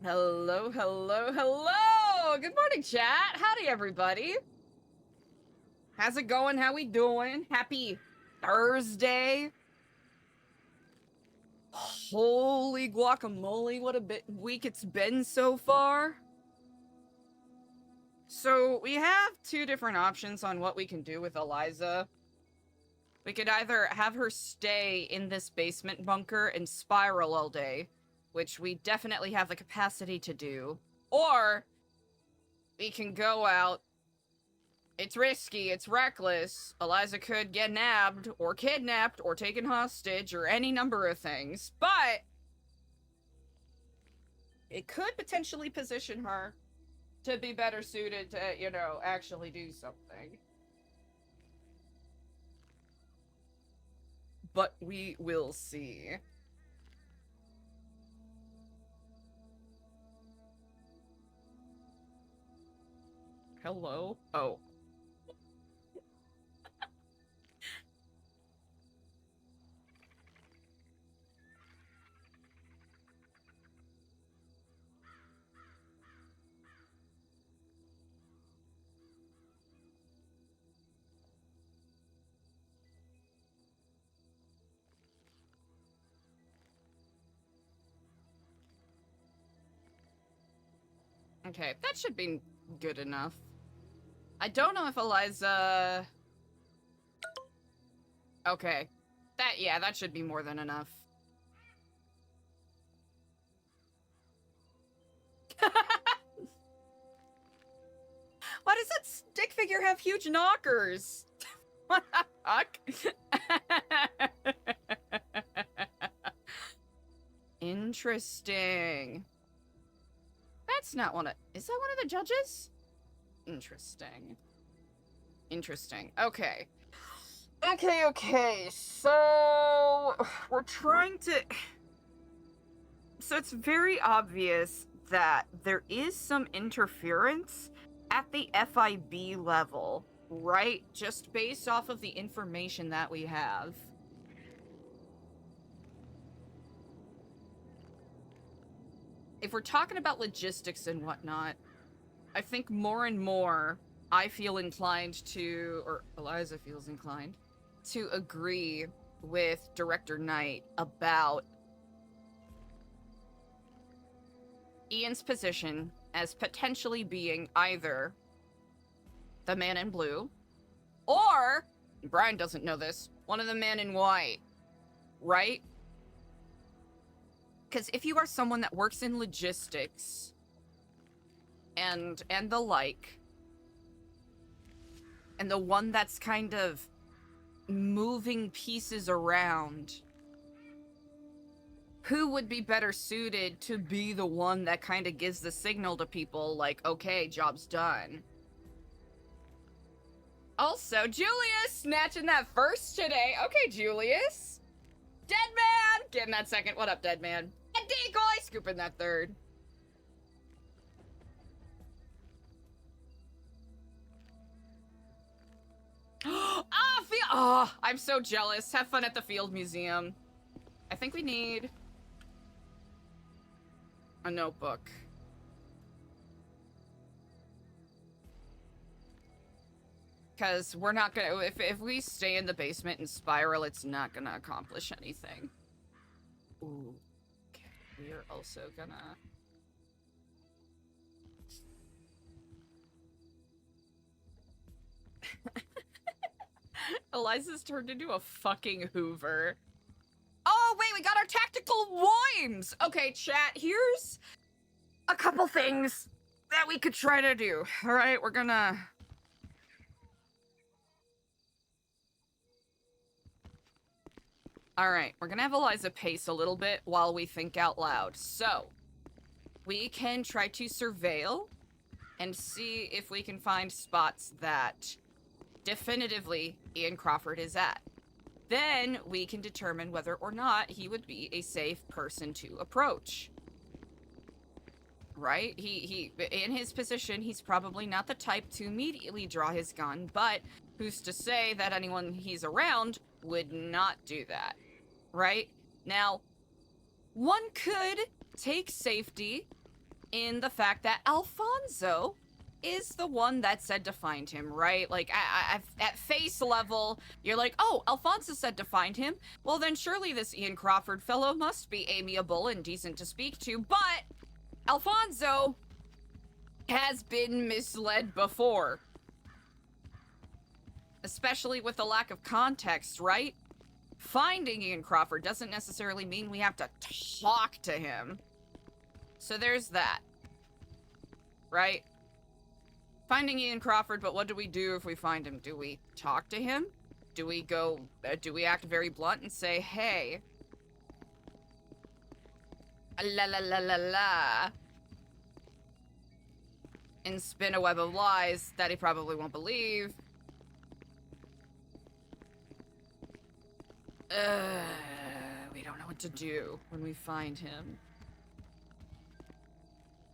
Hello, hello, hello! Good morning, chat! Howdy, everybody! How's it going? How we doing? Happy Thursday! Holy guacamole, what a week it's been so far. So, we have two different options on what we can do with Eliza. We could either have her stay in this basement bunker and spiral all day, which we definitely have the capacity to do, or we can go out. It's risky, it's reckless. Eliza could get nabbed, or kidnapped, or taken hostage, or any number of things, but it could potentially position her to be better suited to, actually do something. But we will see. Hello? Oh. Okay, that should be good enough. I don't know if Eliza... Okay. That should be more than enough. Why does that stick figure have huge knockers? What the fuck? Interesting. That's not one of... Is that one of the judges? Interesting. Interesting. Okay. Okay. So... We're trying to... So it's very obvious that there is some interference at the FIB level, right? Just based off of the information that we have. If we're talking about logistics and whatnot, I think more and more I feel inclined to, or Eliza feels inclined, to agree with Director Knight about Ian's position as potentially being either the man in blue, or, Brian doesn't know this, one of the men in white, right? Because if you are someone that works in logistics and the like, and the one that's kind of moving pieces around, who would be better suited to be the one that kind of gives the signal to people like, okay, job's done? Also, Julius snatching that first today. Okay, Julius. Dead man! Getting that second. What up, dead man? A decoy! Scooping that third. I'm so jealous. Have fun at the Field Museum. I think we need a notebook. Because we're not gonna... If we stay in the basement and spiral, it's not gonna accomplish anything. Ooh. Okay. We are also gonna... Eliza's turned into a fucking Hoover. Oh, wait, we got our tactical wimes! Okay, chat, here's a couple things that we could try to do. Alright, we're gonna... Alright, we're gonna have Eliza pace a little bit while we think out loud. So, we can try to surveil and see if we can find spots that definitively Ian Crawford is at. Then we can determine whether or not he would be a safe person to approach. Right? He in his position, he's probably not the type to immediately draw his gun, but who's to say that anyone he's around would not do that? Right? Now, one could take safety in the fact that Alfonso is the one that said to find him, right? Like, at face level, you're like, oh, Alfonso said to find him. Well, then surely this Ian Crawford fellow must be amiable and decent to speak to, but Alfonso has been misled before. Especially with the lack of context, right? Finding Ian Crawford doesn't necessarily mean we have to talk to him. So there's that. Right? Finding Ian Crawford, but what do we do if we find him? Do we talk to him? Do we go, do we act very blunt and say, hey, la la la la la, and spin a web of lies that he probably won't believe? We don't know what to do when we find him.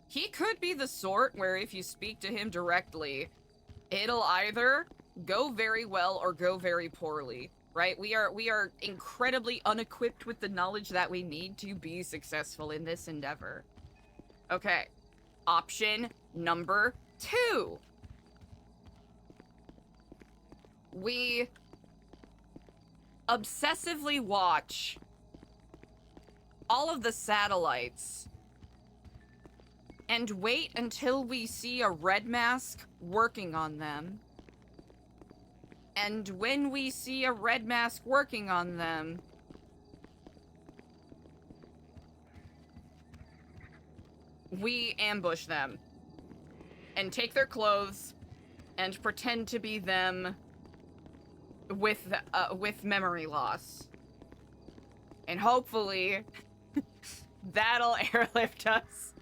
He could be the sort where if you speak to him directly, it'll either go very well or go very poorly, right? We are incredibly unequipped with the knowledge that we need to be successful in this endeavor. Okay. Option number 2. We obsessively watch all of the satellites and wait until we see a red mask working on them. And when we see a red mask working on them, we ambush them and take their clothes and pretend to be them with memory loss. And hopefully that'll airlift us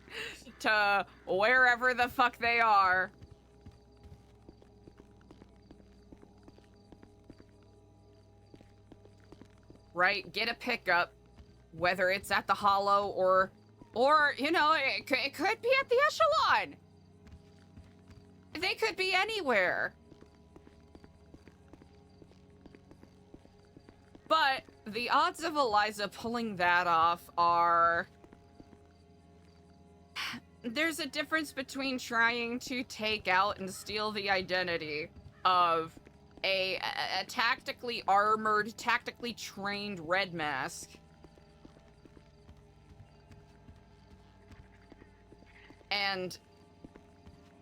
to wherever the fuck they are. Right? Get a pickup, whether it's at the Hollow or you know, it could be at the Echelon. They could be anywhere. But the odds of Eliza pulling that off are... There's a difference between trying to take out and steal the identity of a tactically armored, tactically trained red mask and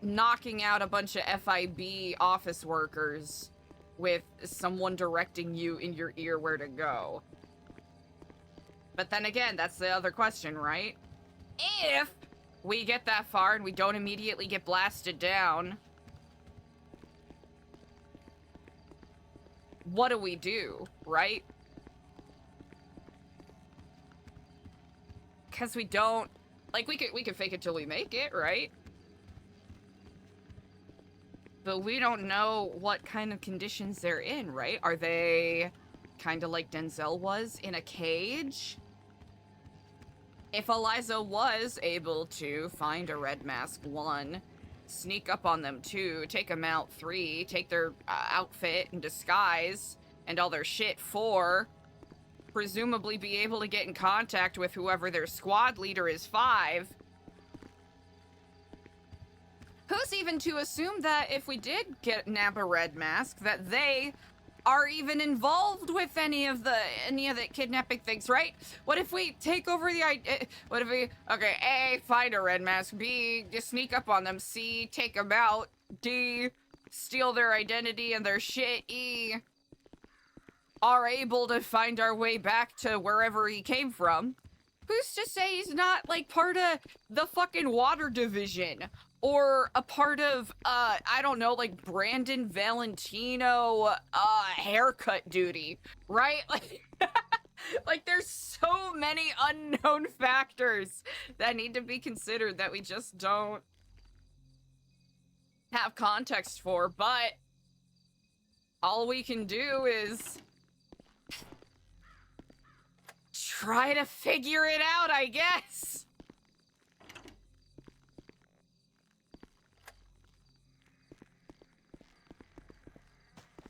knocking out a bunch of FIB office workers with someone directing you in your ear where to go. But then again, that's the other question, right? If we get that far and we don't immediately get blasted down, what do we do, right? Because we don't... Like, we could fake it till we make it, right? But we don't know what kind of conditions they're in, right? Are they kind of like Denzel was, in a cage? If Eliza was able to find a red mask, 1, sneak up on them, 2, take them out, 3, take their outfit and disguise and all their shit, 4, presumably be able to get in contact with whoever their squad leader is, 5... Who's even to assume that if we did nab a red mask, that they are even involved with any of the kidnapping things, right? What if we take over the idea? What if we, okay, A, find a red mask, B, just sneak up on them, C, take them out, D, steal their identity and their shit, E, are able to find our way back to wherever he came from? Who's to say he's not, like, part of the fucking water division? Or a part of, I don't know, like, Brandon Valentino, haircut duty, right? Like, like, there's so many unknown factors that need to be considered that we just don't have context for, but all we can do is try to figure it out, I guess.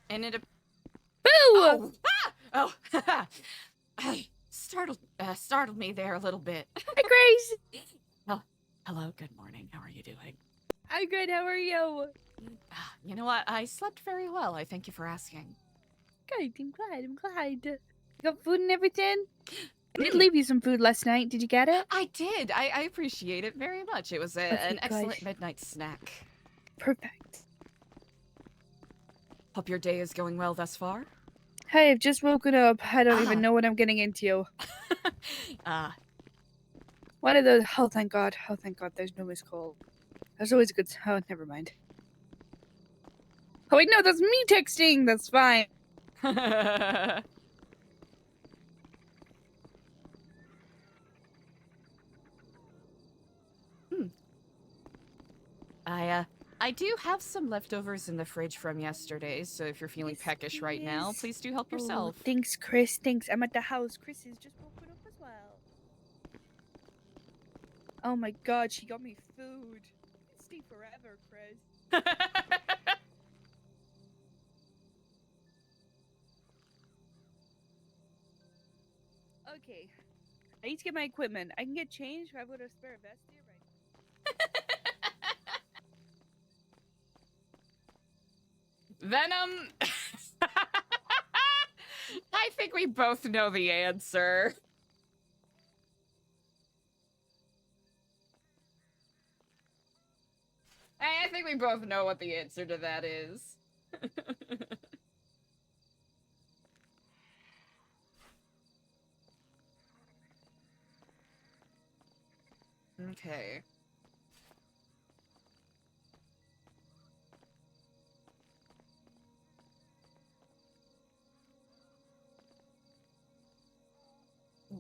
And it... Boo! Oh! Ah! Oh! Startled me there a little bit. Hi, Grace. Oh, Hello, good morning. How are you doing? I'm good. How are you? You know what? I slept very well. I thank you for asking. Good. I'm glad. You got food and everything? I did leave you some food last night. Did you get it? I did. I appreciate it very much. It was an excellent midnight snack. Perfect. Hope your day is going well thus far. Hey, I've just woken up. I don't even know what I'm getting into. One of those. Oh, thank God. Oh, thank God. There's no missed call. There's always a good. Oh, never mind. Oh, wait, no, that's me texting. That's fine. I do have some leftovers in the fridge from yesterday, so if you're feeling peckish right now, please do help yourself. Oh, thanks, Chris. Thanks. I'm at the house. Chris is just woken up as well. Oh my God, she got me food. Stay forever, Chris. Okay. I need to get my equipment. I can get changed. I've got a spare vest here right Venom! I think we both know the answer. I think we both know what the answer to that is. Okay.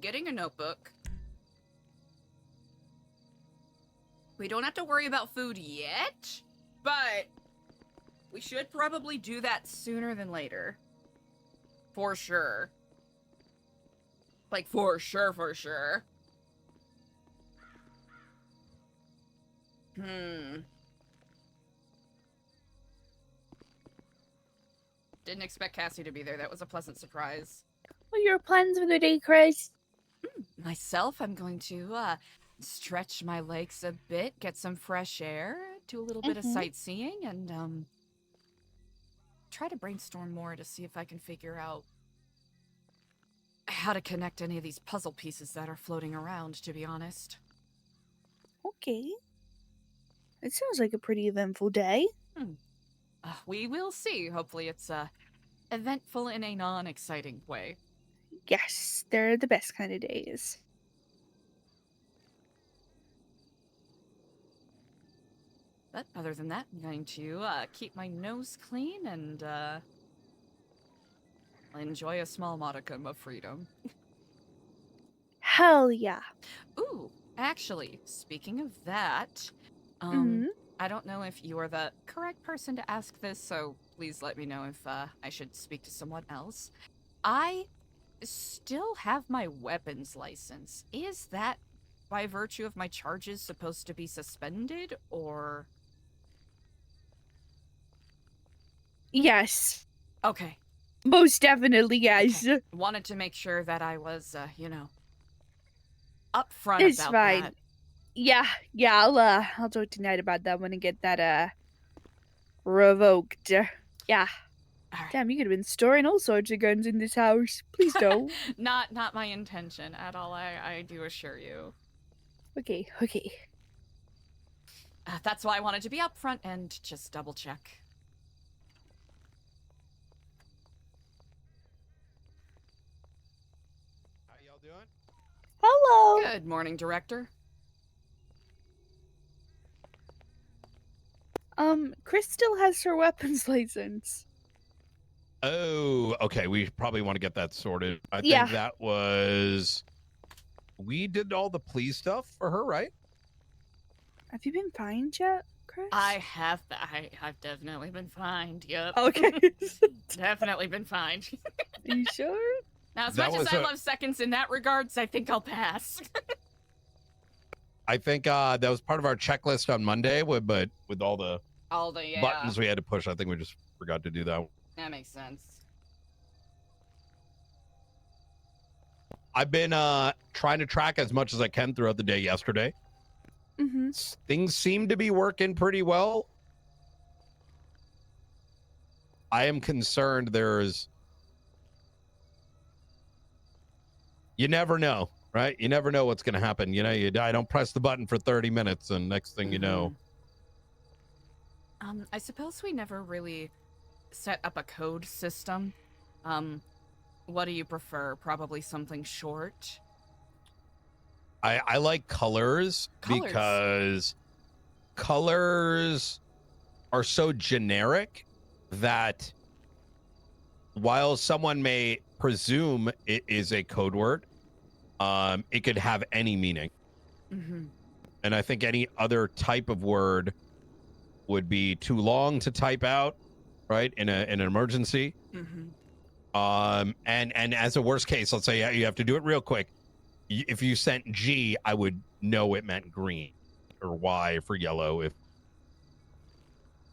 Getting a notebook. We don't have to worry about food yet, but we should probably do that sooner than later. For sure. Like, for sure, for sure. Didn't expect Cassie to be there. That was a pleasant surprise. What are your plans for the day, Chris? Myself, I'm going to stretch my legs a bit, get some fresh air, do a little bit of sightseeing, and try to brainstorm more to see if I can figure out how to connect any of these puzzle pieces that are floating around, to be honest. Okay. It sounds like a pretty eventful day. We will see. Hopefully it's eventful in a non-exciting way. Yes, they're the best kind of days. But other than that, I'm going to keep my nose clean and enjoy a small modicum of freedom. Hell yeah. Ooh, actually, speaking of that, I don't know if you are the correct person to ask this, so please let me know if I should speak to someone else. I still have my weapons license. Is that, by virtue of my charges, supposed to be suspended, or...? Yes. Okay. Most definitely, yes. Okay. Wanted to make sure that I was, upfront It's about fine. that. Yeah, I'll talk tonight about that one and get that, revoked. Yeah. Right. Damn, you could have been storing all sorts of guns in this house. Please don't. Not my intention at all, I do assure you. Okay. That's why I wanted to be upfront and just double check. How y'all doing? Hello. Good morning, Director. Chris still has her weapons license. Oh, okay. We probably want to get that sorted. I Yeah. think that was. We did all the police stuff for her, right? Have you been fined yet, Chris? I have. I've definitely been fined. Yep. Okay. Definitely been fined. Are you sure? Now, as much as I love seconds in that regards, I think I'll pass. I think that was part of our checklist on Monday, but with all the buttons we had to push, I think we just forgot to do that. That makes sense. I've been trying to track as much as I can throughout the day yesterday. Mm-hmm. Things seem to be working pretty well. I am concerned you never know, right? You never know what's going to happen. You know, I don't press the button for 30 minutes and next thing you know. I suppose we never really set up a code system. What do you prefer? Probably something short? I like colors because colors are so generic that while someone may presume it is a code word, it could have any meaning. And I think any other type of word would be too long to type out, right? In an emergency. And as a worst case, let's say you have to do it real quick. If you sent G, I would know it meant green, or Y for yellow. If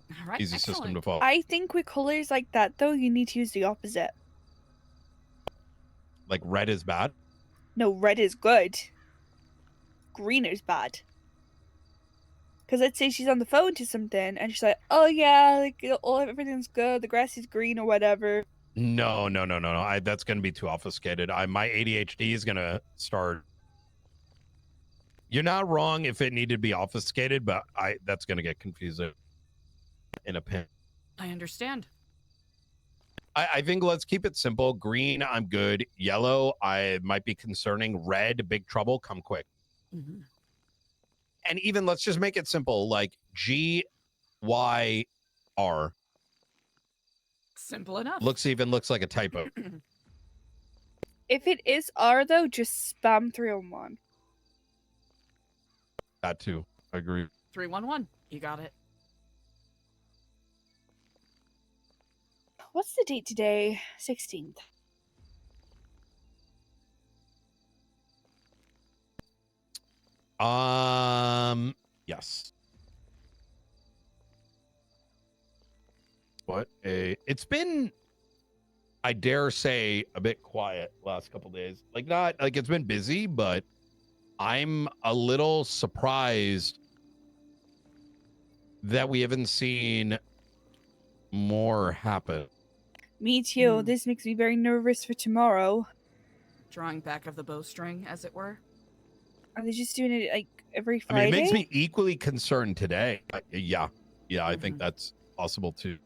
All right, easy system to follow. I think with colors like that, though, you need to use the opposite. Like red is bad? No, red is good. Green is bad. Because let's say she's on the phone to something, and she's like, oh yeah, like, everything's good, the grass is green or whatever. No. That's going to be too obfuscated. My ADHD is going to start. You're not wrong if it needed to be obfuscated, but that's going to get confusing in a pin. I understand. I think let's keep it simple. Green, I'm good. Yellow, I might be concerning. Red, big trouble. Come quick. And even let's just make it simple, like GYR. Simple enough. Looks like a typo. If it is R, though, just spam 311. That too. I agree. 311. You got it. What's the date today? 16th. Yes. It's been, I dare say, a bit quiet last couple days. Like, not like it's been busy, but I'm a little surprised that we haven't seen more happen. Me too. This makes me very nervous for tomorrow. Drawing back of the bowstring, as it were. Are they just doing it like every Friday? I mean, it makes me equally concerned today. Yeah, I think that's possible too.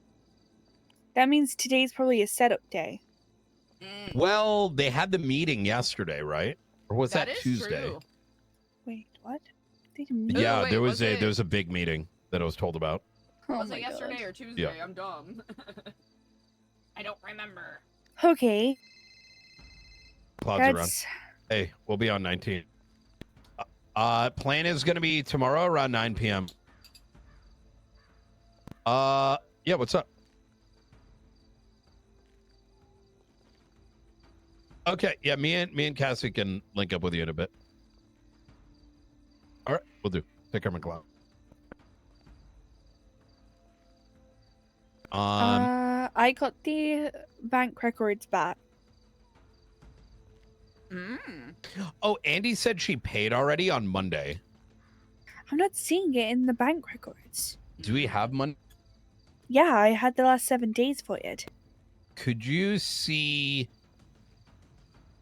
That means today's probably a setup day. Well, they had the meeting yesterday, right? Or was that Tuesday? True. Wait, what? They didn't Yeah, wait, there was a big meeting that I was told about. Was it yesterday or Tuesday? Yeah. I'm dumb. I don't remember. Okay. Clouds around. Hey, we'll be on 19. Plan is going to be tomorrow around 9 p.m. Yeah, what's up? Okay, yeah, me and Cassie can link up with you in a bit. All right, we'll do. Take care, McCloud. I got the bank records back. Oh, Andy said she paid already on Monday. I'm not seeing it in the bank records. Do we have money? Yeah, I had the last 7 days for it. Could you see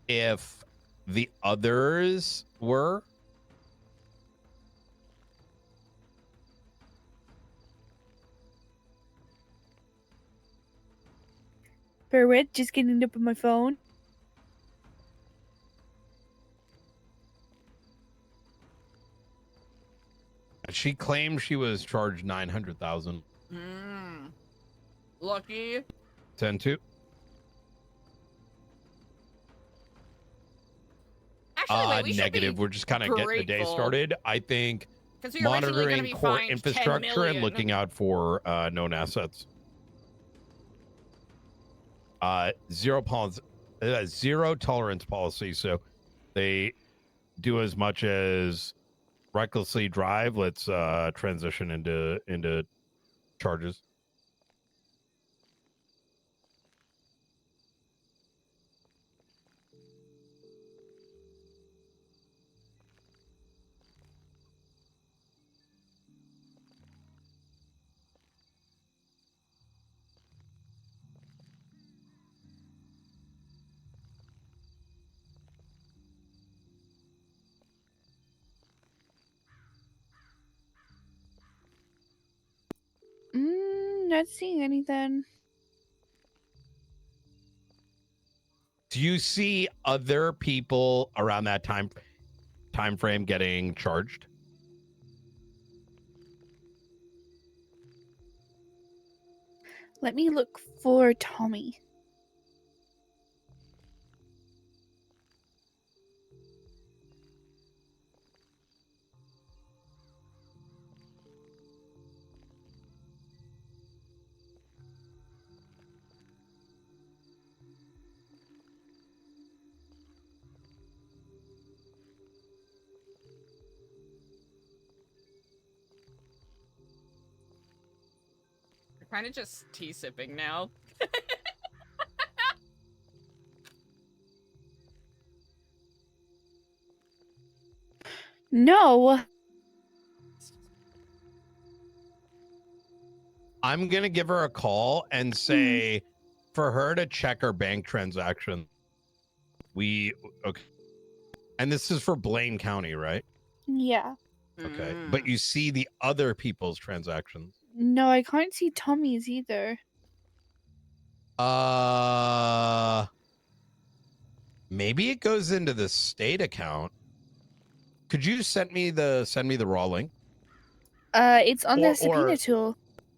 if the others were? Bear with, just getting up on my phone. She claimed she was charged 900,000. Lucky. 10-2. Actually, wait, we negative. We're just kind of getting the day started. I think monitoring core infrastructure and looking out for known assets. Zero tolerance policy. So they do as much as recklessly drive. Let's transition into charges. not seeing anything. Do you see other people around that time frame getting charged? Let me look for Tommy. Kind of just tea sipping now. No. I'm going to give her a call and say for her to check her bank transaction. Okay. And this is for Blaine County, right? Yeah. Okay. But you see the other people's transactions. No, I can't see Tommy's either. Maybe it goes into the state account. Could you send me the raw link? It's on the subpoena or- tool.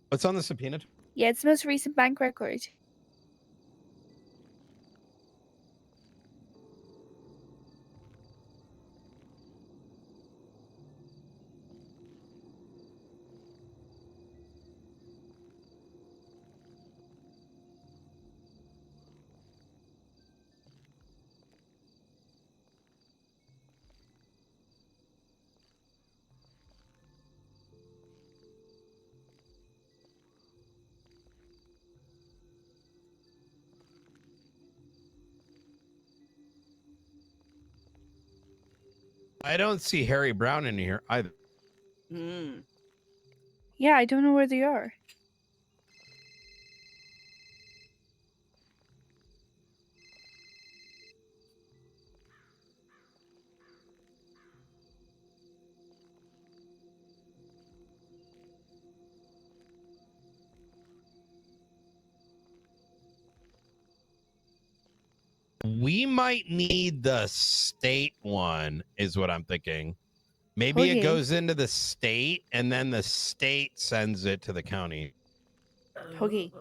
What's on the subpoena? Yeah, it's the most recent bank record. I don't see Harry Brown in here either. Yeah, I don't know where they are. We might need the state one, is what I'm thinking. Maybe Okay. it goes into the state and then the state sends it to the county. Okay.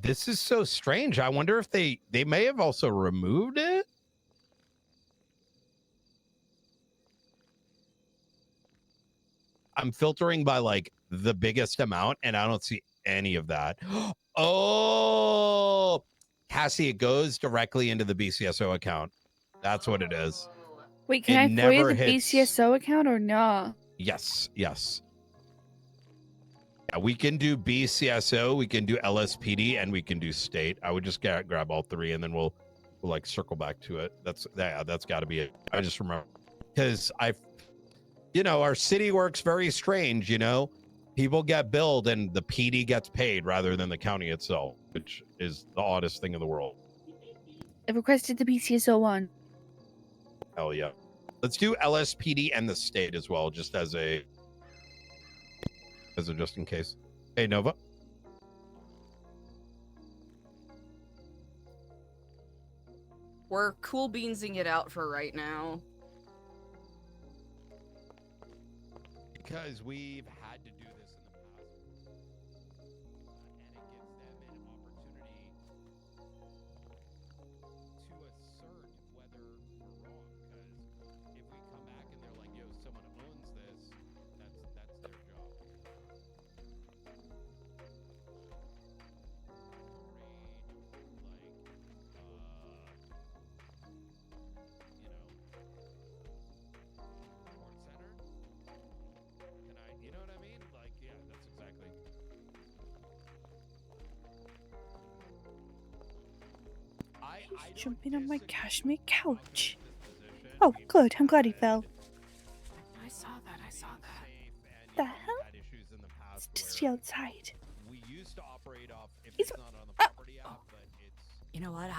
This is so strange. I wonder if they may have also removed it. I'm filtering by like the biggest amount and I don't see any of that. Oh, Cassie, it goes directly into the BCSO account. That's what it is. Wait, can It I FOIA never the hits- BCSO account or not? Yes. Yeah, we can do BCSO, we can do LSPD, and we can do state. I would just grab all three, and then we'll like circle back to it. That's got to be it. I just remember because our city works very strange. People get billed, and the PD gets paid rather than the county itself, which is the oddest thing in the world. I've requested the BCSO one. Hell yeah. Let's do LSPD and the state as well, just as a just in case. Hey, Nova. We're cool beansing it out for right now. Because we've had to do this in the past. And it gives them an opportunity to assert whether we're wrong. Because if we come back and they're like, yo, someone owns this, that's their job. You know what I mean? Like, yeah, that's exactly. He's jumping on my cashmere couch. Oh, good. I'm glad he fell. I saw that. The hell? It's just outside. We used to operate off if He's- it's not on the property app, but it's You know what?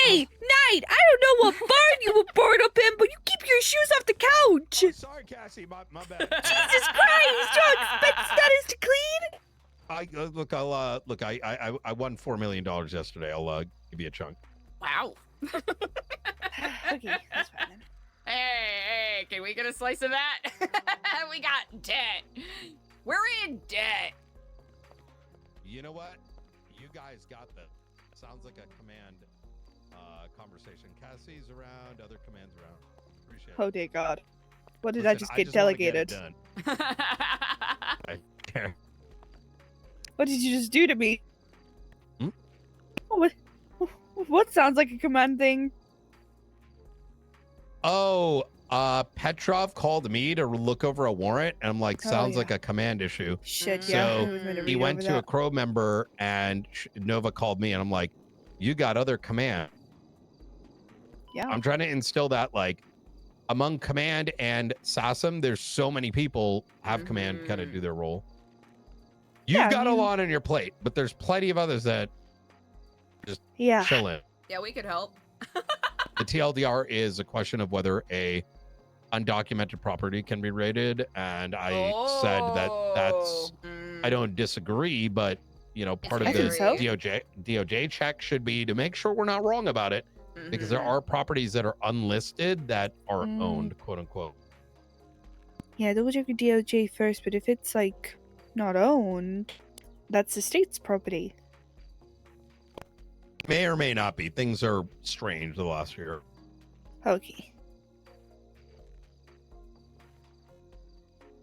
Hey, Knight, I don't know what barn you were born up in, but you keep your shoes off the couch. Oh, sorry, Cassie, my bad. Jesus Christ, you expect status to clean? I won $4 million yesterday. I'll give you a chunk. Wow. Okay, that's fine then. Hey, can we get a slice of that? We got debt. We're in debt. You know what? You guys got this. Sounds like a command conversation. Cassie's around, other commands around. Appreciate it. Oh dear God. What did Listen, I just get wanna get it delegated? done. I care. What did you just do to me? Hmm? Oh, what sounds like a command thing? Oh, Petrov called me to look over a warrant, and I'm like, sounds like a command issue. Shit, So, yeah. I was meant to He read went over to a that. Crow member, and Nova called me, and I'm like, you got other command. Yeah. I'm trying to instill that, like, among command and SASM, there's so many people have command kind of do their role. You've Yeah, I got a mean- lot on your plate, but there's plenty of others that just Yeah. chill in. Yeah, we could help. The TLDR is a question of whether a undocumented property can be rated, and I said that that's I don't disagree, but you know, part of I the think so. DOJ check should be to make sure we're not wrong about it, because there are properties that are unlisted that are owned, quote unquote. Yeah, double check your DOJ first, but if it's like not owned, that's the state's property. May or may not be. Things are strange the last year. Okay.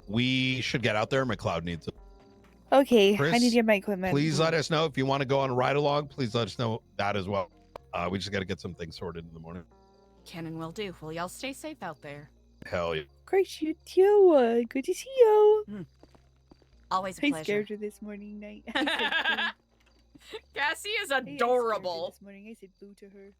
We should get out there. McLeod needs it. Okay, Chris, I need to get my equipment. Please let us know if you want to go on a ride along. Please let us know that as well. We just got to get some things sorted in the morning. Can and will do. Well, y'all stay safe out there. Hell yeah. Great, you too. Good to see you. Always a I pleasure. scared her this morning night. Cassie is I scared her adorable. this morning. I said boo to her.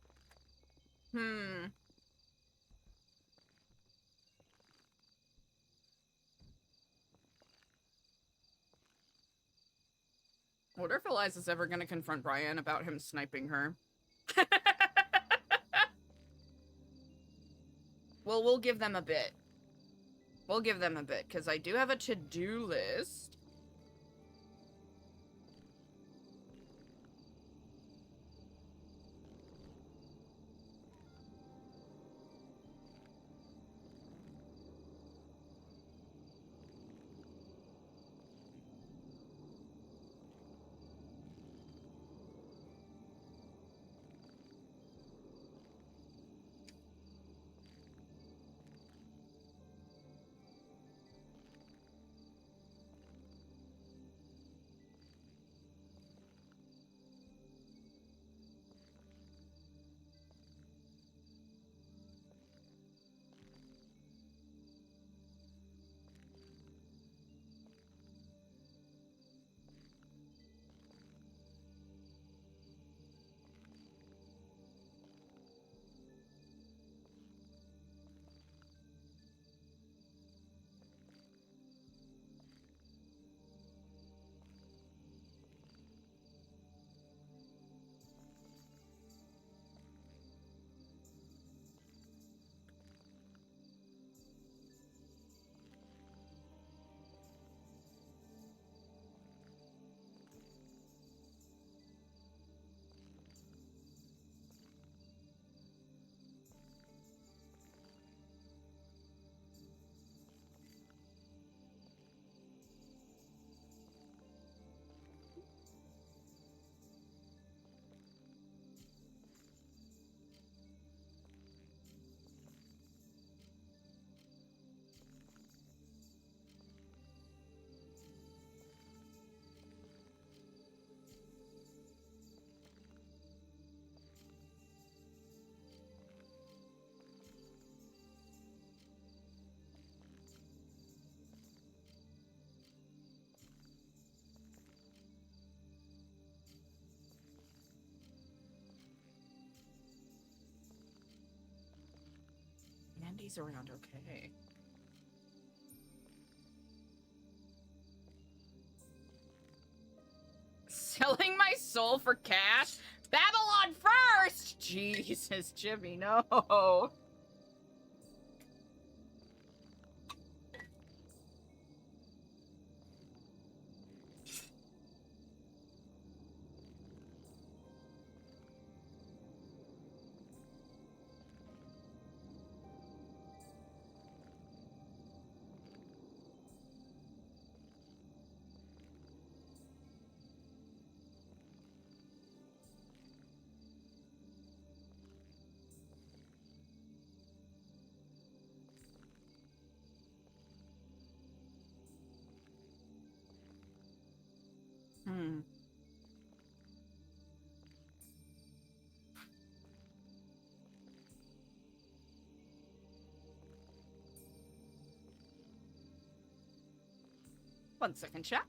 I wonder if Eliza's ever gonna confront Brian about him sniping her. Well, we'll give them a bit. We'll give them a bit, because I do have a to-do list. Andy's around, okay. Selling my soul for cash? Babylon first! Jesus, Jimmy, no. Hmm. One second, chat.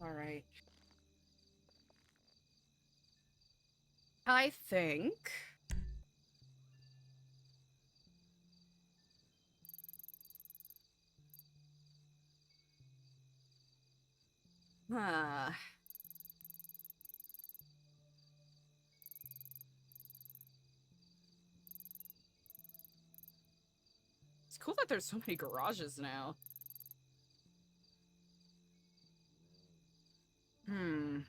All right. I think... Huh. It's cool that there's so many garages now. Hmm.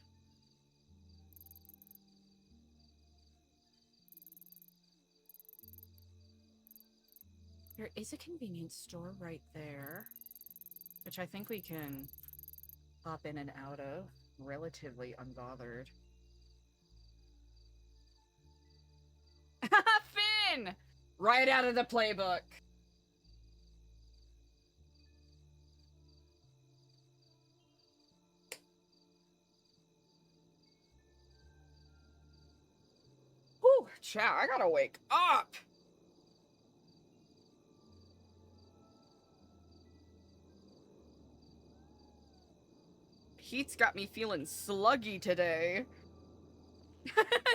There is a convenience store right there, which I think we can hop in and out of relatively unbothered. Finn! Right out of the playbook. Whew, chat, I gotta wake up. Heat's got me feeling sluggy today.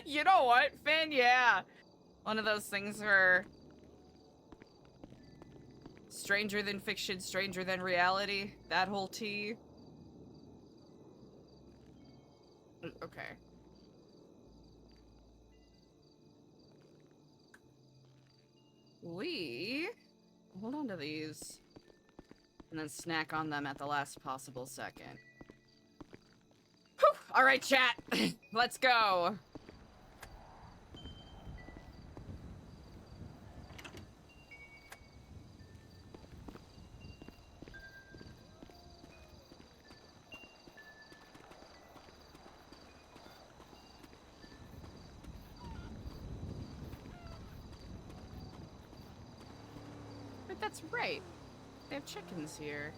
You know what, Finn? Yeah. One of those things where stranger than fiction, stranger than reality. That whole tea. Okay. We hold on to these and then snack on them at the last possible second. Whew. All right, chat. Let's go. But that's right. They have chickens here.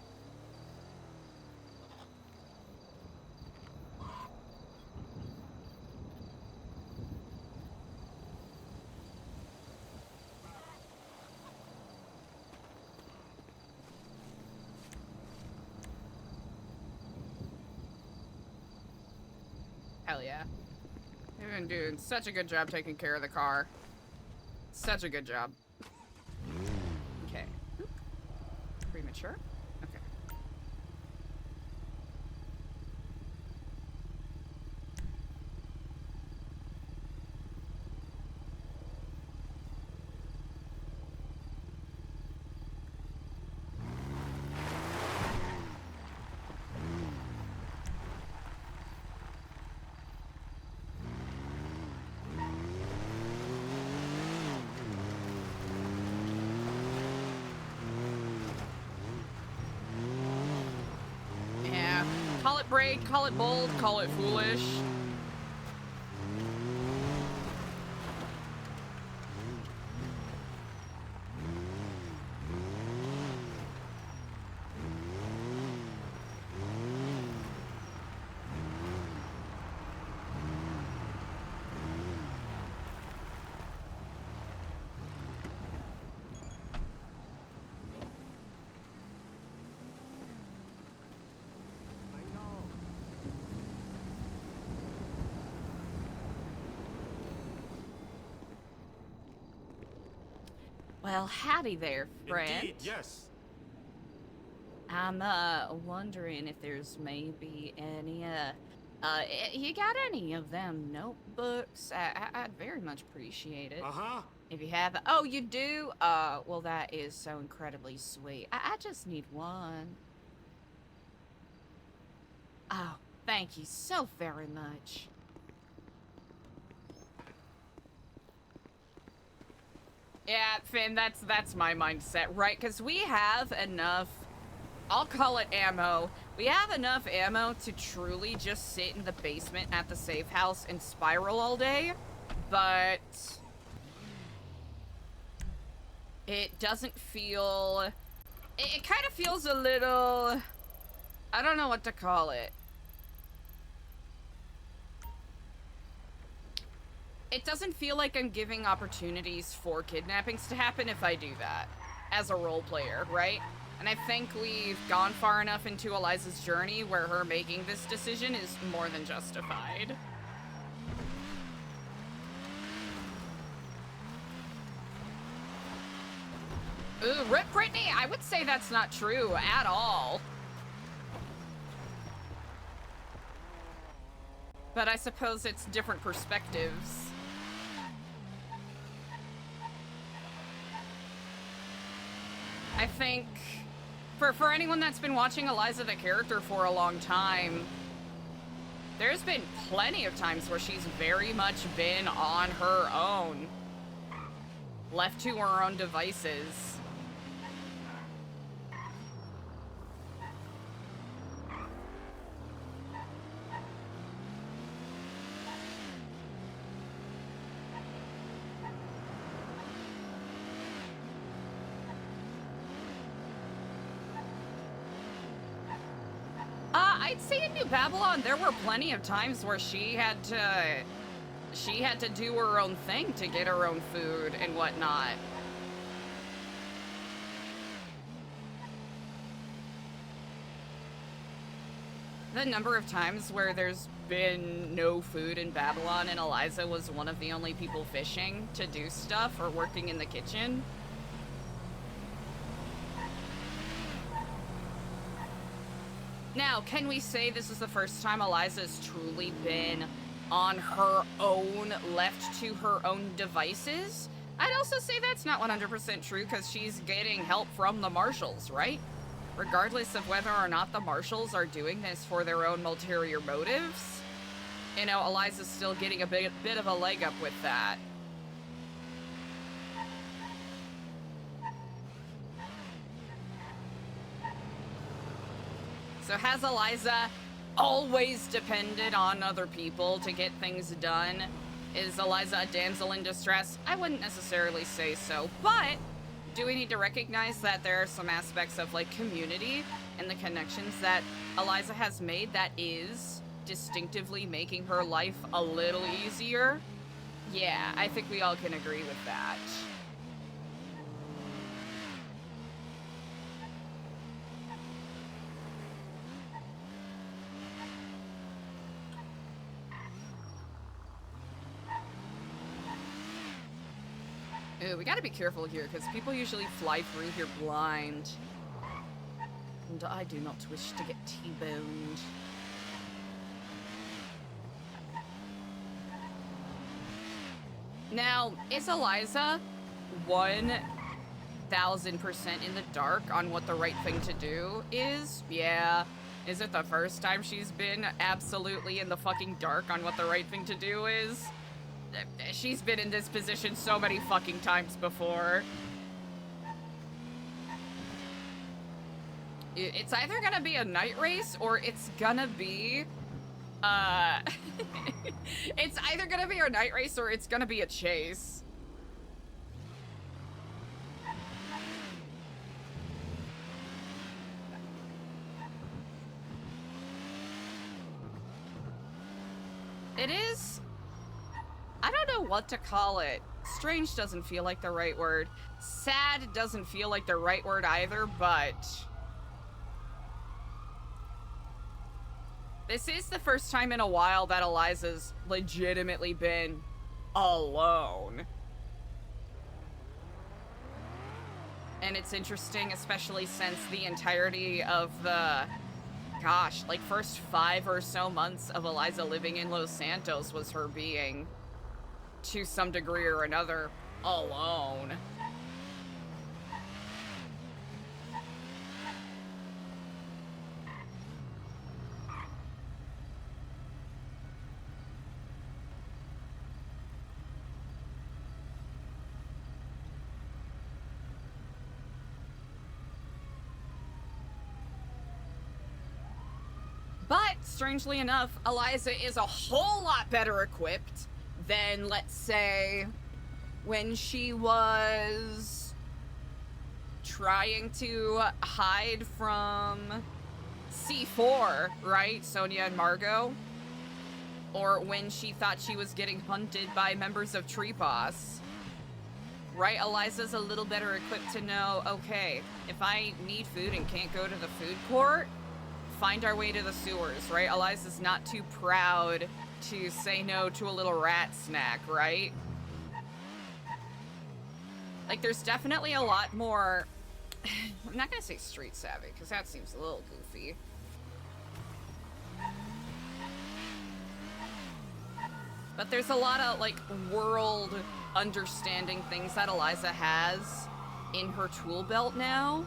Hell yeah. They've been doing such a good job taking care of the car. Such a good job. Okay. Oop. Premature? Okay. Yeah. Call it brave, call it bold, call it foolish. Well, howdy there, friend. Indeed, yes. I'm wondering if there's maybe any you got any of them notebooks? I'd very much appreciate it. If you have, oh, you do? Well, that is so incredibly sweet. I just need one. Oh, thank you so very much. Yeah, Finn, that's my mindset, right? Because we have enough, I'll call it ammo. We have enough ammo to truly just sit in the basement at the safe house and spiral all day, but it doesn't feel, it kind of feels a little, I don't know what to call it. It doesn't feel like I'm giving opportunities for kidnappings to happen if I do that as a role player, right? And I think we've gone far enough into Eliza's journey where her making this decision is more than justified. Ooh, Rip Brittany, I would say that's not true at all. But I suppose it's different perspectives. I think for anyone that's been watching Eliza the character for a long time, there's been plenty of times where she's very much been on her own, left to her own devices. I'd say in New Babylon, there were plenty of times where she had to do her own thing to get her own food and whatnot. The number of times where there's been no food in Babylon and Eliza was one of the only people fishing to do stuff or working in the kitchen. Now, can we say this is the first time Eliza's truly been on her own, left to her own devices? I'd also say that's not 100% true because she's getting help from the marshals, right? Regardless of whether or not the marshals are doing this for their own ulterior motives, you know, Eliza's still getting a bit of a leg up with that. So has Eliza always depended on other people to get things done? Is Eliza a damsel in distress? I wouldn't necessarily say so, but do we need to recognize that there are some aspects of like community and the connections that Eliza has made that is distinctively making her life a little easier? Yeah, I think we all can agree with that. Ooh, we gotta be careful here, because people usually fly through here blind. And I do not wish to get T-boned. Now, is Eliza 1000% in the dark on what the right thing to do is? Yeah. Is it the first time she's been absolutely in the fucking dark on what the right thing to do is? She's been in this position so many fucking times before. It's either gonna be a night race or it's gonna be, it's either gonna be a night race or it's gonna be a chase. It is, I don't know what to call it. Strange doesn't feel like the right word. Sad doesn't feel like the right word either, but this is the first time in a while that Eliza's legitimately been alone. And it's interesting, especially since the entirety of the, gosh, like first 5 or so months of Eliza living in Los Santos was her being, to some degree or another, alone. But, strangely enough, Eliza is a whole lot better equipped than, let's say, when she was trying to hide from C4, right? Sonia and Margot. Or when she thought she was getting hunted by members of Tree Boss. Right? Eliza's a little better equipped to know, okay, if I need food and can't go to the food court, find our way to the sewers, right? Eliza's not too proud to say no to a little rat snack, right? Like, there's definitely a lot more... I'm not gonna say street savvy, because that seems a little goofy. But there's a lot of, like, world understanding things that Eliza has in her tool belt now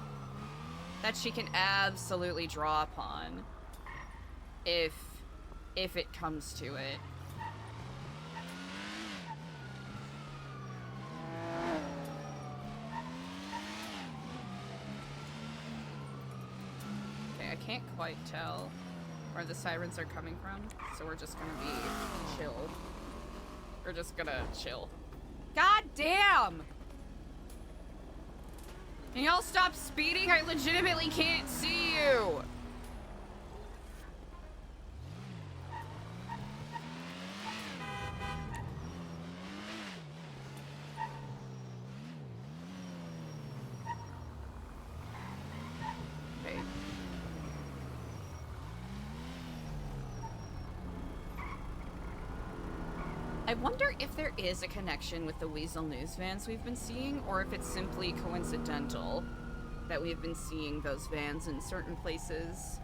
that she can absolutely draw upon if it comes to it. Okay, I can't quite tell where the sirens are coming from, so we're just gonna be chill. We're just gonna chill. God damn! Can y'all stop speeding? I legitimately can't see you! Okay. I wonder if there is a connection with the Weasel News vans we've been seeing, or if it's simply coincidental that we've been seeing those vans in certain places.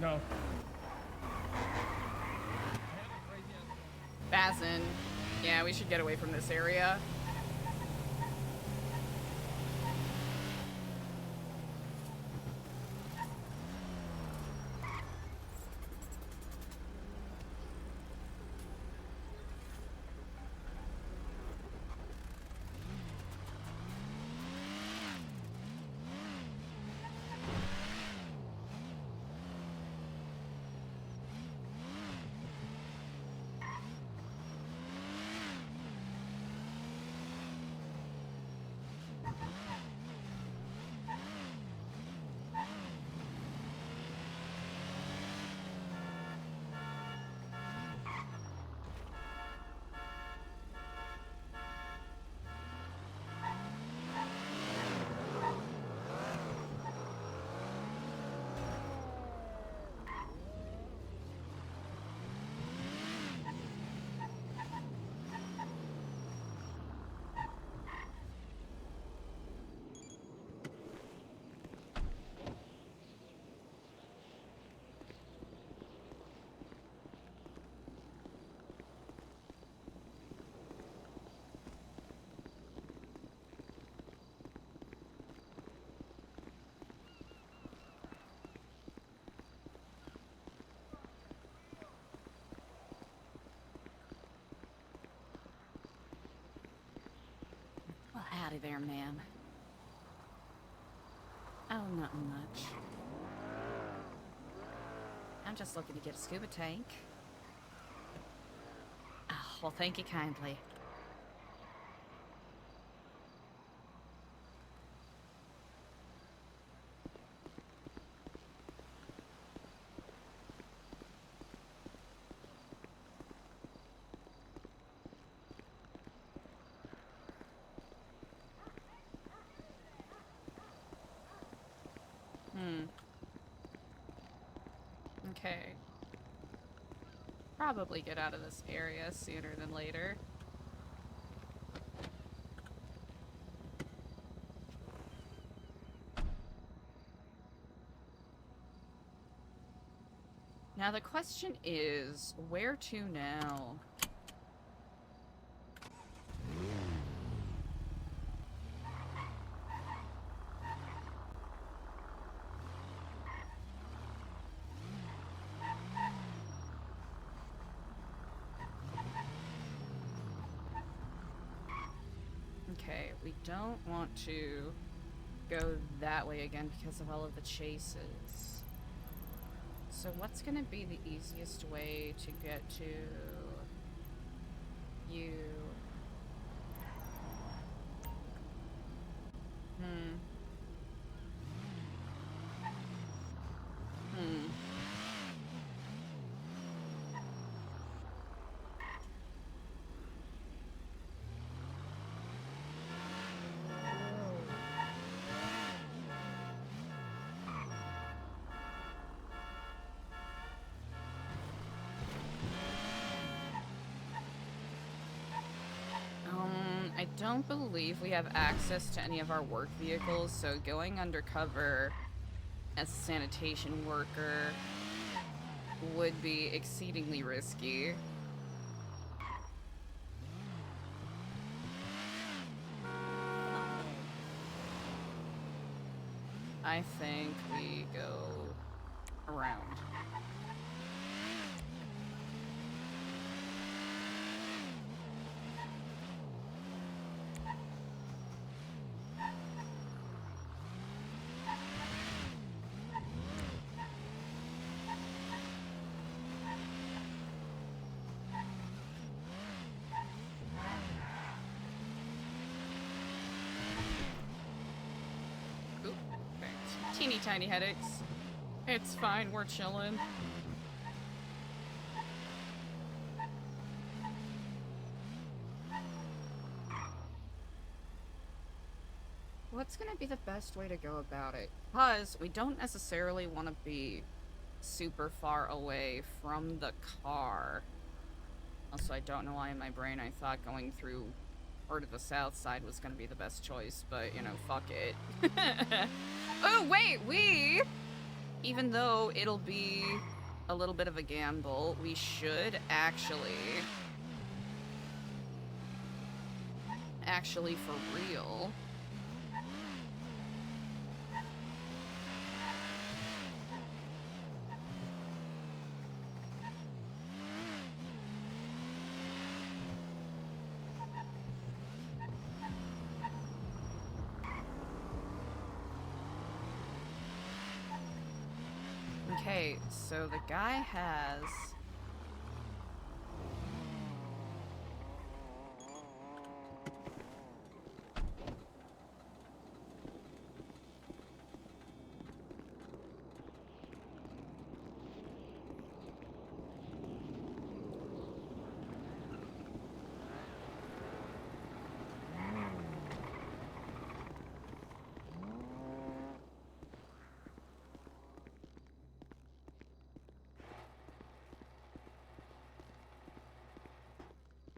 No. Bazin. Yeah, we should get away from this area. Well, howdy there, ma'am. Oh, nothing much. I'm just looking to get a scuba tank. Oh, well, thank you kindly. Okay. Probably get out of this area sooner than later. Now the question is, where to now? Okay, we don't want to go that way again because of all of the chases. So what's gonna be the easiest way to get to you? Hmm. I don't believe we have access to any of our work vehicles, so going undercover as a sanitation worker would be exceedingly risky. I think we go around. Oop, okay. Teeny tiny headaches. It's fine, we're chilling. What's gonna be the best way to go about it? Because we don't necessarily want to be super far away from the car. Also, I don't know why in my brain I thought going through or to the south side was gonna be the best choice, but, you know, fuck it. Oh, wait, even though it'll be a little bit of a gamble, we should actually for real, okay, so the guy has...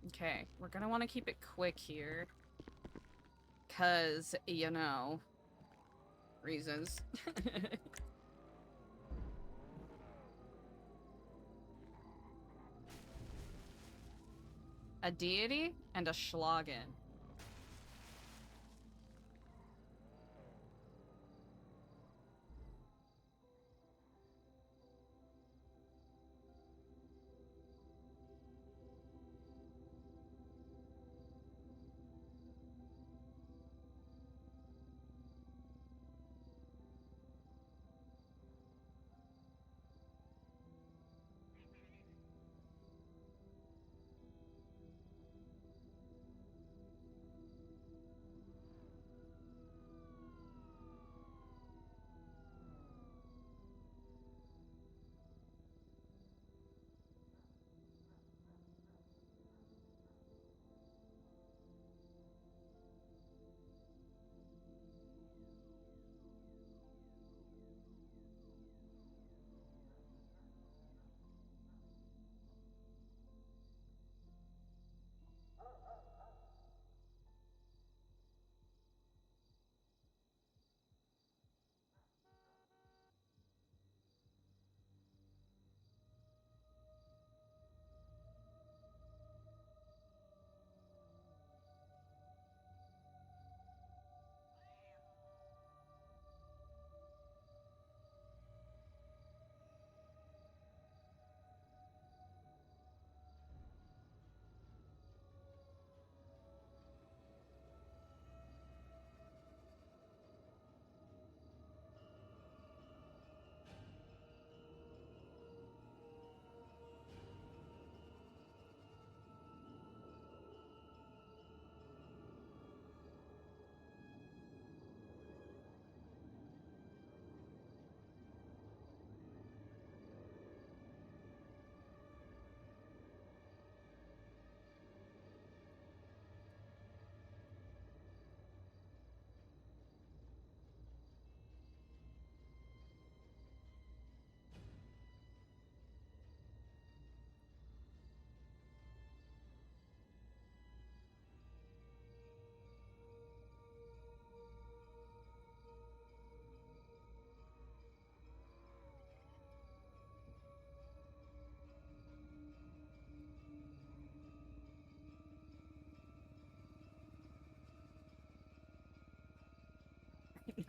Okay, we're gonna want to keep it quick here. 'Cause, you know, reasons. A deity and a schlagen.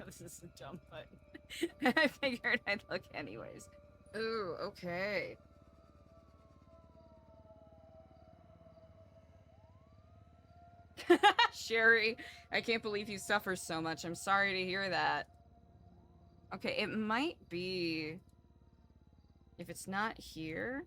this is a dumb button. I figured I'd look anyways. Ooh, okay. Sherry, I can't believe you suffer so much. I'm sorry to hear that. Okay, it might be... If it's not here...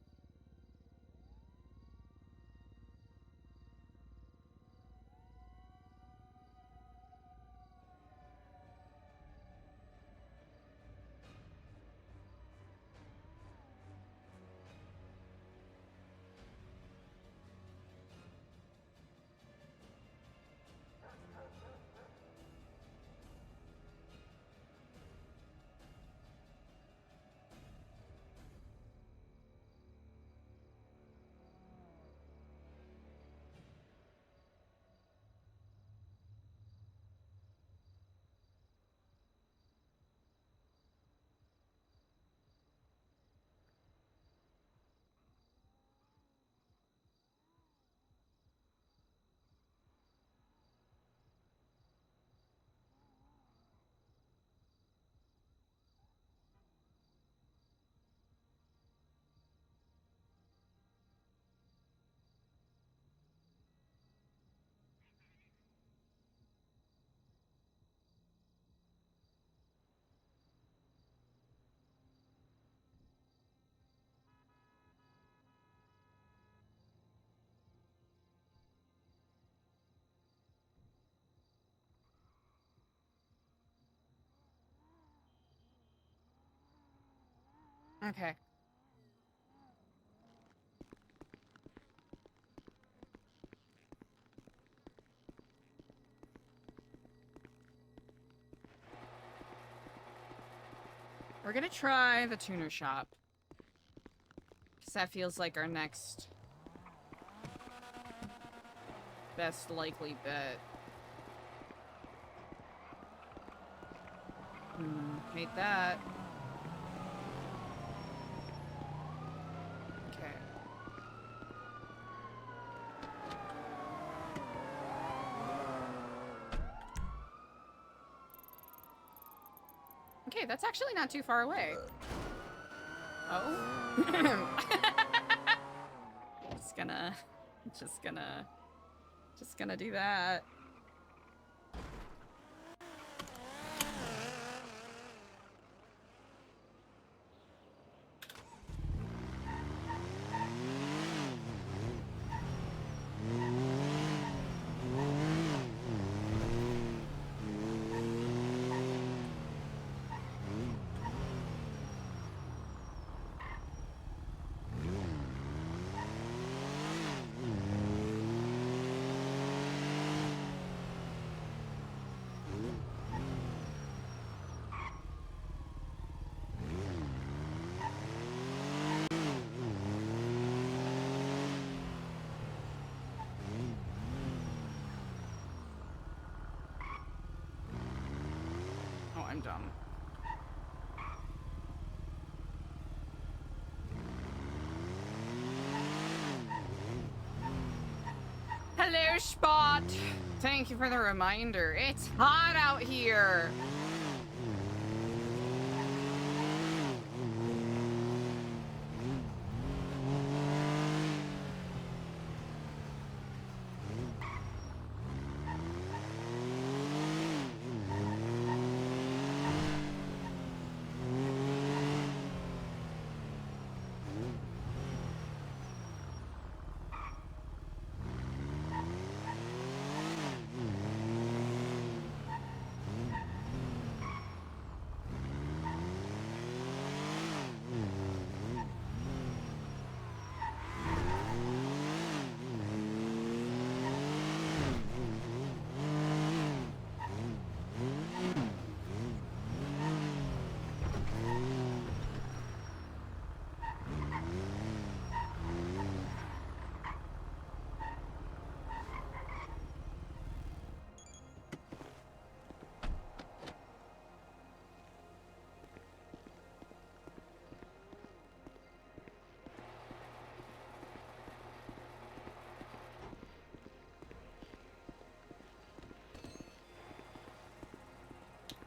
Okay. We're gonna try the tuner shop. Because that feels like our next best likely bet. Hate that. Okay. Okay, that's actually not too far away. Oh. just gonna do that. Oh, I'm dumb. Hello, Spot! Thank you for the reminder. It's hot out here!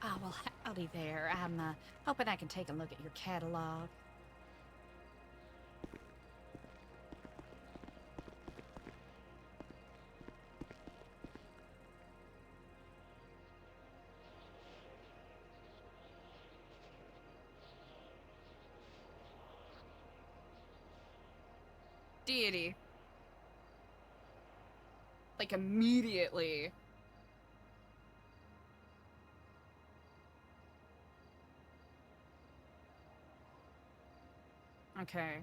Oh, well, howdy there. I'm hoping I can take a look at your catalog. Deity. Like, immediately. Okay.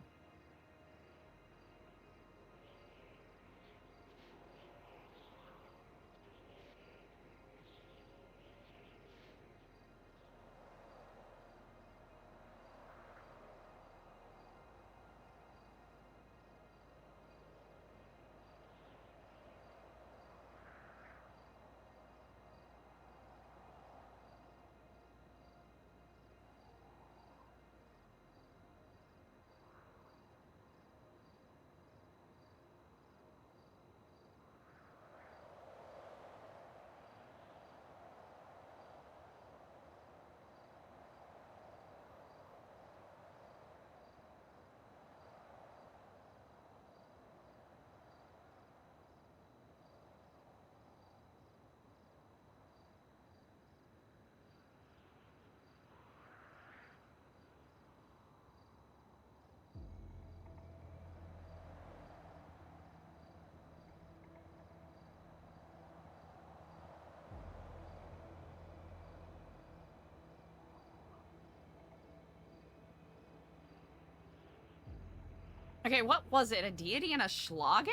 Okay, what was it? A deity and a schlagen?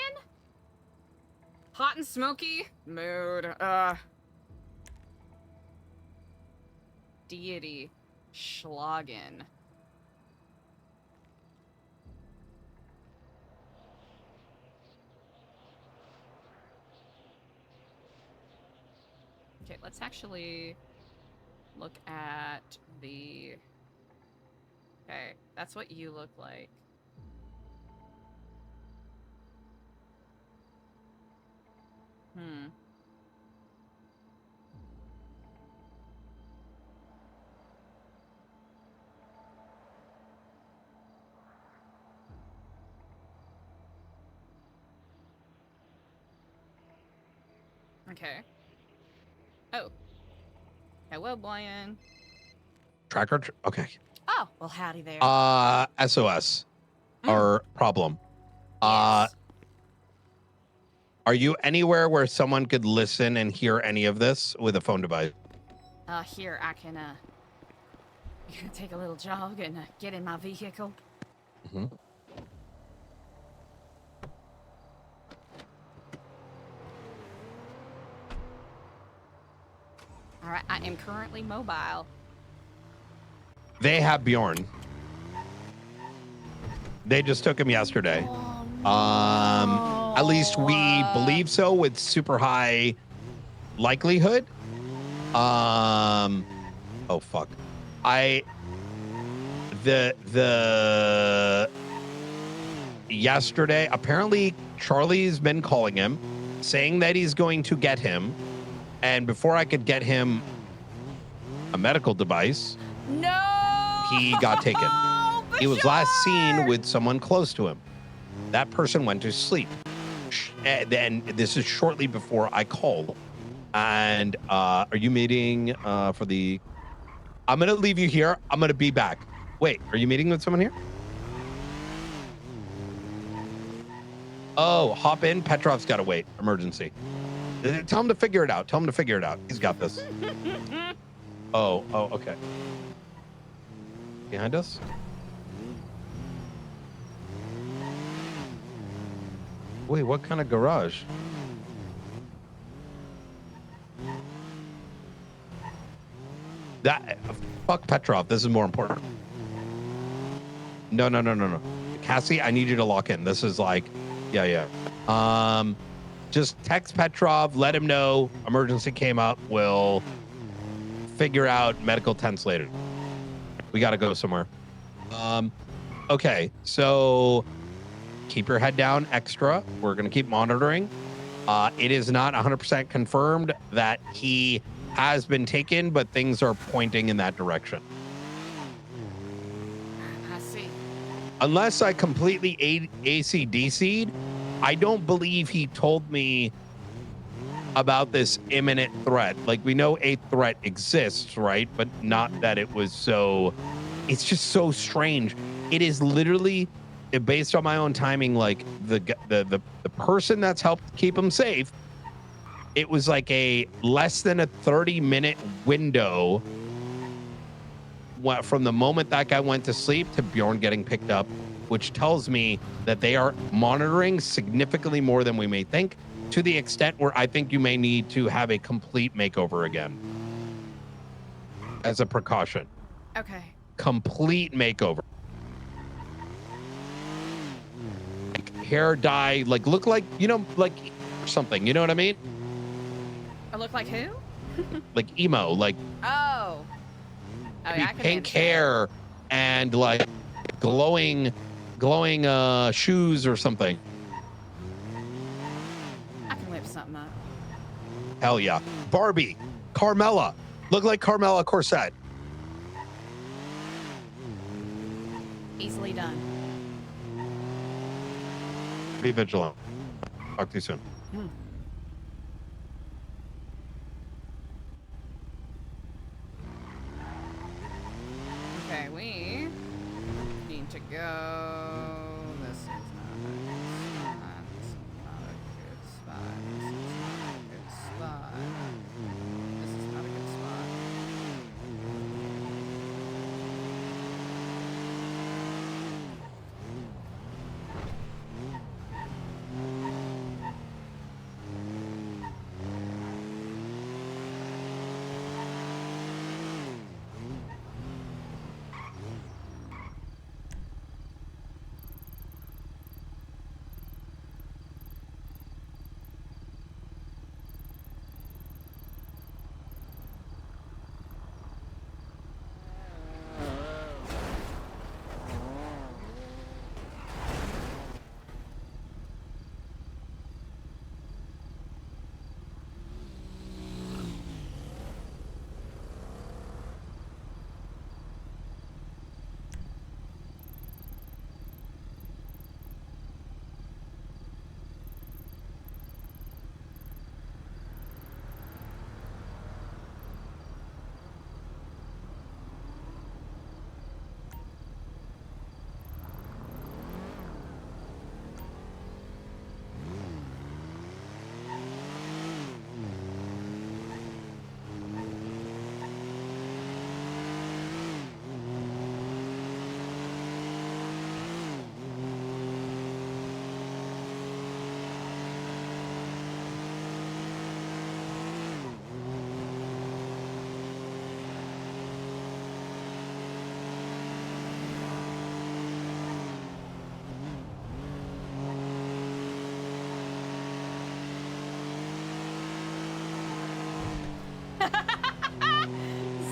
Hot and smoky? Mood. Deity. Schlagen. Okay, let's actually look at the... Okay, that's what you look like. Hmm. Okay. Oh. Hello, Brian. Tracker. Okay. Oh, well, howdy there. SOS. Mm. Or problem. Yes. Are you anywhere where someone could listen and hear any of this with a phone device? Here, I can, take a little jog and get in my vehicle. Mm-hmm. All right, I am currently mobile. They have Bjorn. They just took him yesterday. At least we believe so with super high likelihood. Oh fuck. Yesterday, apparently Charlie's been calling him, saying that he's going to get him. And before I could get him a medical device, No, he got taken. He was last seen with someone close to him. That person went to sleep. And this is shortly before I called. And are you meeting for the... I'm going to leave you here. I'm going to be back. Wait, are you meeting with someone here? Oh, hop in. Petrov's got to wait. Emergency. Tell him to figure it out. Tell him to figure it out. He's got this. Oh, okay. Behind us? Wait, what kind of garage? Fuck Petrov. This is more important. No. Cassie, I need you to lock in. This is like, yeah. Just text Petrov, let him know emergency came up. We'll figure out medical tents later. We got to go somewhere. Okay, so keep your head down extra. We're going to keep monitoring. It is not 100% confirmed that he has been taken, but things are pointing in that direction. I see. Unless I completely AC/DC'd, I don't believe he told me about this imminent threat. Like, we know a threat exists, right? But not that it was so. It's just so strange. It is literally, based on my own timing, like the person that's helped keep him safe. It was like a less than a 30-minute window from the moment that guy went to sleep to Bjorn getting picked up, which tells me that they are monitoring significantly more than we may think, to the extent where I think you may need to have a complete makeover again as a precaution. Okay. Complete makeover. Like hair dye, like look like, like something, you know what I mean? I look like who? Like emo, like Oh. Oh, yeah, I can pink answer. hair and like glowing shoes or something. I can whip something up. Hell yeah. Barbie, Carmella, look like Carmella Corset. Easily done. Be vigilant. Talk to you soon. Okay, we need to go. This is not a good spot. This is not a good spot. This is not a good spot.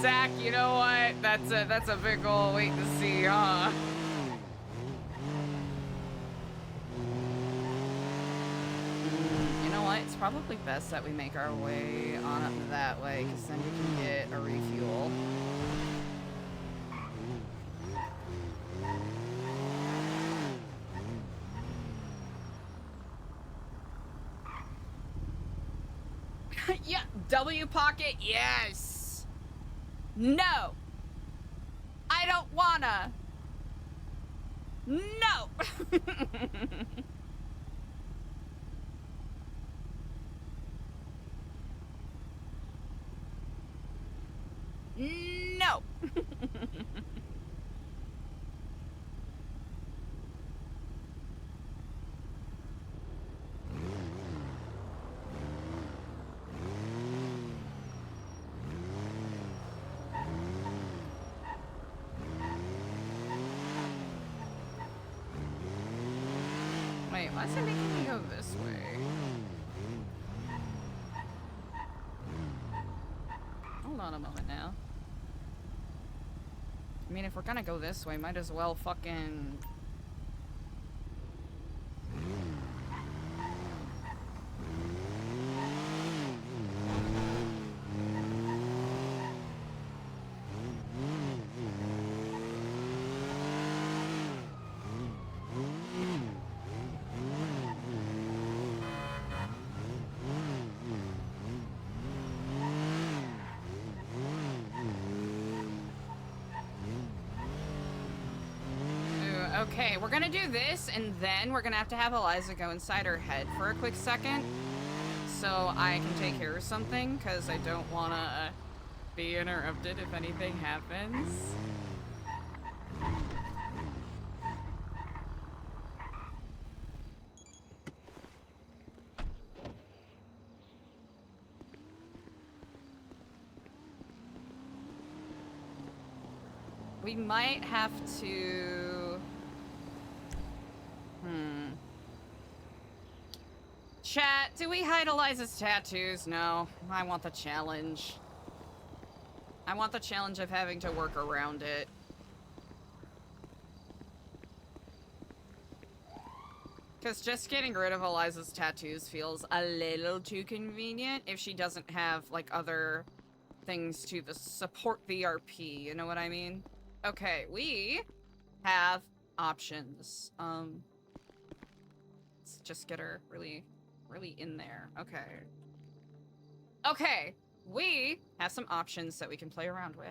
Zach, you know what? That's a big ol' wait to see, huh? You know what? It's probably best that we make our way on up that way, because then we can get a refuel. Yeah, W pocket, yes. No. I don't wanna. No. No. Wait, why is it making me go this way? Hold on a moment now. I mean, if we're gonna go this way, might as well fucking... Okay, we're gonna do this, and then we're gonna have to have Eliza go inside her head for a quick second, so I can take care of something, because I don't wanna be interrupted if anything happens. We might have to... Chat, do we hide Eliza's tattoos? No, I want the challenge. I want the challenge of having to work around it. Because just getting rid of Eliza's tattoos feels a little too convenient if she doesn't have, like, other things to support the RP, you know what I mean? Okay, we have options. Let's just get her really in there. Okay. Okay, we have some options that we can play around with.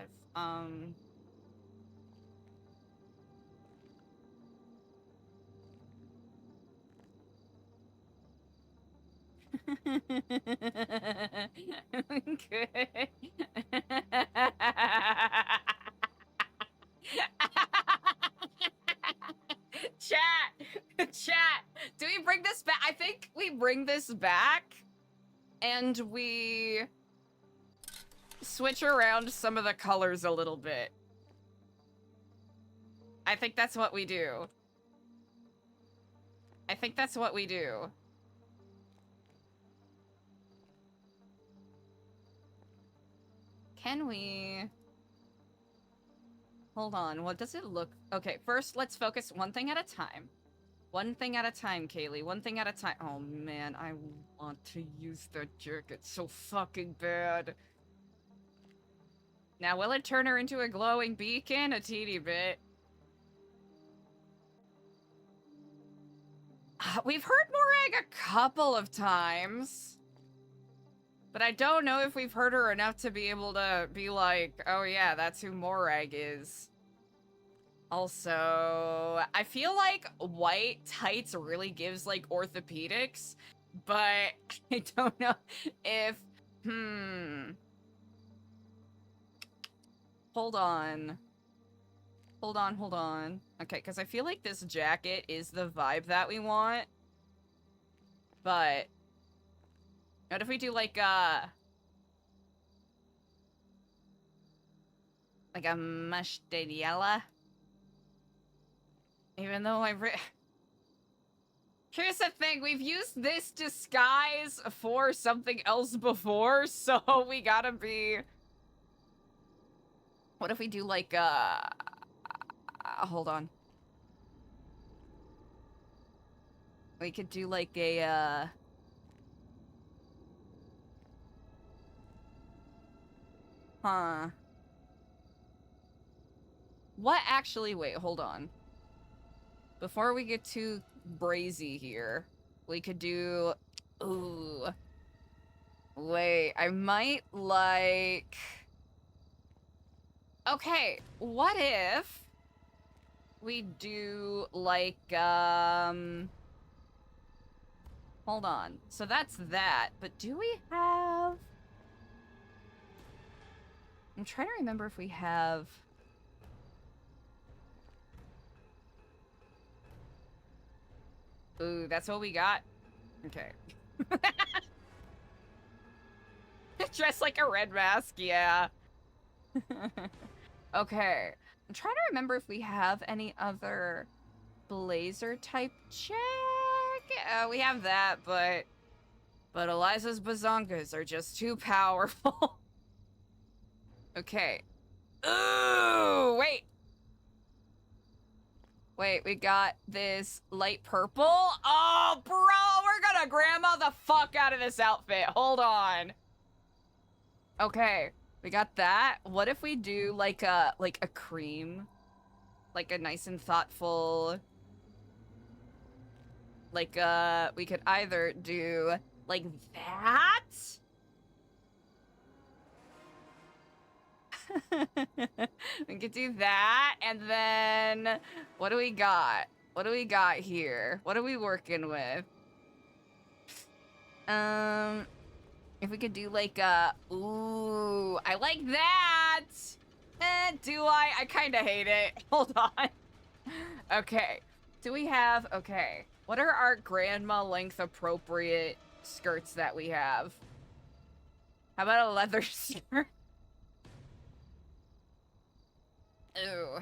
Okay. Chat, do we bring this back? I think we bring this back and we switch around some of the colors a little bit. I think that's what we do. I think that's what we do. Can we... Hold on, what does it look... Okay, first let's focus one thing at a time. One thing at a time, Kaylee. One thing at a time. Oh man, I want to use the jacket so fucking bad. Now, will it turn her into a glowing beacon? A teeny bit. We've heard Morag a couple of times. But I don't know if we've heard her enough to be able to be like, oh yeah, that's who Morag is. Also, I feel like white tights really gives, like, orthopedics, but I don't know if, Hold on. Hold on. Okay, because I feel like this jacket is the vibe that we want. But what if we do, like a mustard yellow? Even though here's the thing, we've used this disguise for something else before, so we gotta be... What if we do, like, hold on. We could do, like, a, Huh. What actually... Wait, hold on. Before we get too brazy here, we could do... Ooh. Wait, I might like... Okay, what if we do, like, Hold on. So that's that, but do we have... I'm trying to remember if we have... Ooh, that's what we got? Okay. Dressed like a red mask, yeah. Okay. I'm trying to remember if we have any other blazer type check. We have that, but Eliza's bazongas are just too powerful. Okay. Ooh, wait. Wait, we got this light purple. Oh, bro, we're gonna grandma the fuck out of this outfit. Hold on. Okay, we got that. What if we do like a cream? Like a nice and thoughtful... Like, we could either do like that. We could do that, and then what do we got? What do we got here? What are we working with? If we could do like a, ooh, I like that. Do I? I kind of hate it. Hold on. Okay. Do we have, okay. What are our grandma length appropriate skirts that we have? How about a leather skirt? Ooh.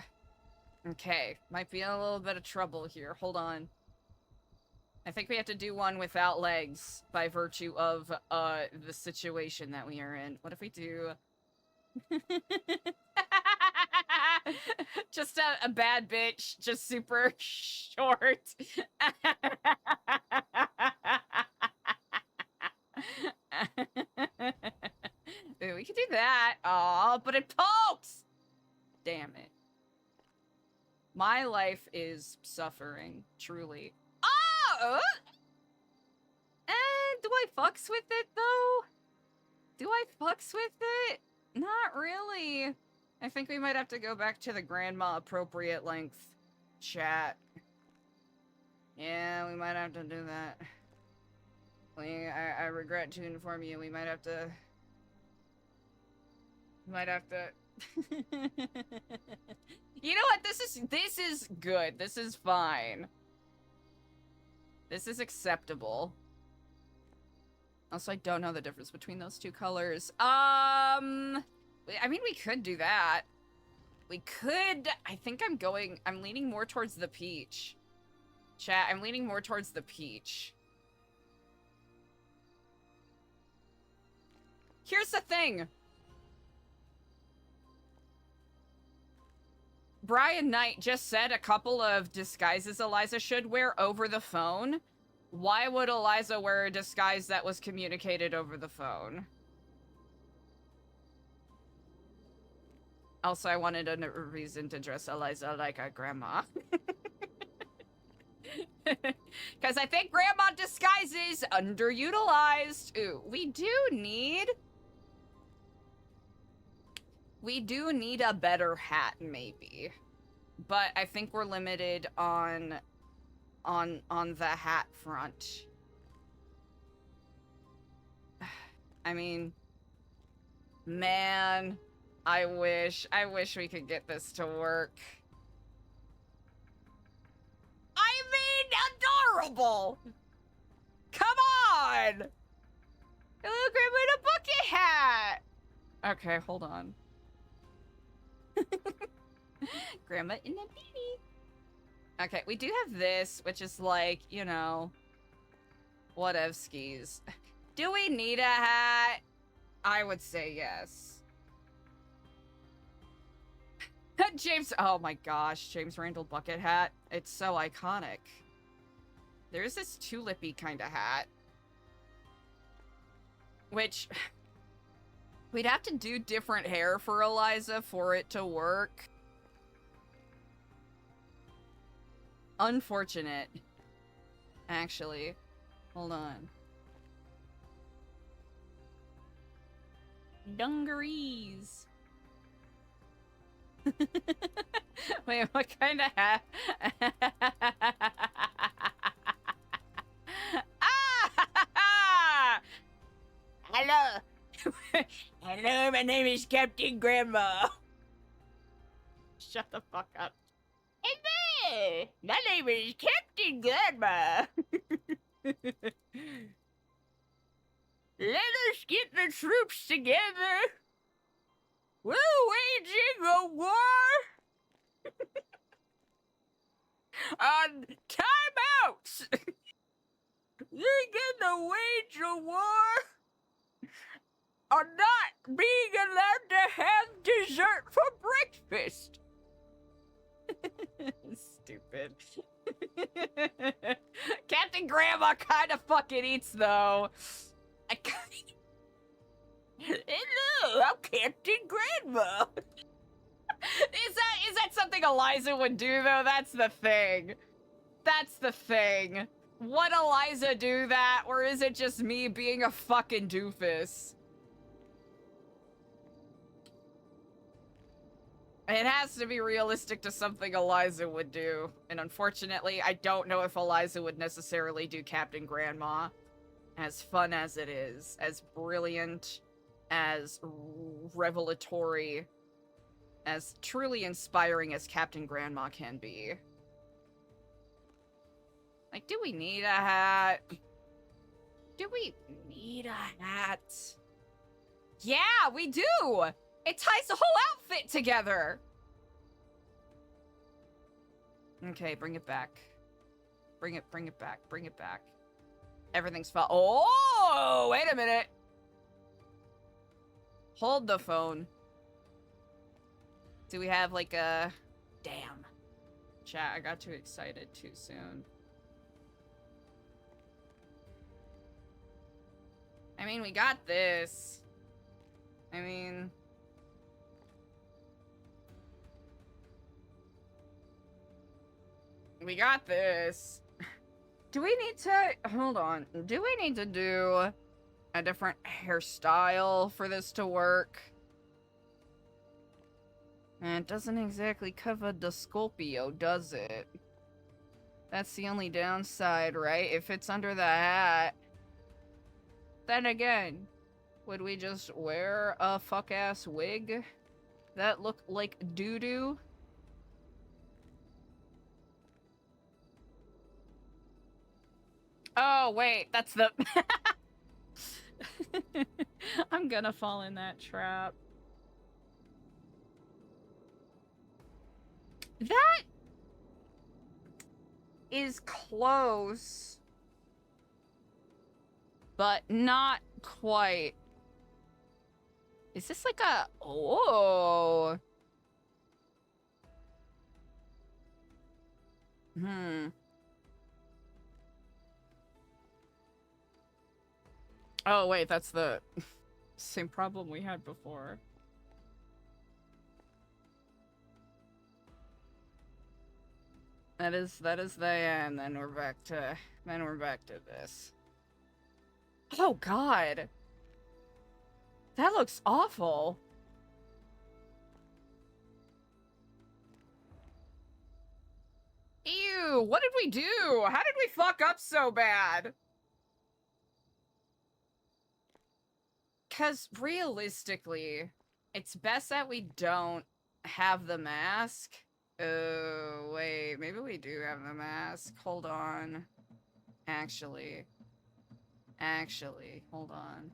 Okay. Might be in a little bit of trouble here. Hold on. I think we have to do one without legs by virtue of the situation that we are in. What if we do just a bad bitch, just super short. Ooh, we could do that. Oh, but it pokes! Damn it. My life is suffering, truly. Oh! Do I fucks with it, though? Do I fucks with it? Not really. I think we might have to go back to the grandma appropriate length chat. Yeah, we might have to do that. I regret to inform you, we might have to... You know what? This is good. This is fine. This is acceptable. Also, I don't know the difference between those two colors. I mean, we could do that. We could... I think I'm leaning more towards the peach. Chat, I'm leaning more towards the peach. Here's the thing. Brian Knight just said a couple of disguises Eliza should wear over the phone. Why would Eliza wear a disguise that was communicated over the phone? Also, I wanted a reason to dress Eliza like a grandma. Because I think grandma disguise is underutilized. Ooh, we do need a better hat, maybe. But I think we're limited on the hat front. I mean, man, I wish we could get this to work. I mean, adorable! Come on! Hello, Grandma in a bucket hat! Okay, hold on. Grandma in a beanie. Okay, we do have this, which is like, you know, whatevskis. Do we need a hat? I would say yes. James, oh my gosh, James Randall bucket hat. It's so iconic. There's this tulipy kind of hat. Which, we'd have to do different hair for Eliza for it to work. Unfortunate. Actually. Hold on. Dungarees. Wait, what kind of hat? Ah! Hello. Hello, my name is Captain Grandma. Shut the fuck up. Hello, my name is Captain Grandma. Let us get the troops together. We're waging a war on timeouts. We're gonna wage a war on not being allowed to have dessert for breakfast. Stupid. Captain Grandma kind of fucking eats, though. Hello, I'm Captain Grandma. Is that something Eliza would do, though? That's the thing. That's the thing. Would Eliza do that, or is it just me being a fucking doofus? It has to be realistic to something Eliza would do. And unfortunately, I don't know if Eliza would necessarily do Captain Grandma. As fun as it is, as brilliant, as revelatory, as truly inspiring as Captain Grandma can be. Like, do we need a hat? Do we need a hat? Yeah, we do! It ties the whole outfit together! Okay, bring it back. Bring it back, bring it back. Everything's fine. Oh, wait a minute. Hold the phone. Do we have like a... Damn. Chat, I got too excited too soon. I mean, we got this. I mean... We got this. Do we need to... Hold on. Do we need to do a different hairstyle for this to work? And it doesn't exactly cover the Scorpio, does it? That's the only downside, right? If it's under the hat... Then again, would we just wear a fuck-ass wig that looked like doo-doo? Oh, wait, that's the... I'm gonna fall in that trap. That is close, but not quite. Is this like a... Oh. Oh, wait, that's the same problem we had before. That is the end. Then we're back to this. Oh God. That looks awful. Ew, what did we do? How did we fuck up so bad? Because realistically, it's best that we don't have the mask. Oh, wait, maybe we do have the mask. Hold on. Actually, hold on.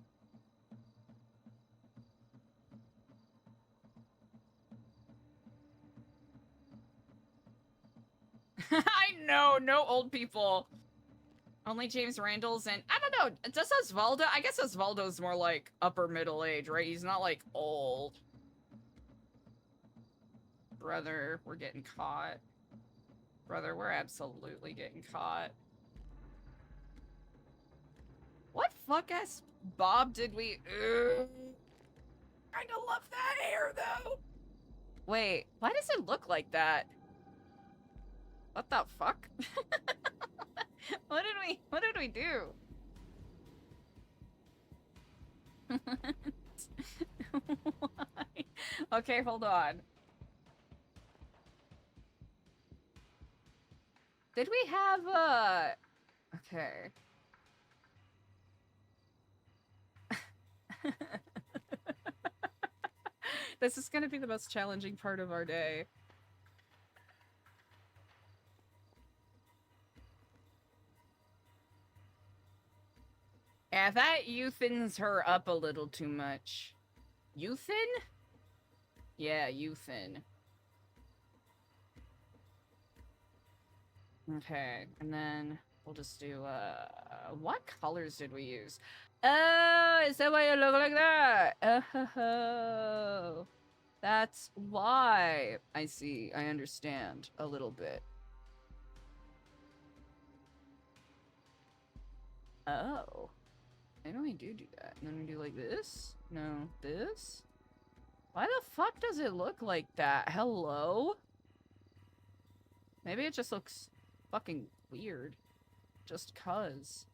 I know, no old people. Only James Randall's and I don't know, does Osvaldo? I guess Osvaldo's more like upper middle age, right? He's not like old. Brother, we're getting caught. Brother, we're absolutely getting caught. What fuck-ass bob did we... Kinda love that hair, though. Wait, why does it look like that? What the fuck? What did we do? Why? Okay, hold on. Did we have a... Okay. This is gonna be the most challenging part of our day. Yeah, that youthens her up a little too much. Youthen? Yeah, youthen. Okay, and then we'll just do, what colors did we use? Oh, is that why you look like that? Oh, that's why. I see, I understand a little bit. Oh. Maybe we do that. And then we do like this? No, this? Why the fuck does it look like that? Hello? Maybe it just looks fucking weird. Just cuz.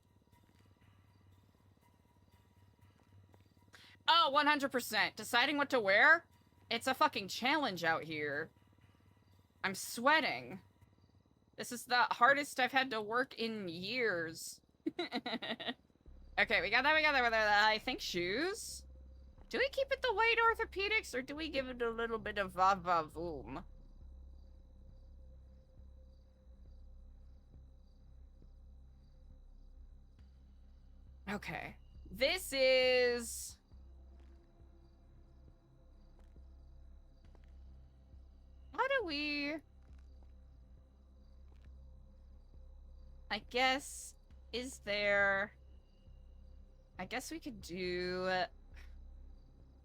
Oh, 100%. Deciding what to wear? It's a fucking challenge out here. I'm sweating. This is the hardest I've had to work in years. Okay, we got that, I think shoes? Do we keep it the white orthopedics, or do we give it a little bit of va-va-voom? Okay. This is... How do we... I guess... Is there... I guess we could do...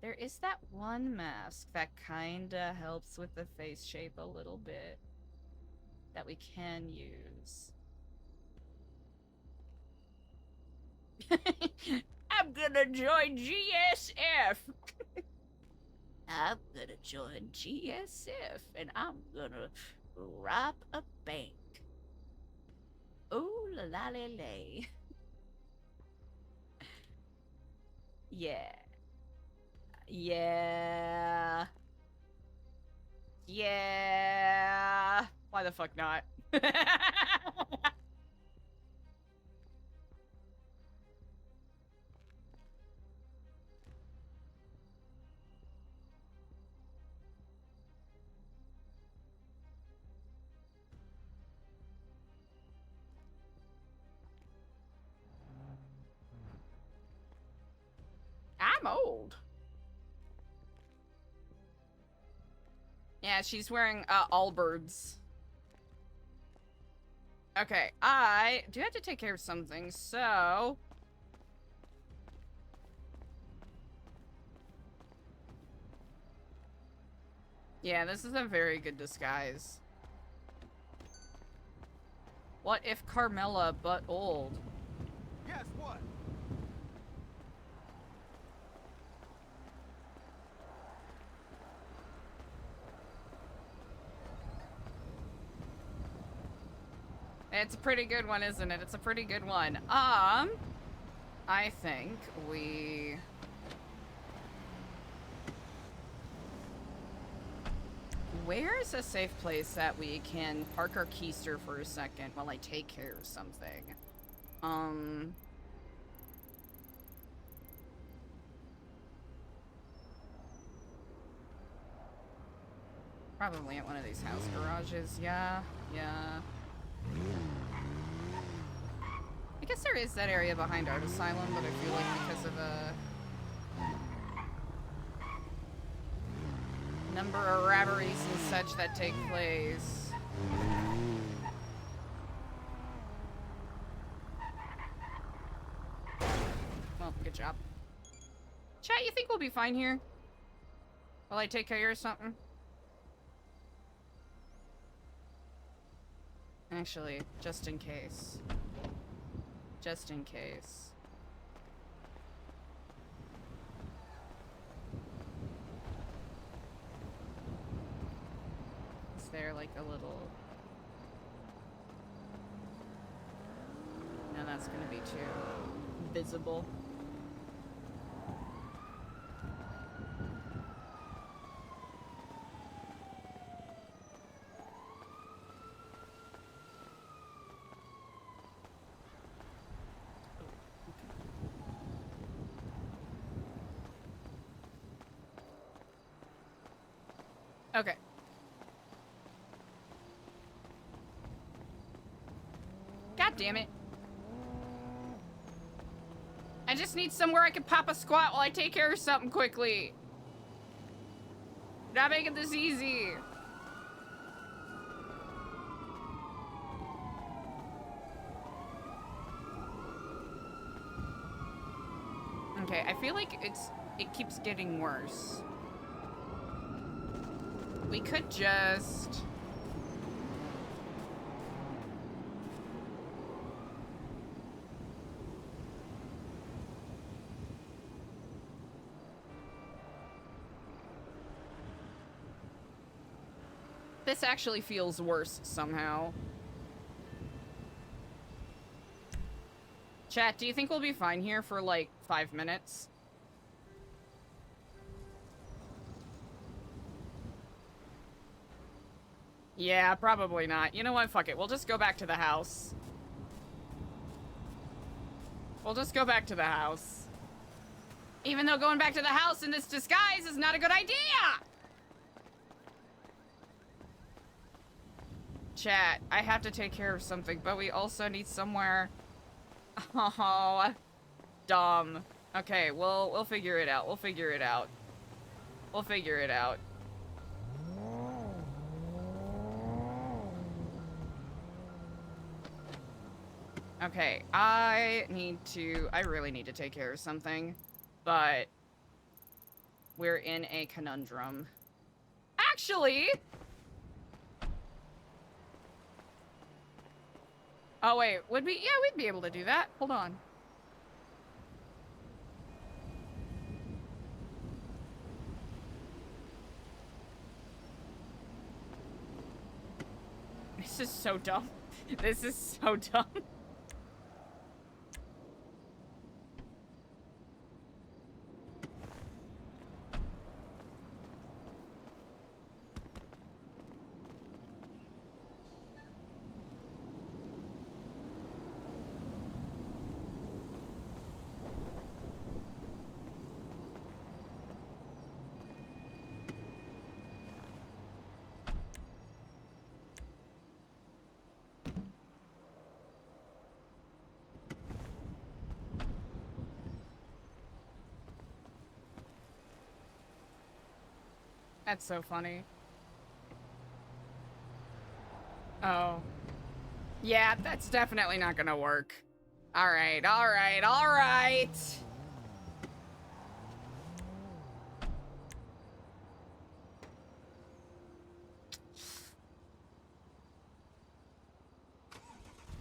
There is that one mask that kinda helps with the face shape a little bit. That we can use. I'm gonna join GSF! I'm gonna join GSF and I'm gonna rob a bank. Ooh la la la la. Yeah. Yeah. Yeah. Why the fuck not? I'm old. Yeah, she's wearing Allbirds. Okay, I do have to take care of something, so... Yeah, this is a very good disguise. What if Carmella but old? Guess what? It's a pretty good one, isn't it? It's a pretty good one. I think we... Where's a safe place that we can park our keister for a second while I take care of something? Probably at one of these house garages. Yeah. I guess there is that area behind Art Asylum, but I feel like because of a number of robberies and such that take place. Well, good job. Chat, you think we'll be fine here? While I take care of something? Actually, just in case. Just in case. Is there like a little... No, that's gonna be too visible. Okay. God damn it. I just need somewhere I can pop a squat while I take care of something quickly. Not making this easy. Okay, I feel like it keeps getting worse. We could just... This actually feels worse somehow. Chat, do you think we'll be fine here for like 5 minutes? Yeah, probably not. You know what? Fuck it. We'll just go back to the house. We'll just go back to the house. Even though going back to the house in this disguise is not a good idea! Chat, I have to take care of something, but we also need somewhere... Oh, dumb. Okay, we'll figure it out. We'll figure it out. We'll figure it out. Okay, I really need to take care of something, but we're in a conundrum. Actually! Oh wait, would we? Yeah, we'd be able to do that. Hold on. This is so dumb. This is so dumb. That's so funny. Oh. Yeah, that's definitely not gonna work. Alright, alright, alright!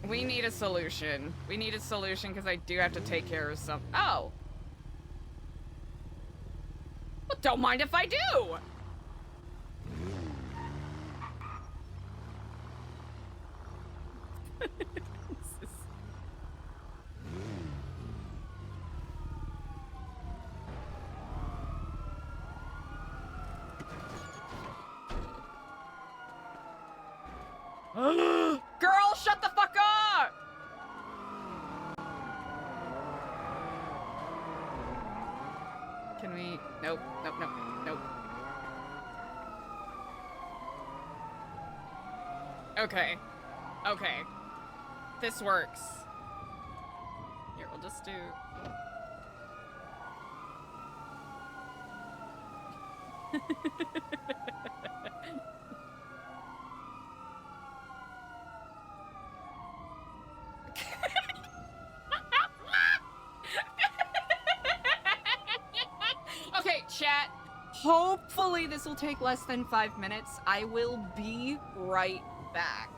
We need a solution. We need a solution because I do have to take care of some... Oh! Well, don't mind if I do! Girl, shut the fuck up! Can we? Nope, nope, nope, nope. Okay. Okay. This works. Here, we'll just do... Okay, chat. Hopefully this will take less than 5 minutes. I will be right back.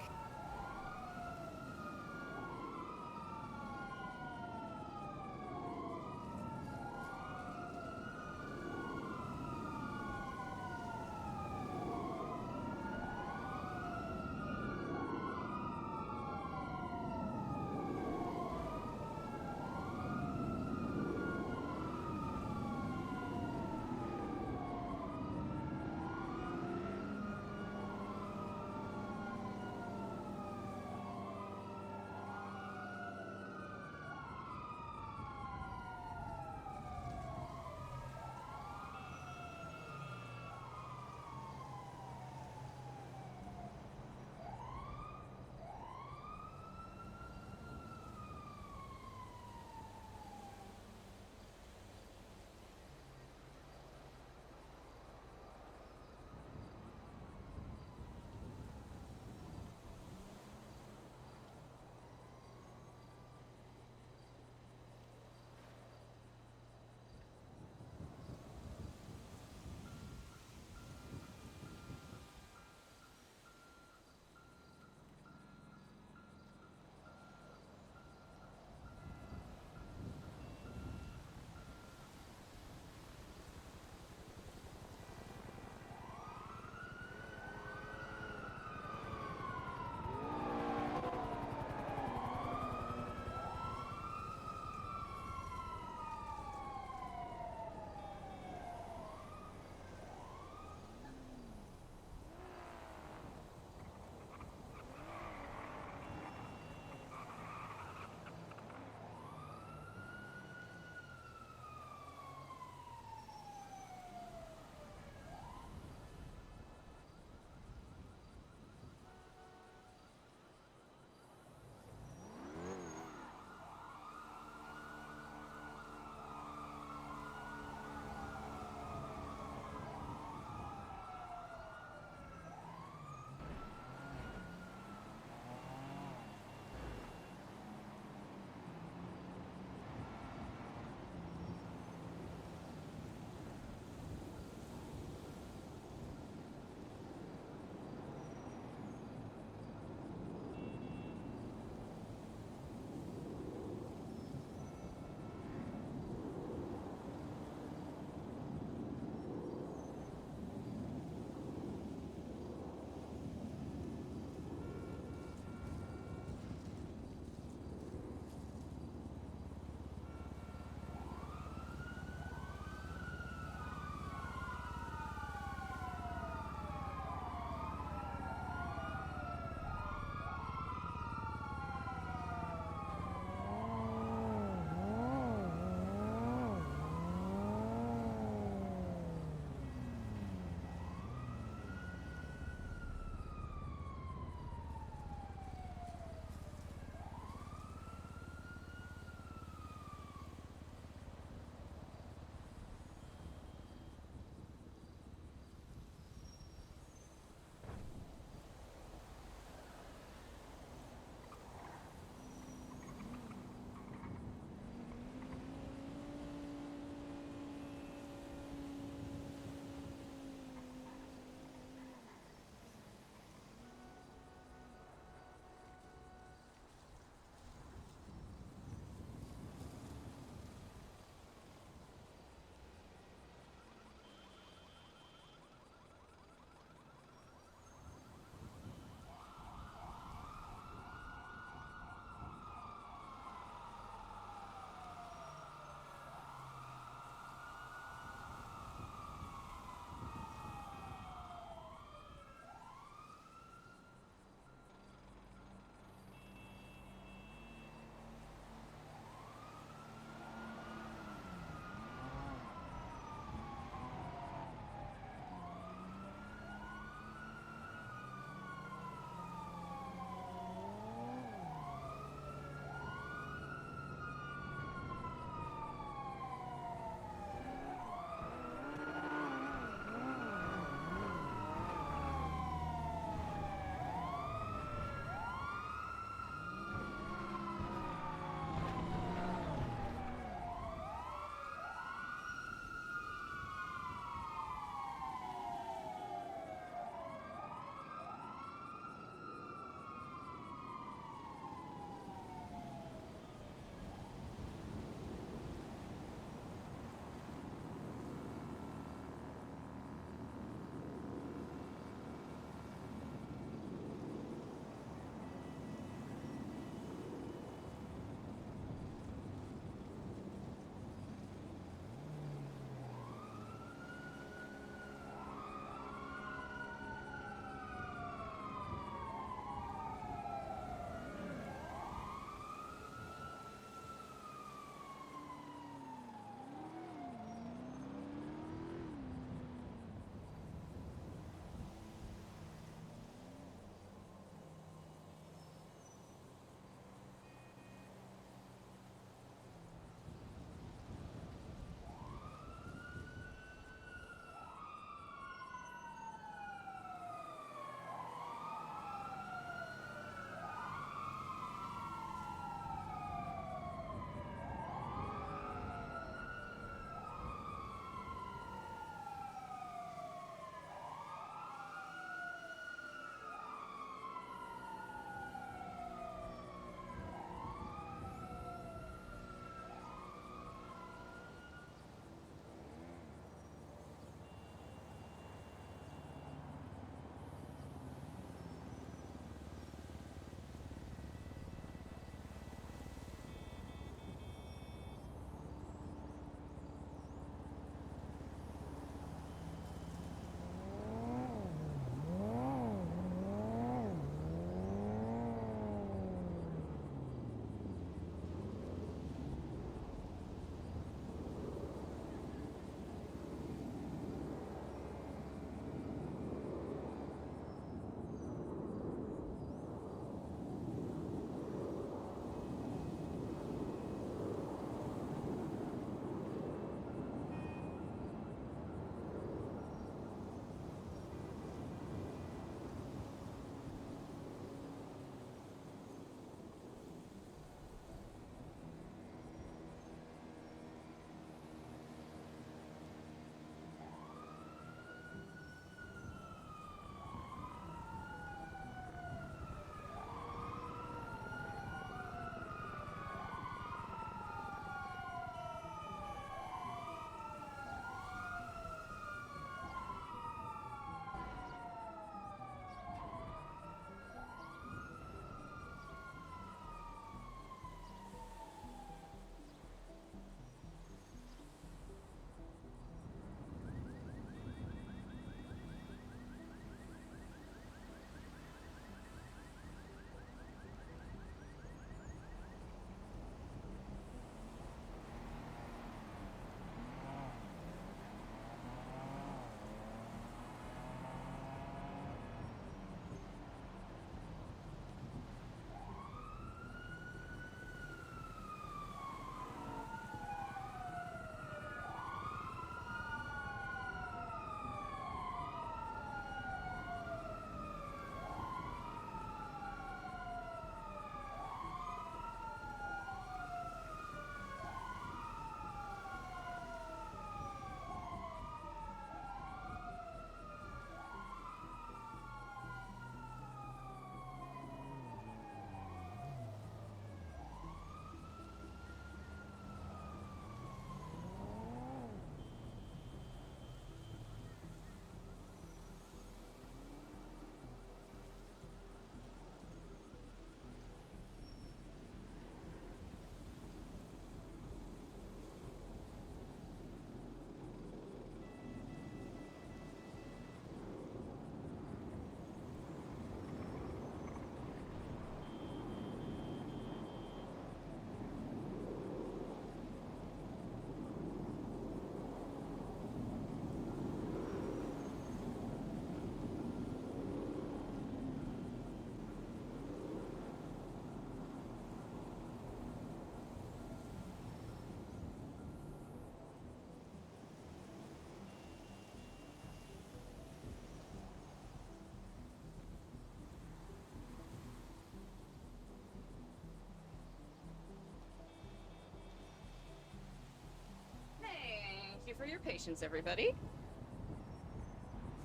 for your patience, everybody.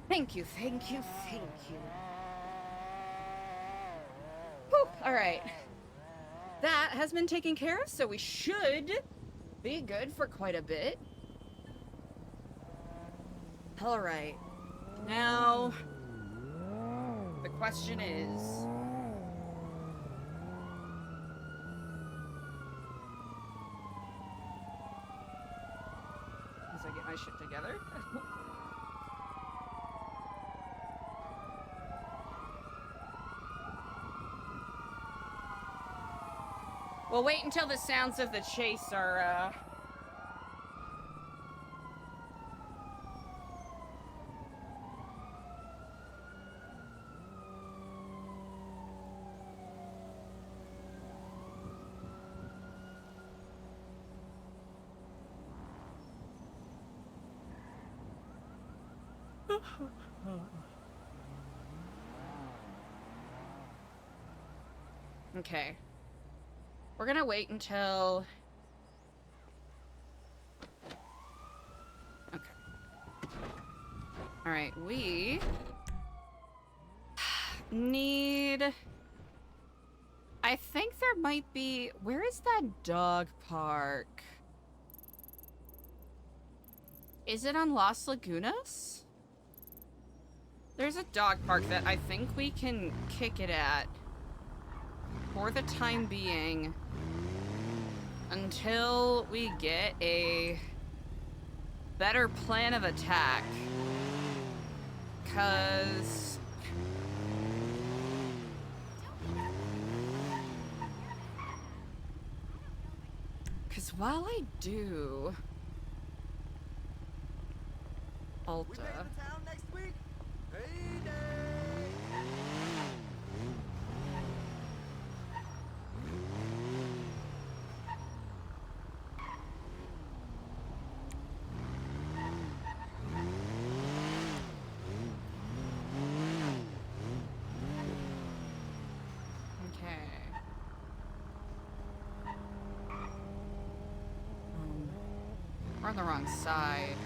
Thank you, thank you, thank you. Whew, alright. That has been taken care of, so we should be good for quite a bit. Alright. Now, the question is... as I get my shit together. We'll wait until the sounds of the chase are, Okay. We're gonna wait until... Okay. Alright, we... need... I think there might be... Where is that dog park? Is it on Las Lagunas? There's a dog park that I think we can kick it at. For the time being, until we get a better plan of attack. 'Cause while I do We Alta. making the town next week? Payday! Okay. We're on the wrong side.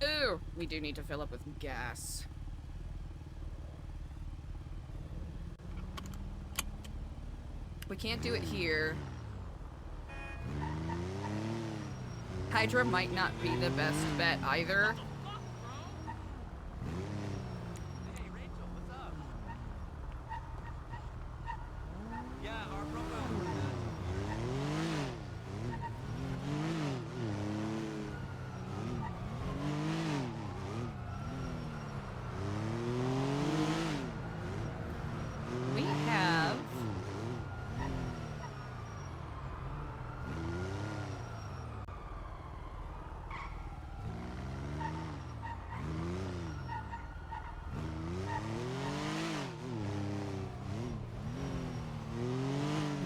Ooh, we do need to fill up with gas. We can't do it here. Hydra might not be the best bet either. Hey, Rachel, what's up? Yeah, our brother. We have...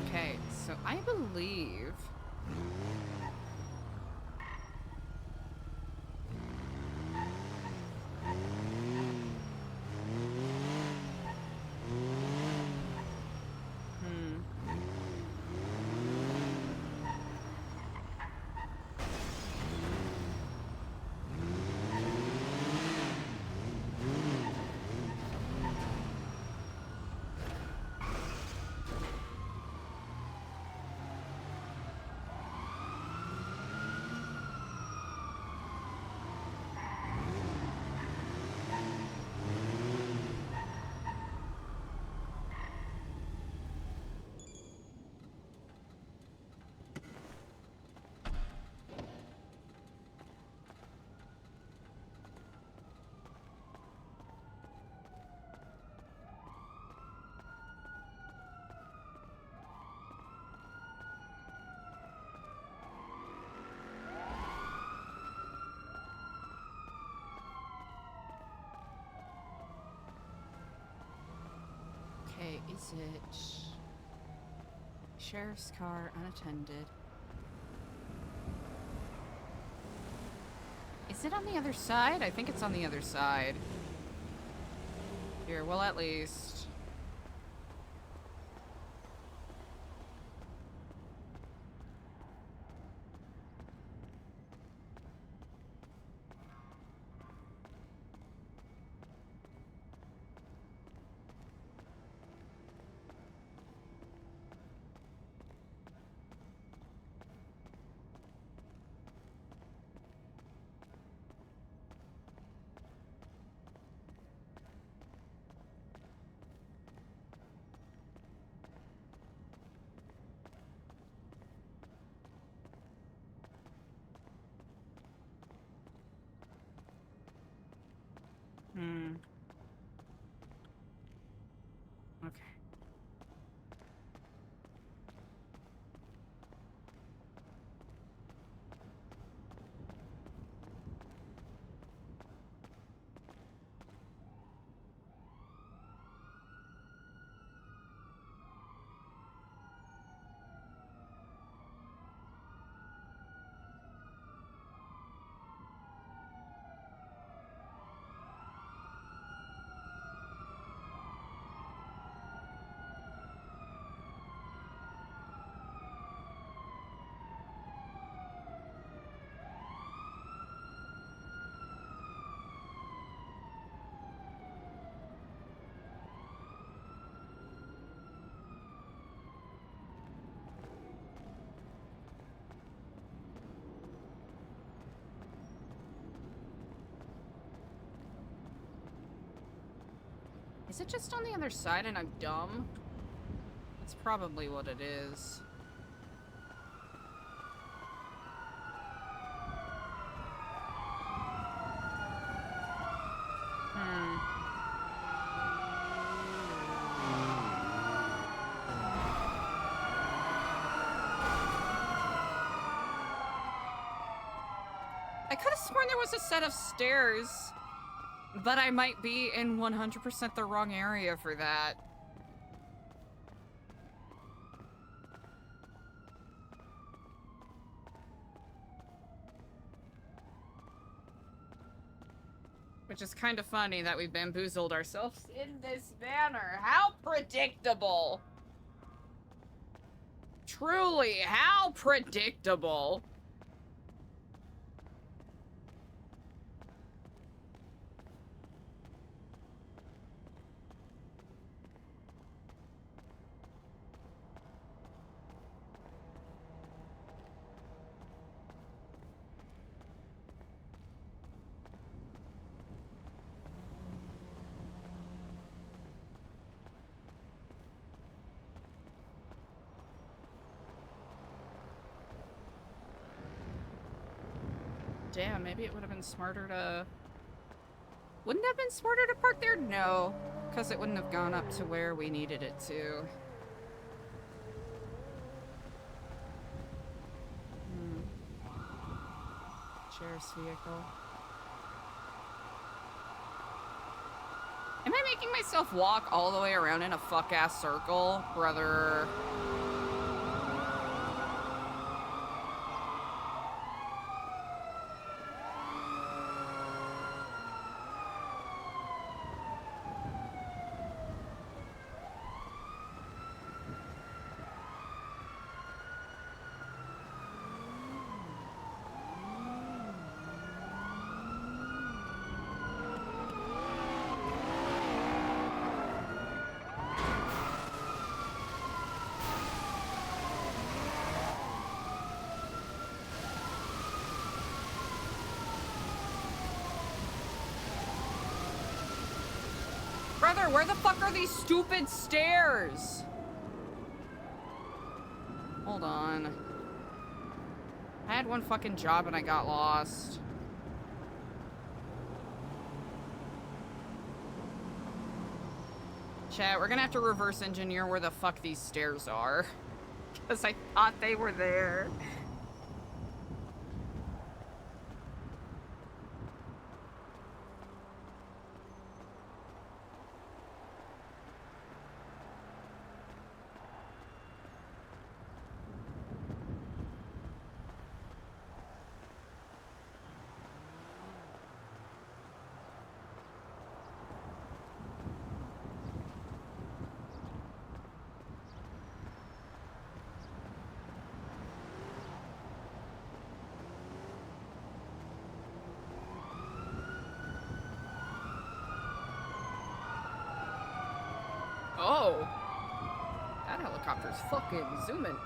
Okay, so I believe... Hmm. Okay, is it... Sheriff's car unattended? Is it on the other side? I think it's on the other side. Here, well, at least. Hmm. Okay. Is it just on the other side and I'm dumb? That's probably what it is. I could have sworn there was a set of stairs, but I might be in 100% the wrong area for that. Which is kind of funny that we bamboozled ourselves in this manner. How predictable! Truly, how predictable! Damn, maybe it would have been smarter to... Wouldn't it have been smarter to park there? No, because it wouldn't have gone up to where we needed it to. Sheriff's vehicle. Am I making myself walk all the way around in a fuck-ass circle, brother? Brother, where the fuck are these stupid stairs? Hold on. I had one fucking job and I got lost. Chat, we're gonna have to reverse engineer where the fuck these stairs are. Because I thought they were there. Oh. That helicopter's fucking zooming.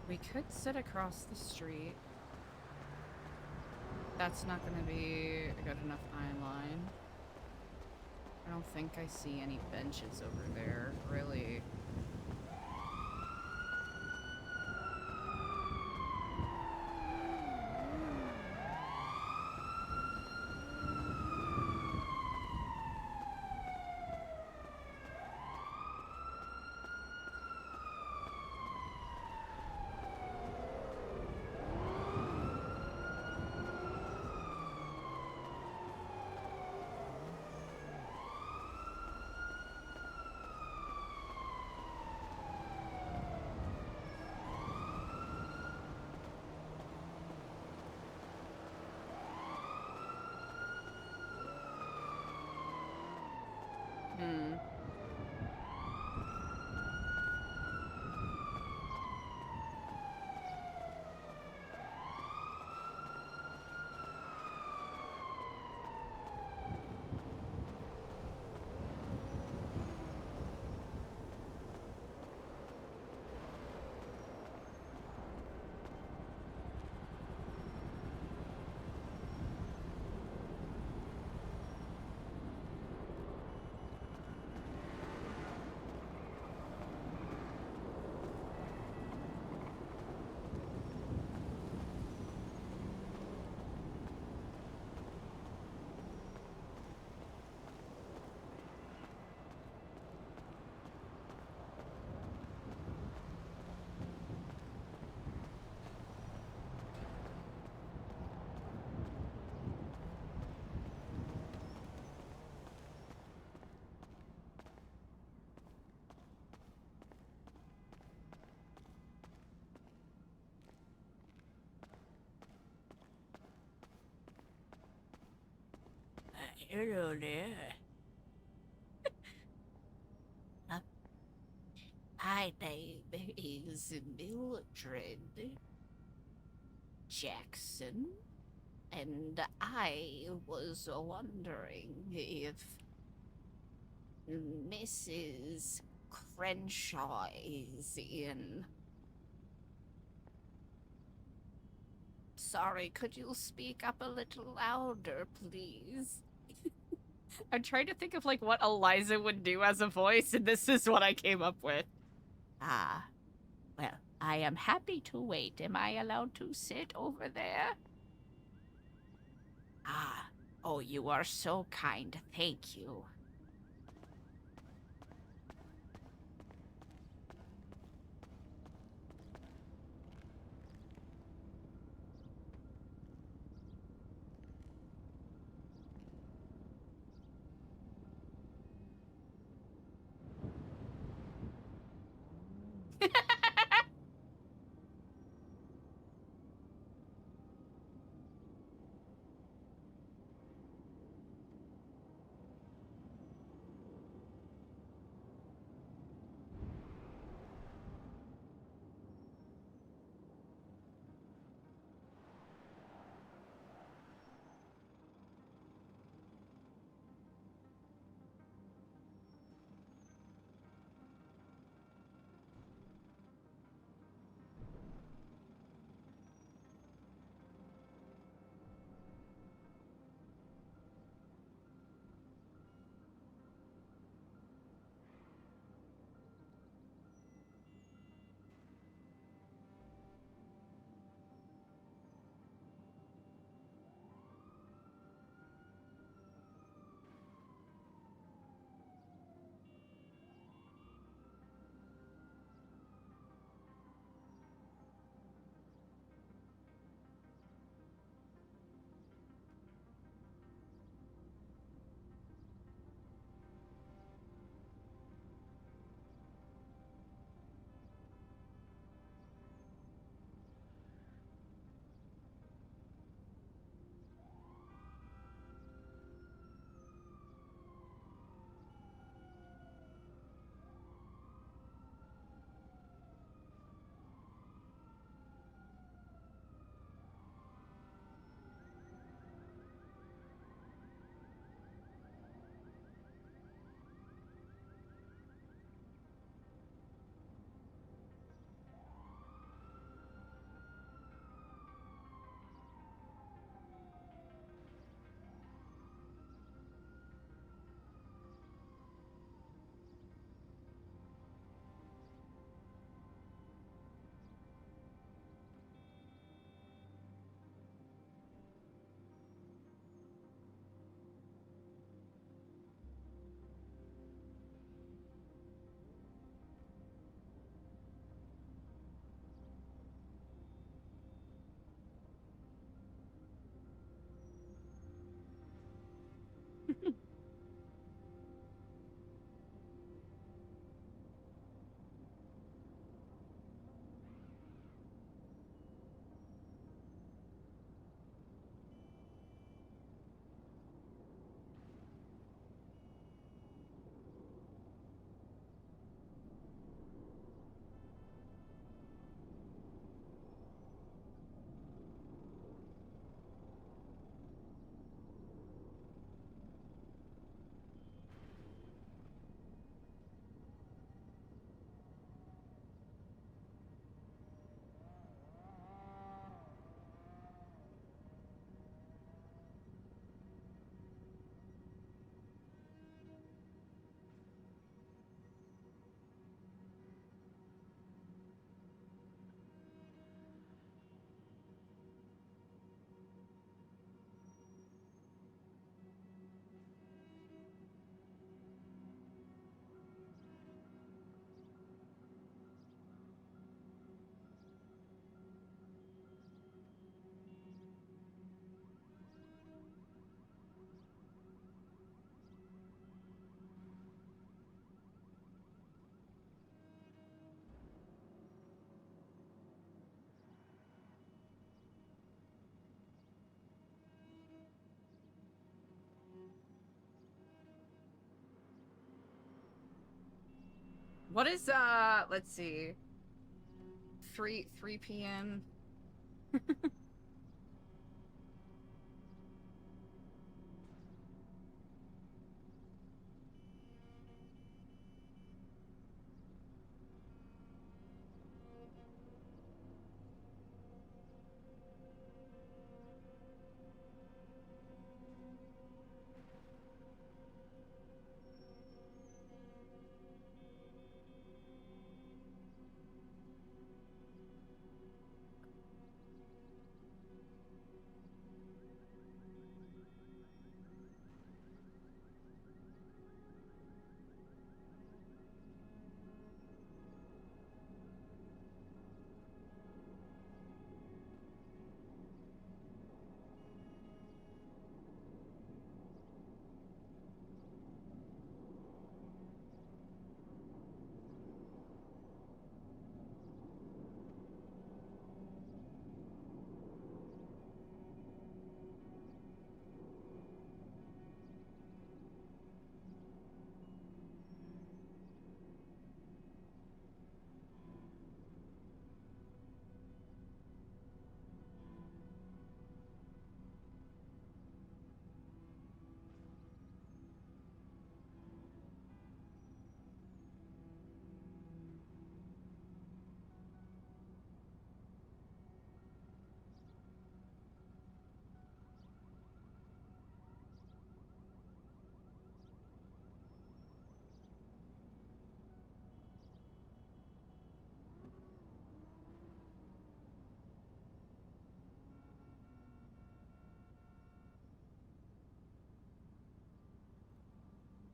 We could sit across the street. That's not gonna be a good enough eye line. I don't think I see any benches over there, really. Hmm. Hello there. My name is Mildred Jackson, and I was wondering if Mrs. Crenshaw is in. Sorry, could you speak up a little louder, please? I'm trying to think of like what Eliza would do as a voice, and this is what I came up with. Ah, well, I am happy to wait. Am I allowed to sit over there? Ah, oh, you are so kind. Thank you. What is let's see. 3 p.m.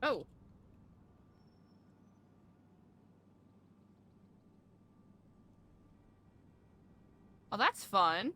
Oh. Oh, that's fun.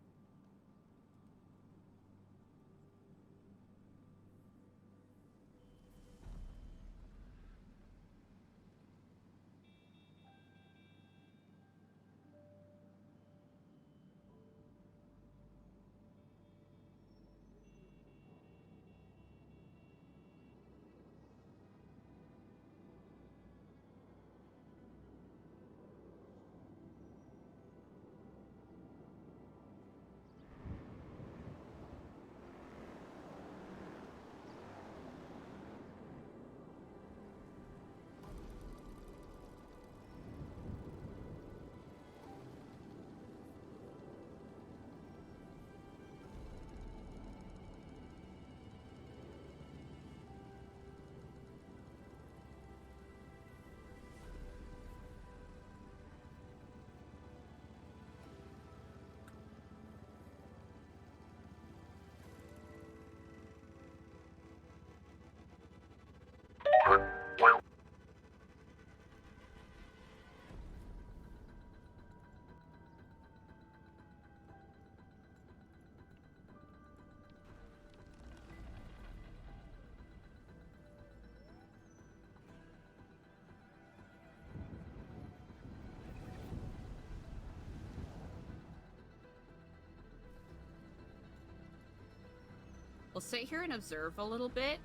We'll sit here and observe a little bit.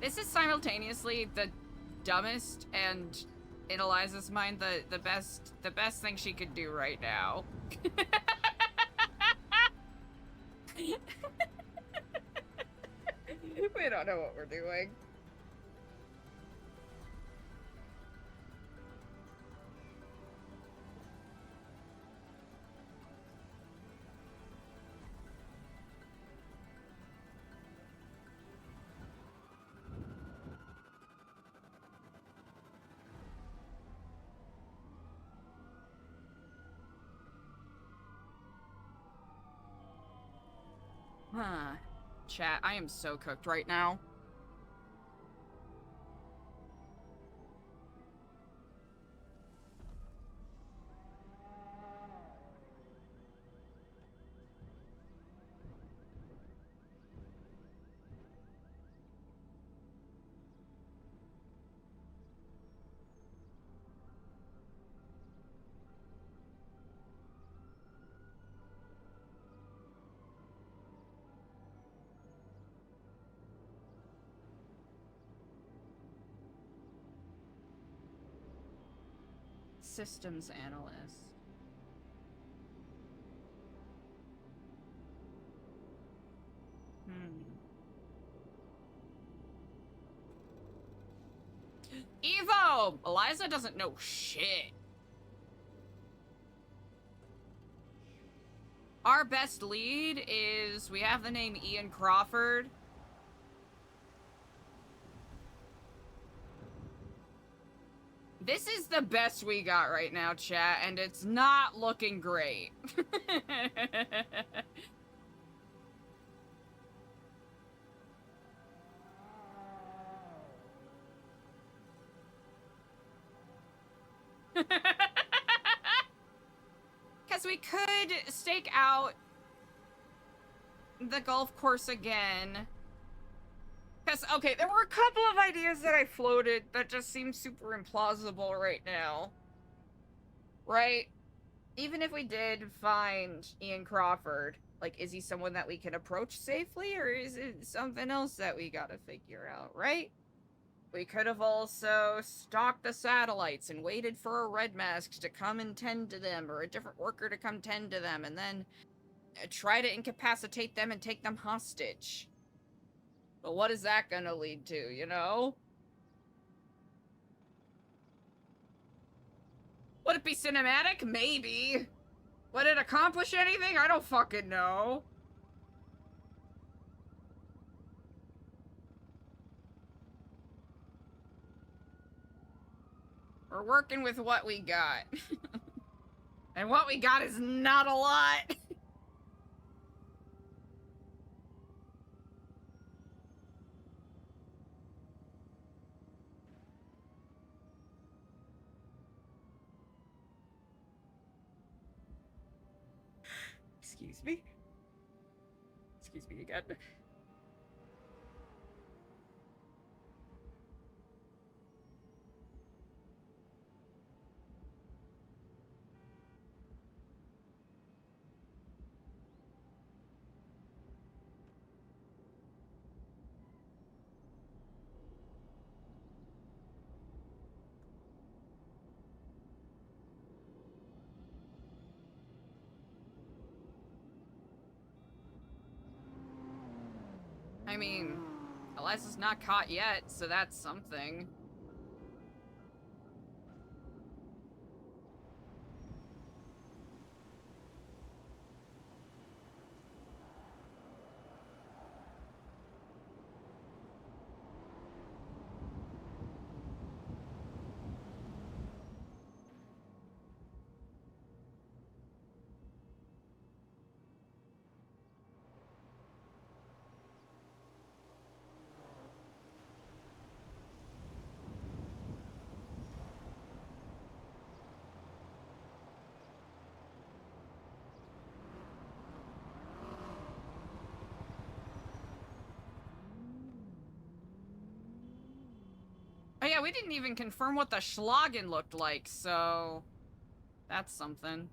This is simultaneously the dumbest and, in Eliza's mind, the best thing she could do right now. We don't know what we're doing. Huh. Chat, I am so cooked right now. Systems analyst. Evo! Eliza doesn't know shit. Our best lead is, we have the name Ian Crawford. This is the best we got right now, chat, and it's not looking great. Because we could stake out the golf course again. Because, okay, there were a couple of ideas that I floated that just seem super implausible right now. Right? Even if we did find Ian Crawford, like, is he someone that we can approach safely, or is it something else that we gotta figure out, right? We could have also stalked the satellites and waited for a red mask to come and tend to them, or a different worker to come tend to them, and then try to incapacitate them and take them hostage. But what is that gonna lead to, you know? Would it be cinematic? Maybe. Would it accomplish anything? I don't fucking know. We're working with what we got. And what we got is not a lot. Excuse me? Excuse me again. I mean, Eliza's not caught yet, so that's something. Oh yeah, we didn't even confirm what the Schlagen looked like, so that's something.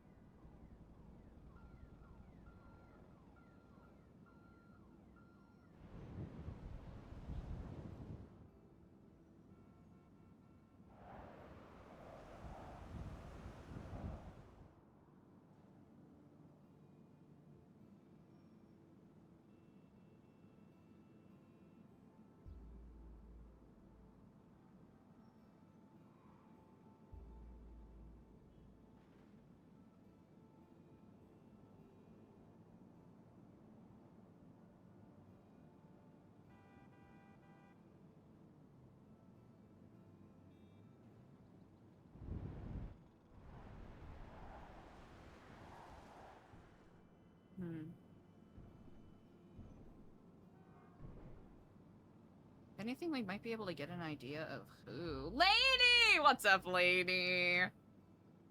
If anything, we might be able to get an idea of who. Lady! What's up, lady?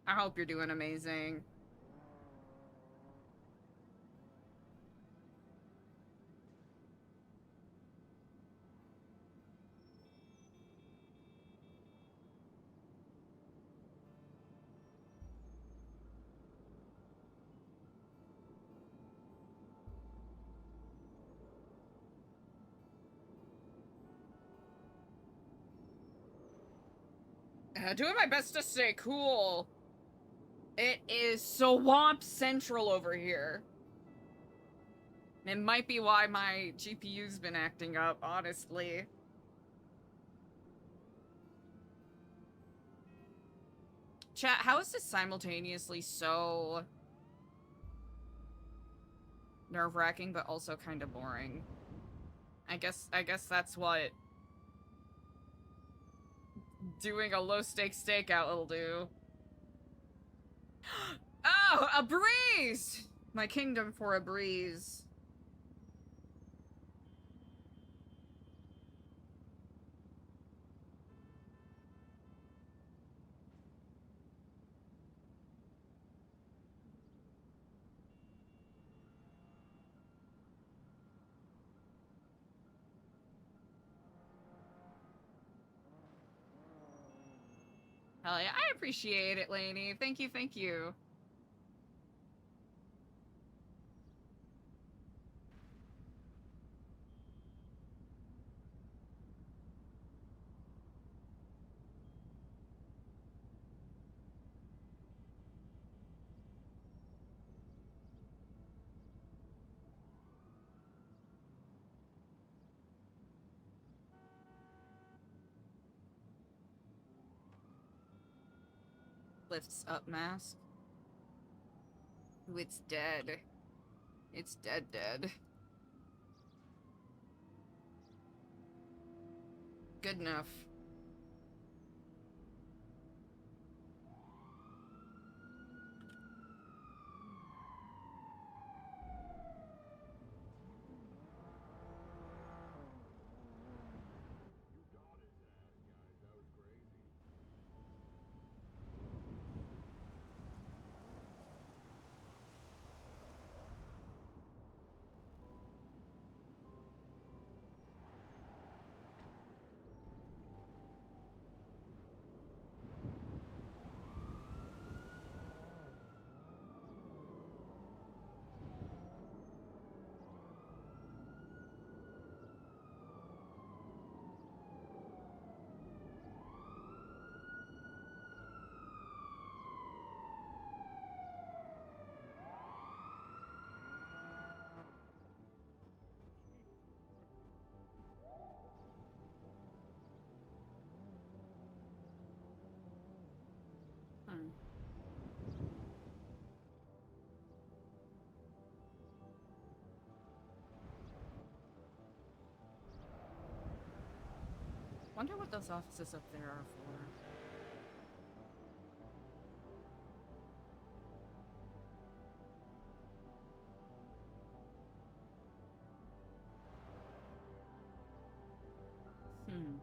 I hope you're doing amazing. Doing my best to stay cool. It is Swamp Central over here. It might be why my GPU's been acting up, honestly. Chat, how is this simultaneously so nerve-wracking but also kind of boring? I guess that's what doing a low-stakes stakeout will do. Oh, a breeze! My kingdom for a breeze. Hell yeah, I appreciate it, Lainey. Thank you, thank you. Lifts up mask. Ooh, it's dead. It's dead. Good enough. Hmm. Wonder what those offices up there are for. Hmm.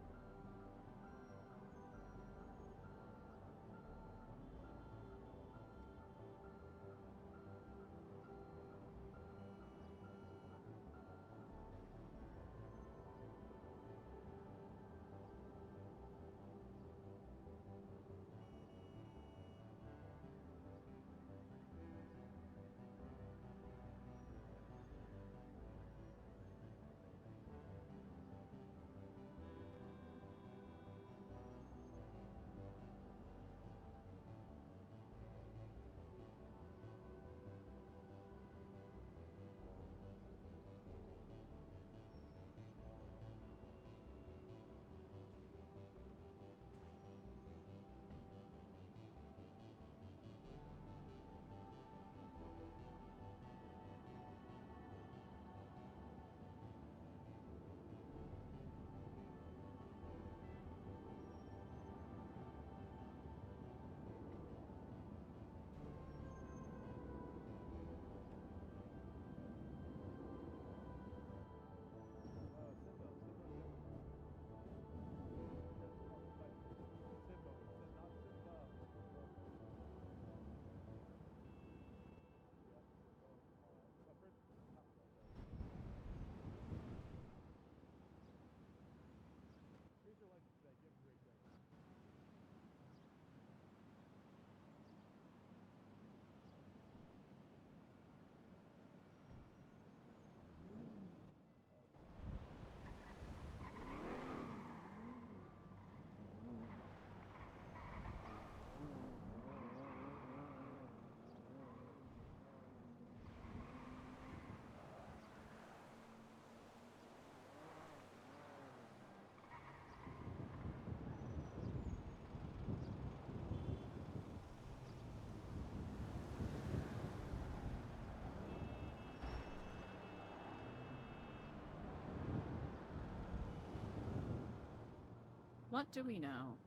What do we know?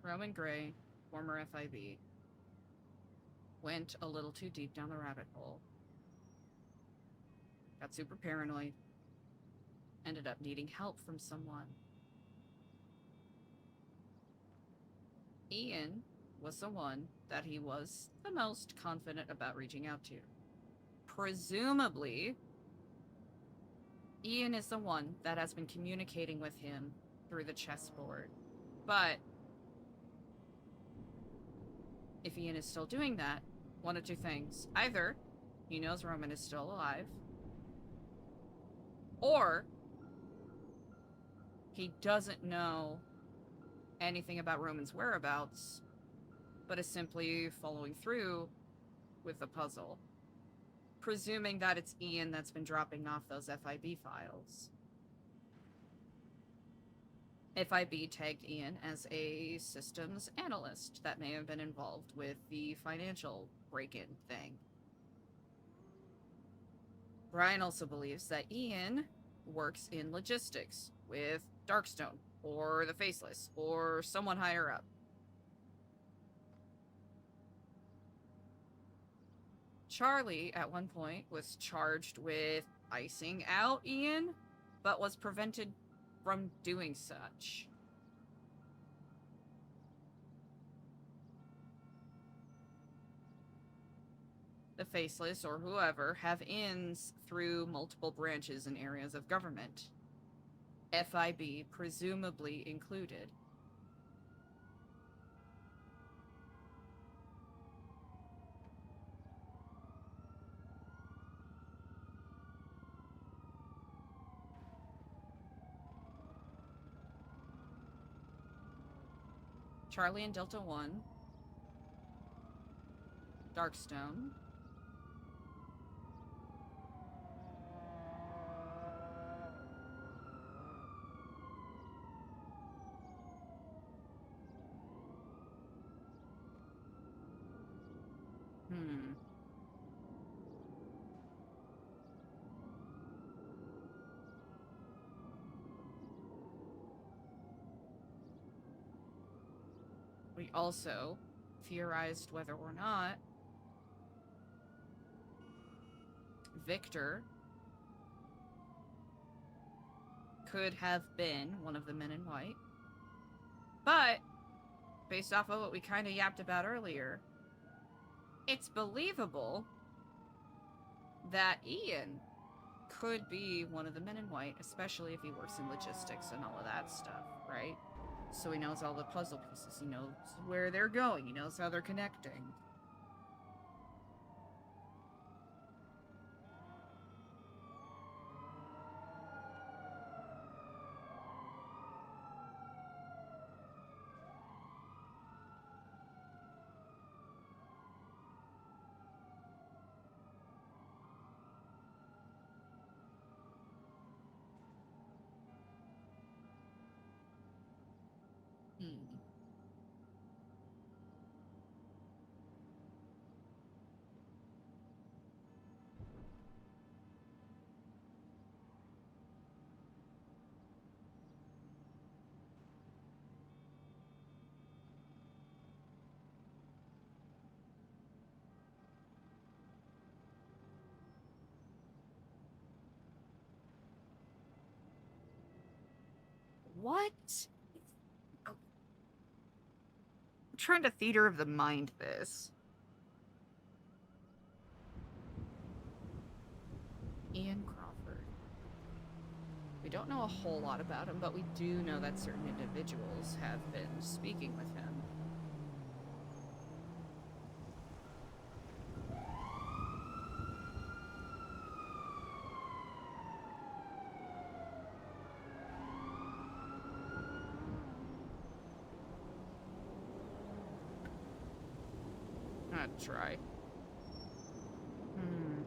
Roman Gray, former FIB, went a little too deep down the rabbit hole. Got super paranoid. Ended up needing help from someone. Ian was the one that he was the most confident about reaching out to. Presumably, Ian is the one that has been communicating with him through the chessboard. But if Ian is still doing that, one of two things. Either he knows Roman is still alive, or he doesn't know anything about Roman's whereabouts, but is simply following through with the puzzle. Presuming that it's Ian that's been dropping off those FIB files. FIB tagged Ian as a systems analyst that may have been involved with the financial break-in thing. Brian also believes that Ian works in logistics with Darkstone, or the Faceless, or someone higher up. Charlie, at one point, was charged with icing out Ian, but was prevented from doing such. The Faceless, or whoever, have ins through multiple branches and areas of government. FIB presumably included. Charlie and Delta 1. Darkstone. Hmm. We also theorized whether or not Victor could have been one of the men in white. But, based off of what we kind of yapped about earlier, it's believable that Ian could be one of the men in white, especially if he works in logistics and all of that stuff, right? So he knows all the puzzle pieces, he knows where they're going, he knows how they're connecting. Hmm. What? Oh. I'm trying to theater of the mind this. Ian Crawford. We don't know a whole lot about him, but we do know that certain individuals have been speaking with him. I'd try. Hmm.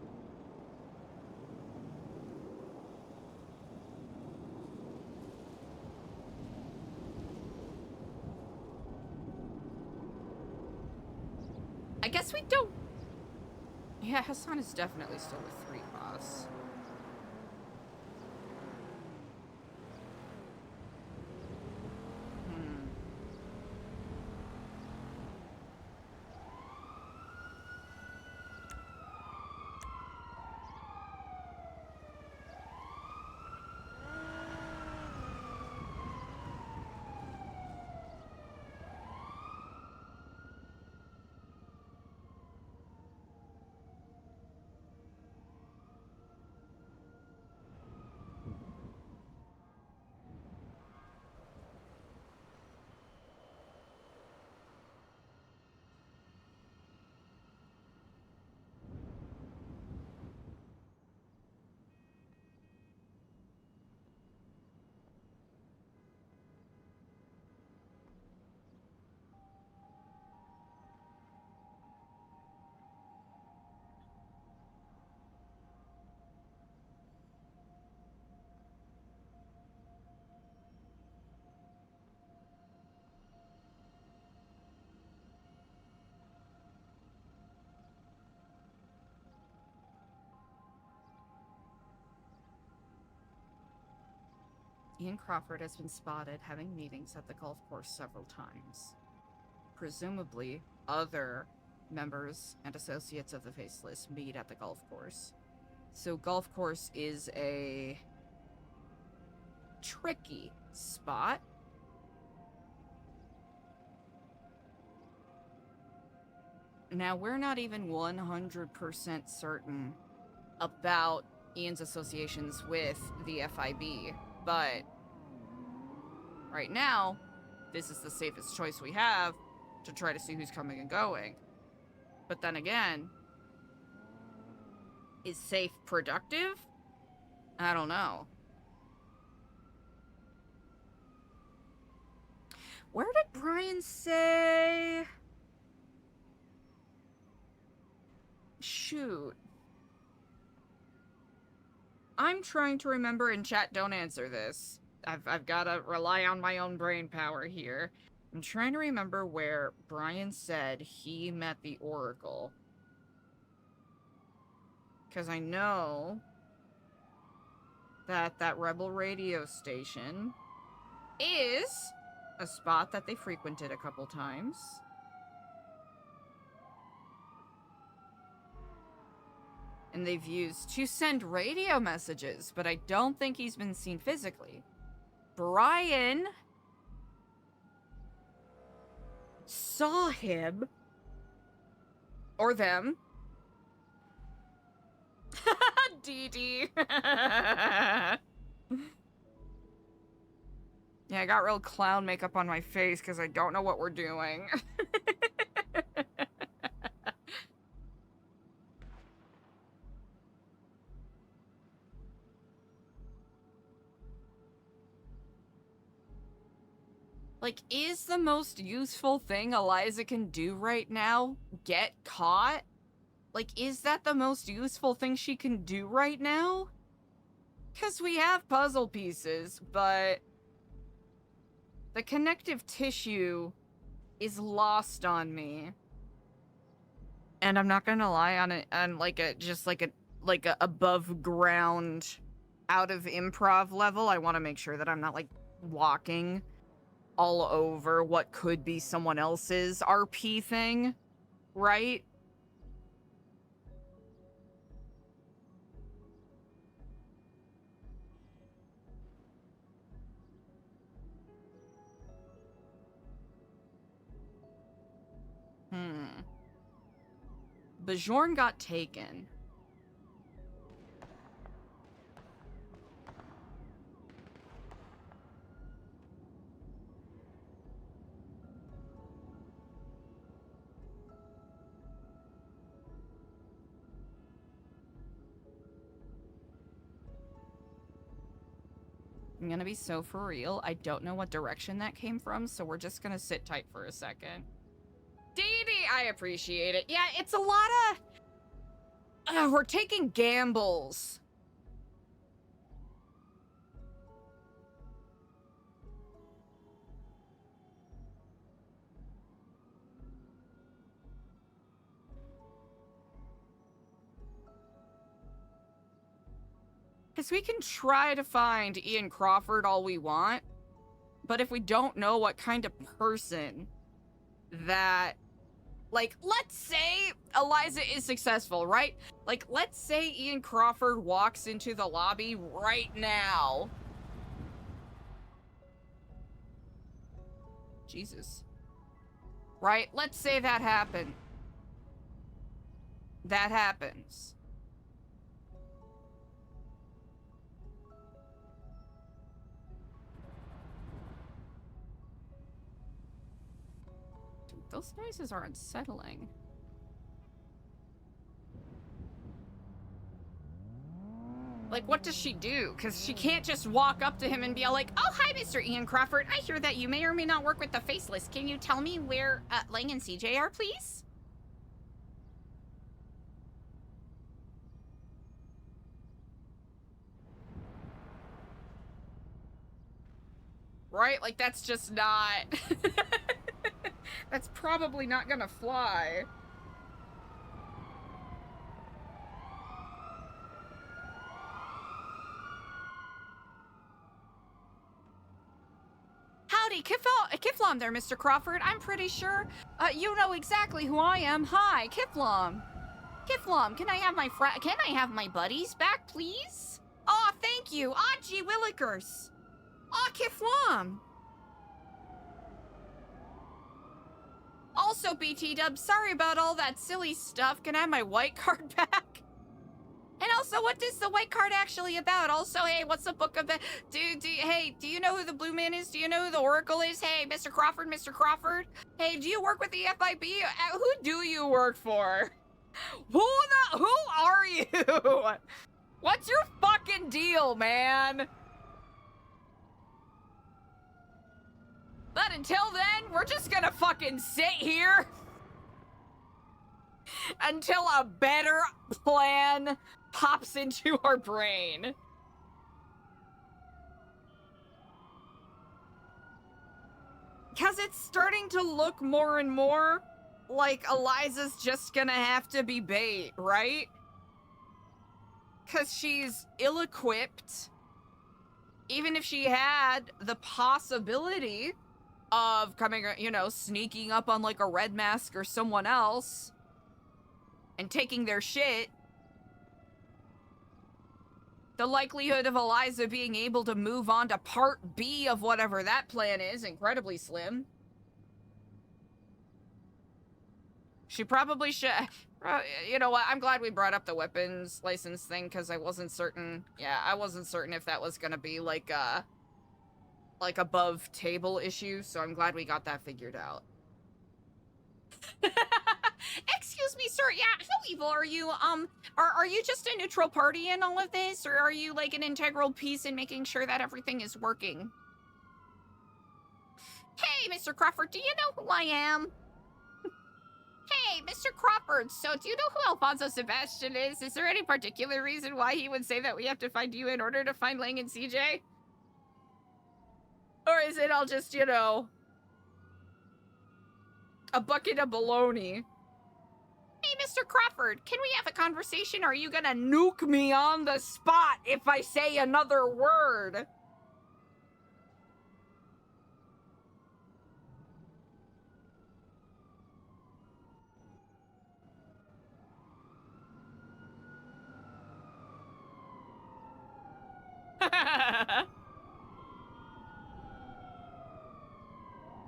I guess we don't... Yeah, Hassan is definitely still with 3 boss. Hmm. Ian Crawford has been spotted having meetings at the golf course several times. Presumably, other members and associates of the Faceless meet at the golf course. So golf course is a tricky spot. Now, we're not even 100% certain about Ian's associations with the FIB, but right now, this is the safest choice we have to try to see who's coming and going. But then again, is safe productive? I don't know. Where did Brian say... Shoot. I'm trying to remember, and chat, don't answer this. I've gotta rely on my own brain power here. I'm trying to remember where Brian said he met the Oracle. Because I know that that rebel radio station is a spot that they frequented a couple times. And they've used to send radio messages, but I don't think he's been seen physically. Brian saw him or them. Dee Dee. Yeah, I got real clown makeup on my face because I don't know what we're doing. Like, is the most useful thing Eliza can do right now get caught? Like, is that the most useful thing she can do right now? Because we have puzzle pieces, but the connective tissue is lost on me. And I'm not gonna lie, on like a above ground, out of improv level, I want to make sure that I'm not like walking all over what could be someone else's RP thing, right? Bajorn got taken. I'm gonna be so for real. I don't know what direction that came from, so we're just gonna sit tight for a second. Dee Dee, I appreciate it. Yeah, it's a lot of... we're taking gambles. Because we can try to find Ian Crawford all we want, but if we don't know what kind of person that... Like, let's say Eliza is successful, right? Like, let's say Ian Crawford walks into the lobby right now. Jesus. Right? Let's say that happened. That happens. Those noises are unsettling. Like, what does she do? Because she can't just walk up to him and be all like, "Oh, hi, Mr. Ian Crawford. I hear that you may or may not work with the Faceless. Can you tell me where Lang and CJ are, please?" Right? Like, that's just not... That's probably not gonna fly. Howdy, Kiflom there, Mr. Crawford. I'm pretty sure you know exactly who I am. Hi, Kiflom. Kiflom, can I have my buddies back, please? Aw, thank you. Aw, gee willikers. Aw, Kiflom. Also, BT Dub, sorry about all that silly stuff. Can I have my white card back? And also, what is the white card actually about? Also, hey, what's the book of the... Hey, do you know who the blue man is? Do you know who the Oracle is? Hey, Mr. Crawford, Mr. Crawford? Hey, do you work with the FIB? Who do you work for? Who are you? What's your fucking deal, man? But until then, we're just gonna fucking sit here until a better plan pops into our brain. Because it's starting to look more and more like Eliza's just gonna have to be bait, right? because she's ill-equipped. Even if she had the possibility of coming, you know, sneaking up on, like, a Red Mask or someone else and taking their shit, the likelihood of Eliza being able to move on to part B of whatever that plan is incredibly slim. She probably should... You know what? I'm glad we brought up the weapons license thing, because I wasn't certain... Yeah, I wasn't certain if that was gonna be, like, above table issue, so I'm glad we got that figured out. Excuse me, sir. Yeah, how evil are you? Are you just a neutral party in all of this, or are you like an integral piece in making sure that everything is working? Hey, Mr. Crawford, do you know who I am? Hey, Mr. Crawford, so do you know who Alfonso Sebastian is? Is there any particular reason why he would say that we have to find you in order to find Lang and CJ? Or is it all just, you know, a bucket of baloney? Hey, Mr. Crawford, can we have a conversation, or are you gonna nuke me on the spot if I say another word?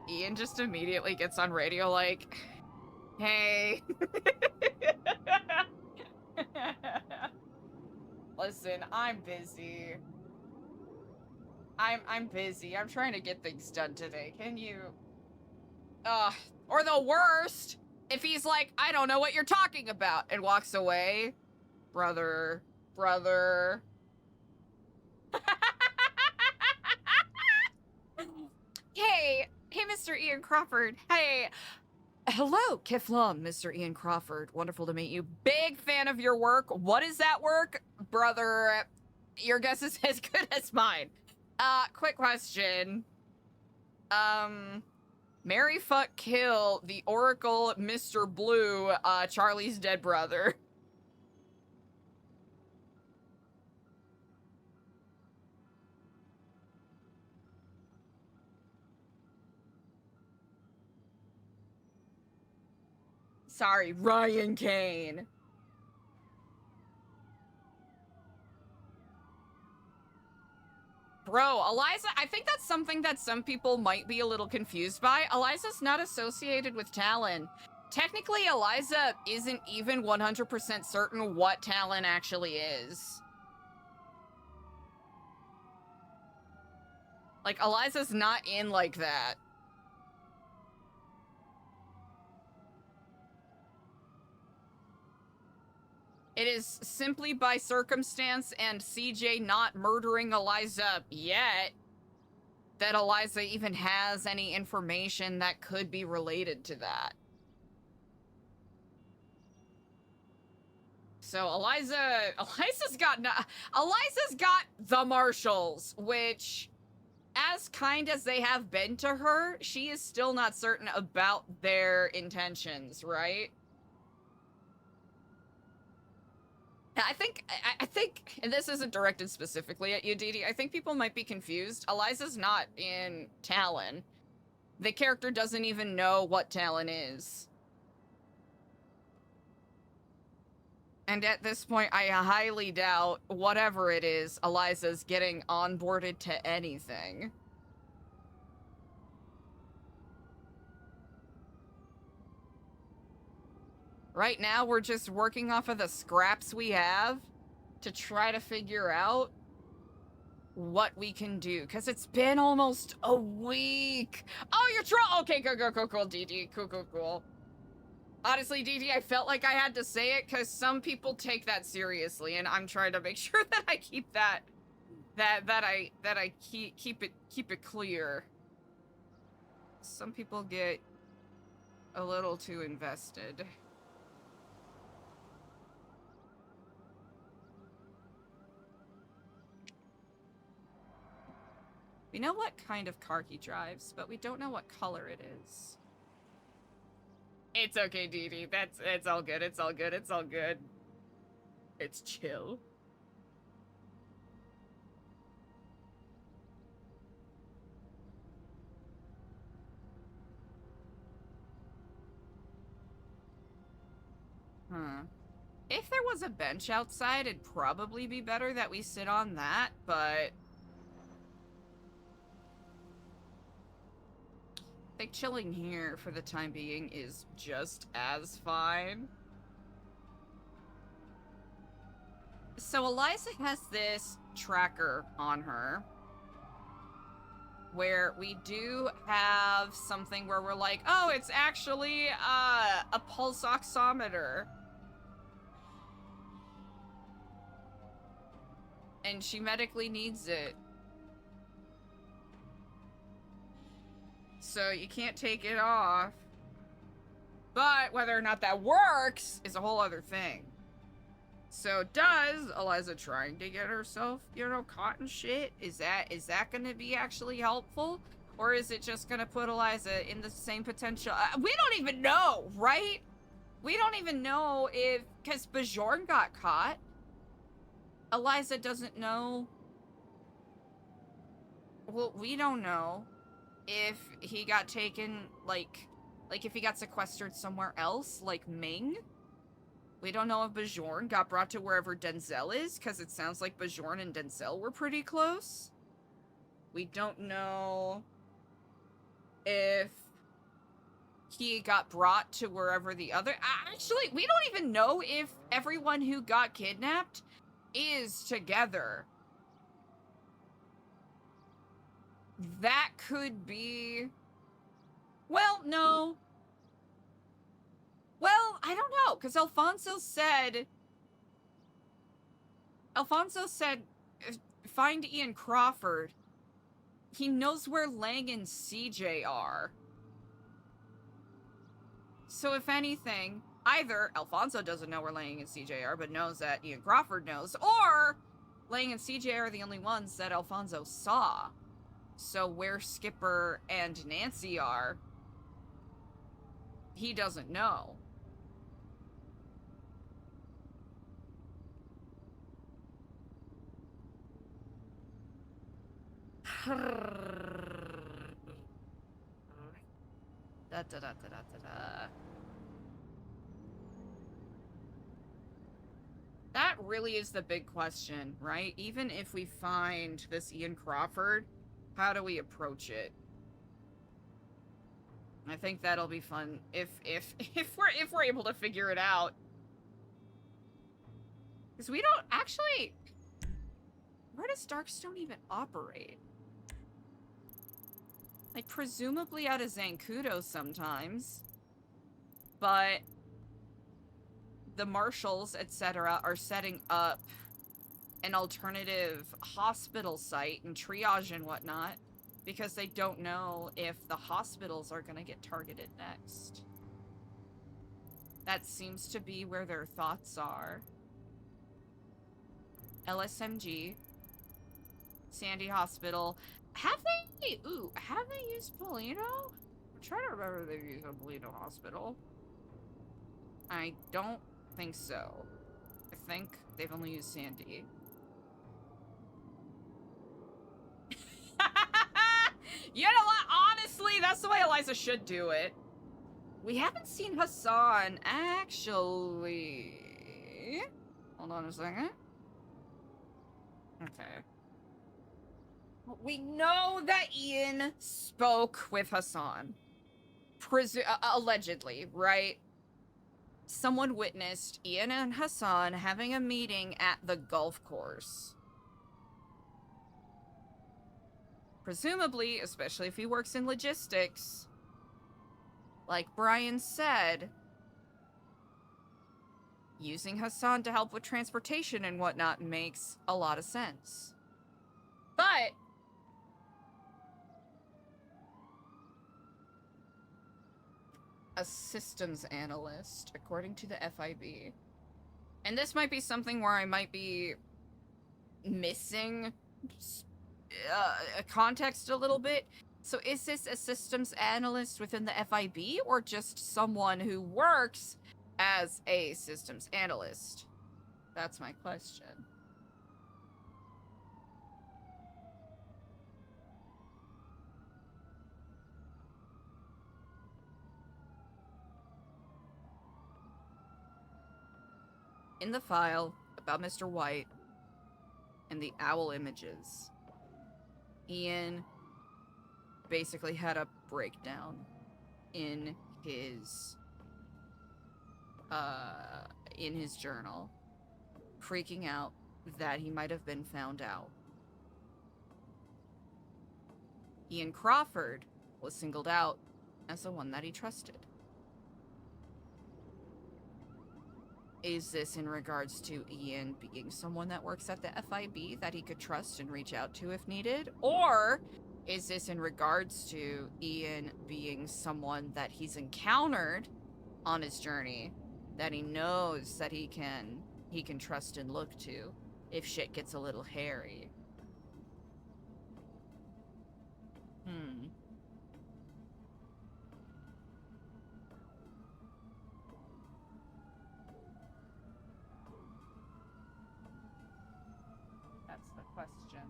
Ian just immediately gets on radio like, hey. Listen, I'm busy. I'm busy. I'm trying to get things done today. Can you... or the worst, if he's like, I don't know what you're talking about, and walks away. Brother. Hey, Mr. Ian Crawford. Hey. Hello, Kiflam, Mr. Ian Crawford. Wonderful to meet you. Big fan of your work. What is that work? Brother, your guess is as good as mine. Quick question. Marry, fuck, kill the Oracle Mr. Blue, Charlie's dead brother. Sorry, Ryan Kane. Bro, Eliza, I think that's something that some people might be a little confused by. Eliza's not associated with Talon. Technically, Eliza isn't even 100% certain what Talon actually is. Like, Eliza's not in like that. It is simply by circumstance and CJ not murdering Eliza yet that Eliza even has any information that could be related to that. So Eliza's got the Marshals, which, as kind as they have been to her, she is still not certain about their intentions, right? I think, and this isn't directed specifically at you, Dee, I think people might be confused. Eliza's not in Talon. The character doesn't even know what Talon is. And at this point, I highly doubt whatever it is, Eliza's getting onboarded to anything. Right now, we're just working off of the scraps we have to try to figure out what we can do. Because it's been almost a week. Oh, you're okay, cool, DD. Cool. Honestly, DD, I felt like I had to say it because some people take that seriously, and I'm trying to make sure that I keep that I keep it clear. Some people get a little too invested. We know what kind of car he drives, but we don't know what color it is. It's okay, Dee Dee. It's all good. It's all good. It's chill. If there was a bench outside, it'd probably be better that we sit on that, but I think chilling here for the time being is just as fine. So Eliza has this tracker on her where we do have something where we're like, oh, it's actually a pulse oximeter. And she medically needs it. So you can't take it off. But whether or not that works is a whole other thing. So does Eliza trying to get herself, you know, caught and shit? Is that gonna be actually helpful? Or is it just gonna put Eliza in the same potential? We don't even know, right? We don't even know if, because Bajorn got caught. Eliza doesn't know. Well, we don't know if he got taken, like if he got sequestered somewhere else, like Ming. We don't know if Bajorn got brought to wherever Denzel is, because it sounds like Bajorn and Denzel were pretty close. We don't know if he got brought to wherever the other... Actually, we don't even know if everyone who got kidnapped is together. That could be... Well, no. Well, I don't know, because Alfonso said, find Ian Crawford. He knows where Lang and CJ are. So if anything, either Alfonso doesn't know where Lang and CJ are, but knows that Ian Crawford knows, or Lang and CJ are the only ones that Alfonso saw. So where Skipper and Nancy are, he doesn't know. Da, da, da, da, da, da. That really is the big question, right? Even if we find this Ian Crawford, how do we approach it? I think that'll be fun if we're able to figure it out. Because we don't actually... Where does Darkstone even operate? Like, presumably out of Zancudo sometimes. But the marshals, etc., are setting up an alternative hospital site and triage and whatnot because they don't know if the hospitals are going to get targeted next. That seems to be where their thoughts are. LSMG. Sandy Hospital. Have they used Polino? I'm trying to remember if they've used a Polino hospital. I don't think so. I think they've only used Sandy. You know what? Honestly, that's the way Eliza should do it. We haven't seen Hassan, actually. Hold on a second. Okay. We know that Ian spoke with Hassan. Allegedly, right? Someone witnessed Ian and Hassan having a meeting at the golf course. Presumably, especially if he works in logistics, like Brian said, using Hassan to help with transportation and whatnot makes a lot of sense. But a systems analyst, according to the FIB. And this might be something where I might be missing context a little bit. So is this a systems analyst within the FIB or just someone who works as a systems analyst? That's my question. in the file about Mr. White and the owl images, Ian basically had a breakdown in his journal, freaking out that he might have been found out. Ian Crawford was singled out as the one that he trusted. Is this in regards to Ian being someone that works at the FIB that he could trust and reach out to if needed? Or is this in regards to Ian being someone that he's encountered on his journey that he knows that he can trust and look to if shit gets a little hairy? That's the question.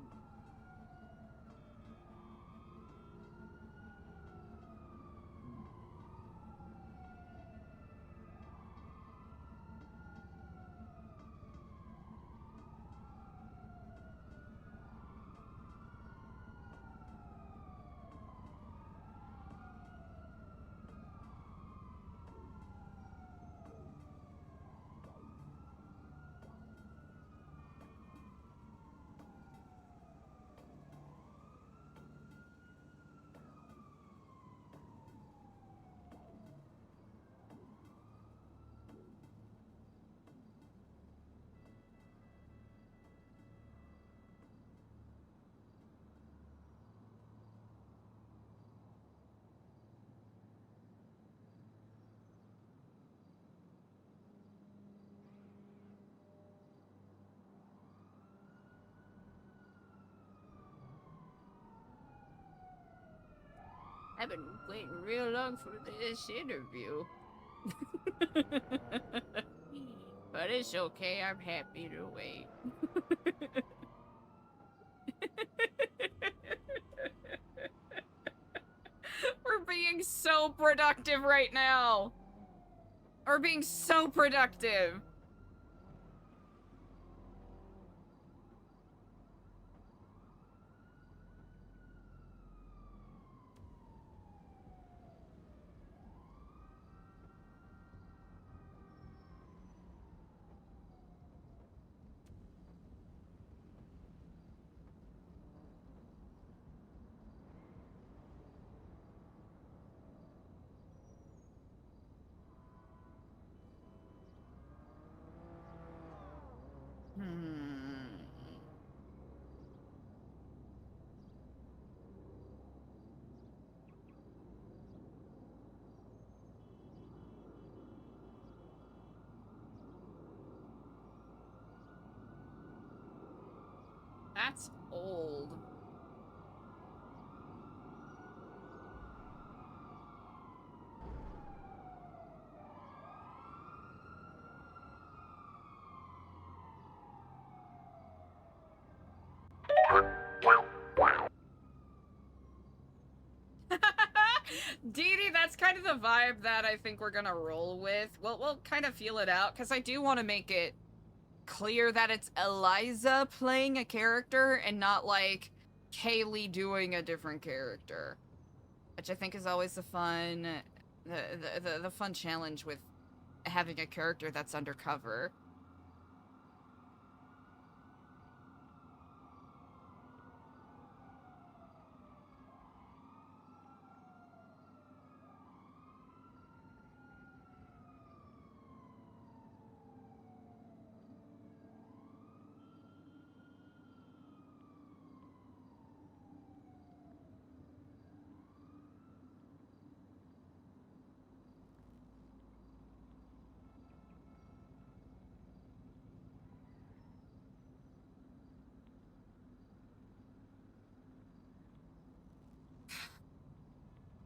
I've been waiting real long for this interview. But it's okay, I'm happy to wait. We're being so productive right now. We're being so productive. That's old. Dee Dee, that's kind of the vibe that I think we're gonna roll with. We'll kind of feel it out, because I do want to make it clear that it's Eliza playing a character and not like Kaylee doing a different character, which I think is always the fun, the fun challenge with having a character that's undercover.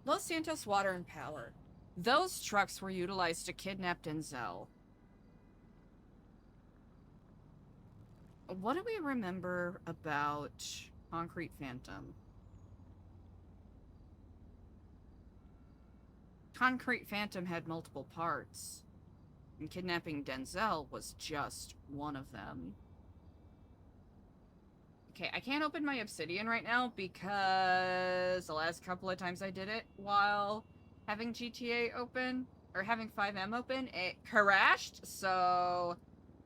Los Santos Water and Power. Those trucks were utilized to kidnap Denzel. What do we remember about Concrete Phantom? Concrete Phantom had multiple parts. And kidnapping Denzel was just one of them. Okay, I can't open my Obsidian right now because the last couple of times I did it while having GTA open, or having 5M open, it crashed, so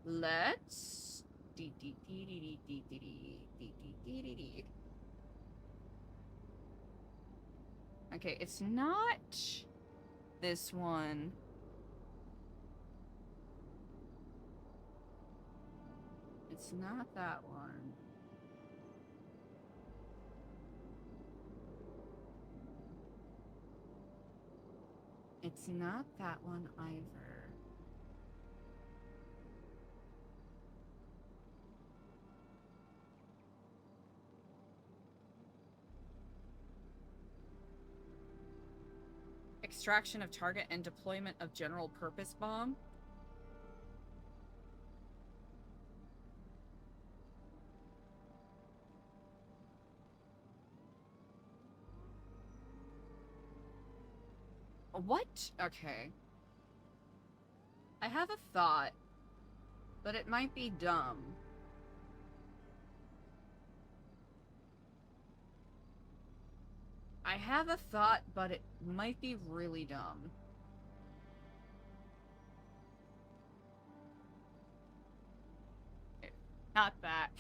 let's... Okay, it's not this one. It's not that one. It's not that one either. Extraction of target and deployment of general purpose bomb. What? Okay. I have a thought, but it might be dumb. I have a thought, but it might be really dumb. Not that.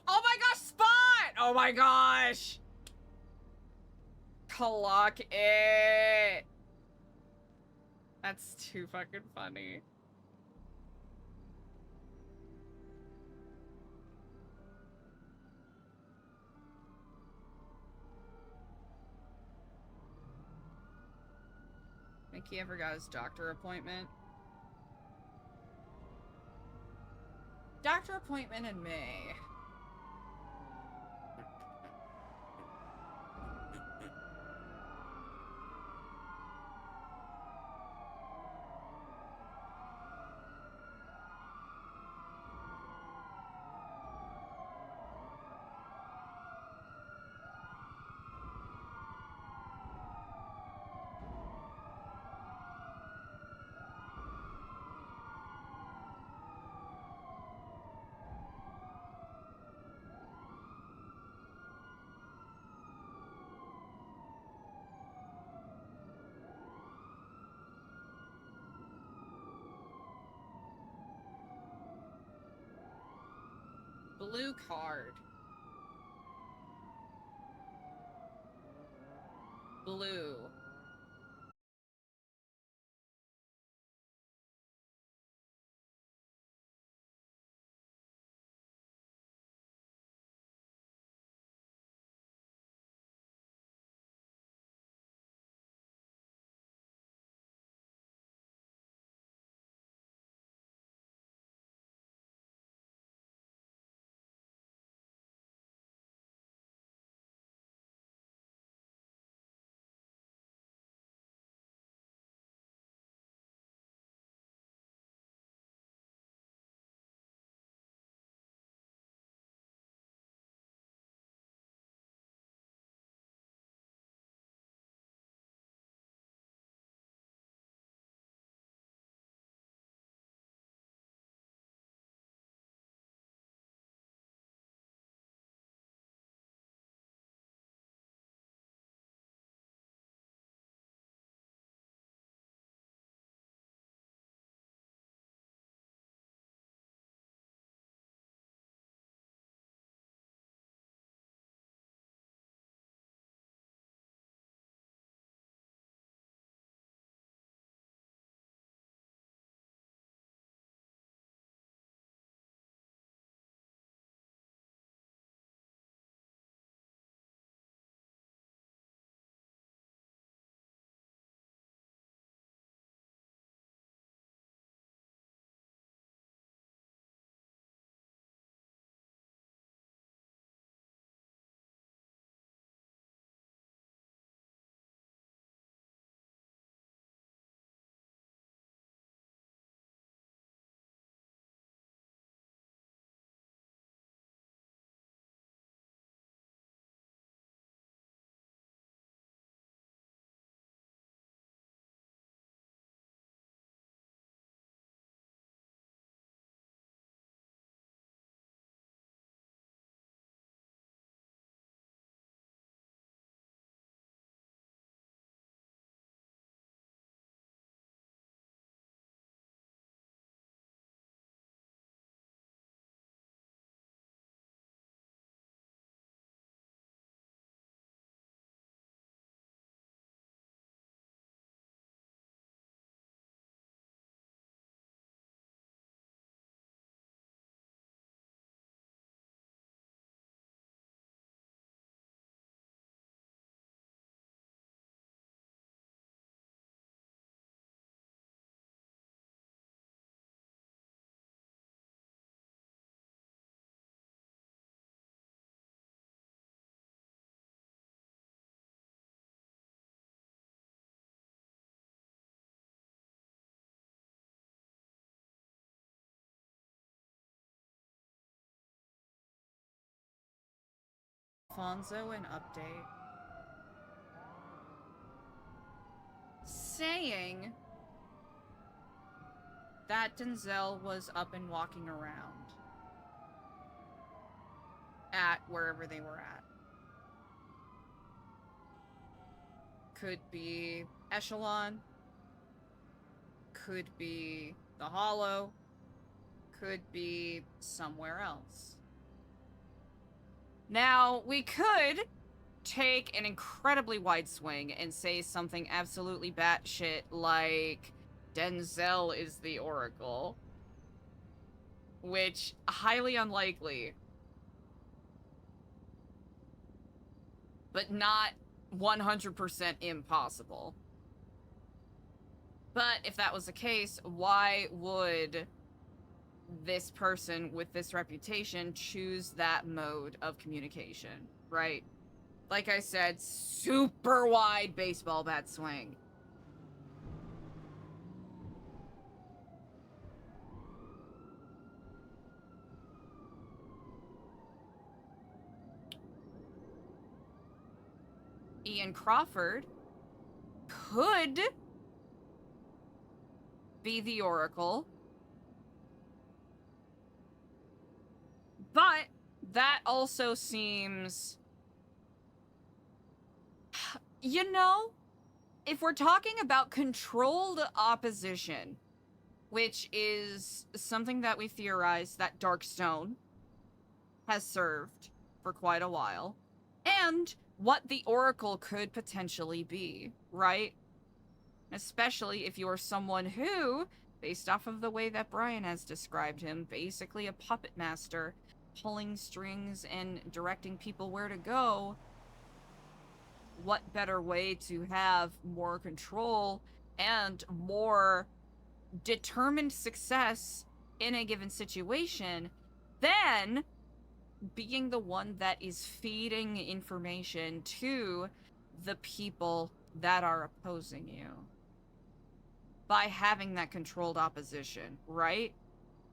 Oh my gosh, Spot! Oh my gosh! Clock it! That's too fucking funny. Think he ever got his doctor appointment? Doctor appointment in May. Blue card. Blue. Alfonso an update saying that Denzel was up and walking around at wherever they were at. Could be Echelon, could be the Hollow, could be somewhere else. Now, we could take an incredibly wide swing and say something absolutely batshit like Denzel is the Oracle, which highly unlikely, but not 100% impossible. But if that was the case, why would this person with this reputation choose that mode of communication, right? Like I said, super wide baseball bat swing. Ian Crawford could be the Oracle, but that also seems, you know, if we're talking about controlled opposition, which is something that we theorize that Darkstone has served for quite a while, and what the Oracle could potentially be, right? Especially if you're someone who, based off of the way that Brian has described him, basically a puppet master, pulling strings and directing people where to go, what better way to have more control and more determined success in a given situation than being the one that is feeding information to the people that are opposing you by having that controlled opposition, right?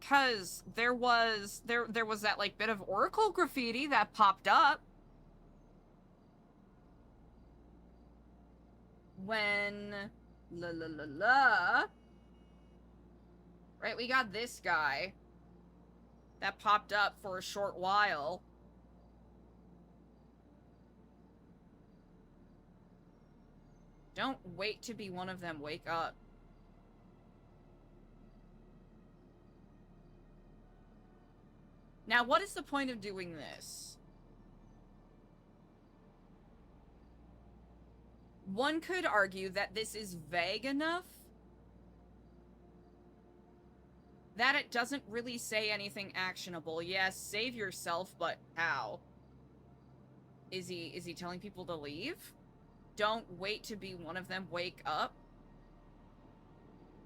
Because there was that like bit of Oracle graffiti that popped up when right, we got this guy that popped up for a short while. Don't wait to be one of them, wake up. Now, what is the point of doing this? One could argue that this is vague enough that it doesn't really say anything actionable. Yes, save yourself, but how? Is he telling people to leave? Don't wait to be one of them, wake up?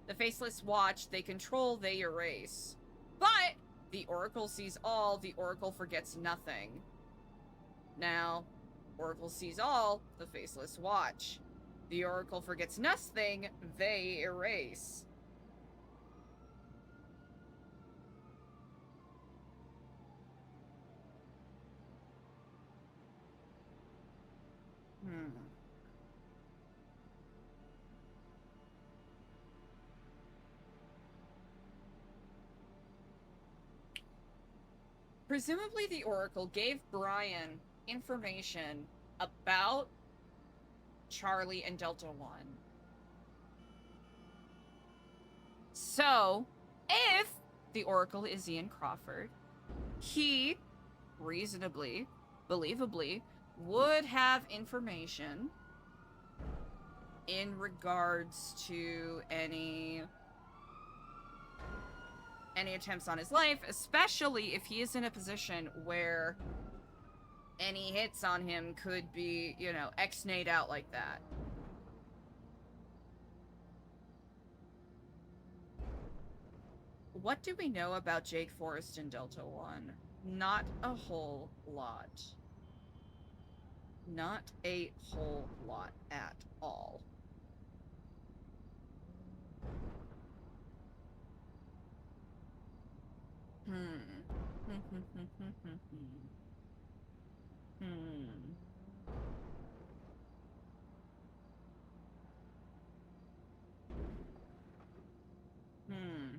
The Faceless watch, they control, they erase. But the Oracle sees all, the Oracle forgets nothing. Now, Oracle sees all, the Faceless watch. The Oracle forgets nothing, they erase. Presumably the Oracle gave Brian information about Charlie and Delta 1. So, if the Oracle is Ian Crawford, he reasonably, believably, would have information in regards to any attempts on his life, especially if he is in a position where any hits on him could be, you know, X-nayed out like that. What do we know about Jake Forrest in Delta 1? Not a whole lot. Not a whole lot at all. Hmm. Hmm.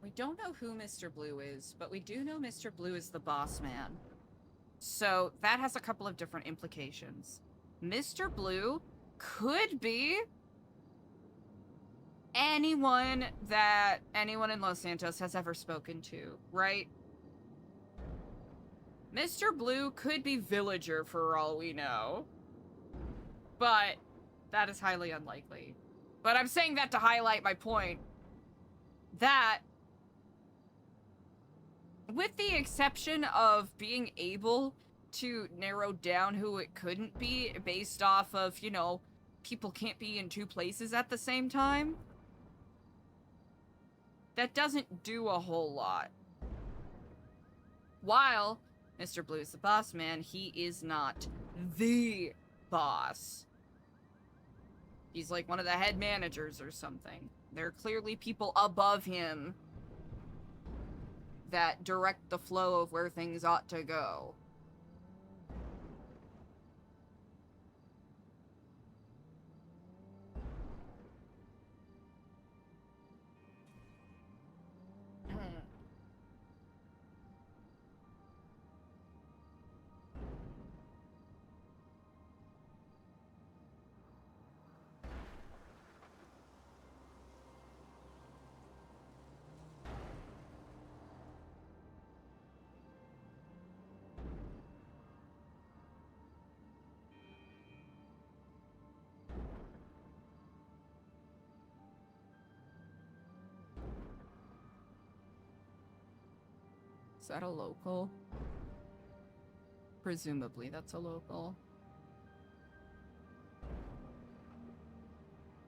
We don't know who Mr. Blue is, but we do know Mr. Blue is the boss man. So that has a couple of different implications. Mr. Blue could be anyone that anyone in Los Santos has ever spoken to, right? Mr. Blue could be Villager for all we know. But that is highly unlikely. But I'm saying that to highlight my point that with the exception of being able to narrow down who it couldn't be based off of, you know, people can't be in two places at the same time, that doesn't do a whole lot. While Mr. Blue is the boss man, he is not the boss. He's like one of the head managers or something. There are clearly people above him that direct the flow of where things ought to go. Is that a local? Presumably that's a local.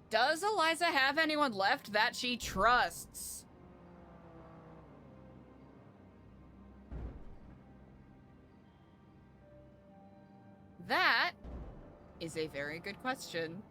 Does Eliza have anyone left that she trusts? That is a very good question.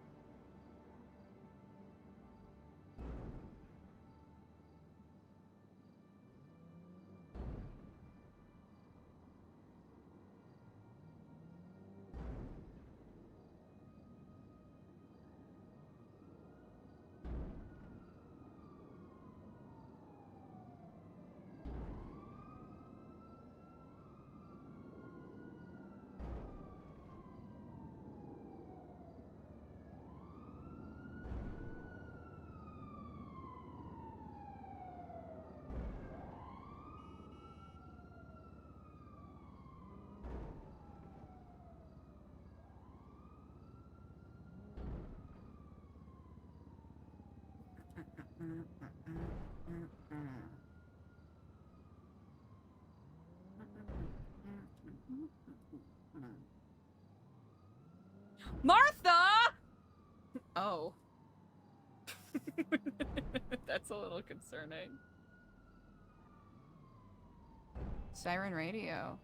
Martha! Oh. That's a little concerning. Siren radio.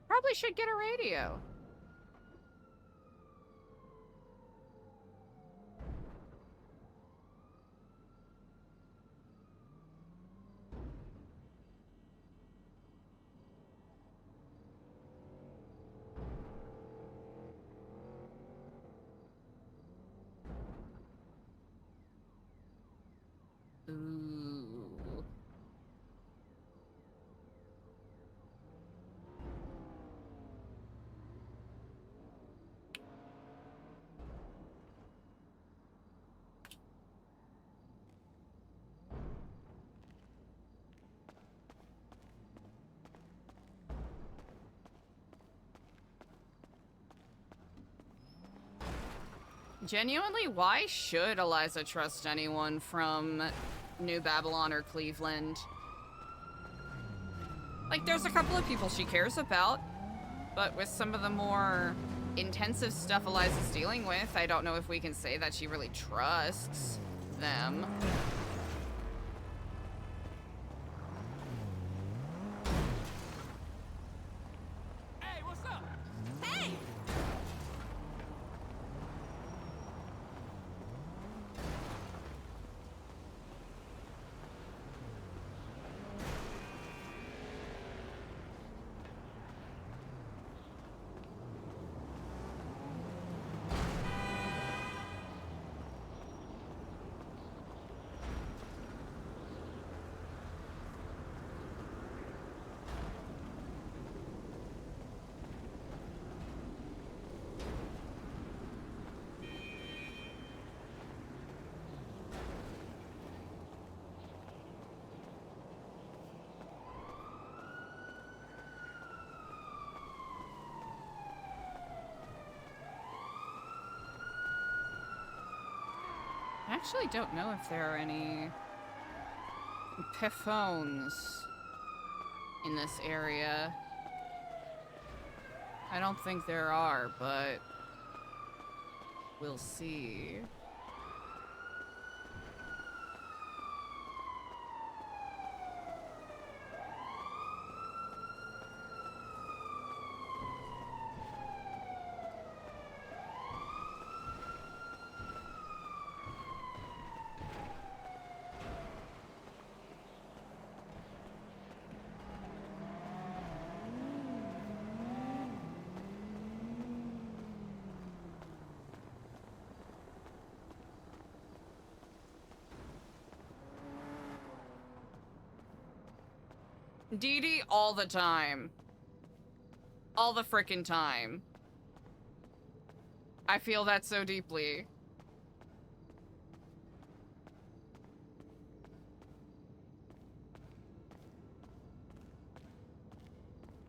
Probably should get a radio. Ooh. Genuinely, why should Eliza trust anyone from New Babylon or Cleveland? Like, there's a couple of people she cares about, but with some of the more intensive stuff Eliza's dealing with, I don't know if we can say that she really trusts them. actually don't know if there are any payphones in this area. I don't think there are, but we'll see. Dee Dee all the time. All the frickin' time. I feel that so deeply.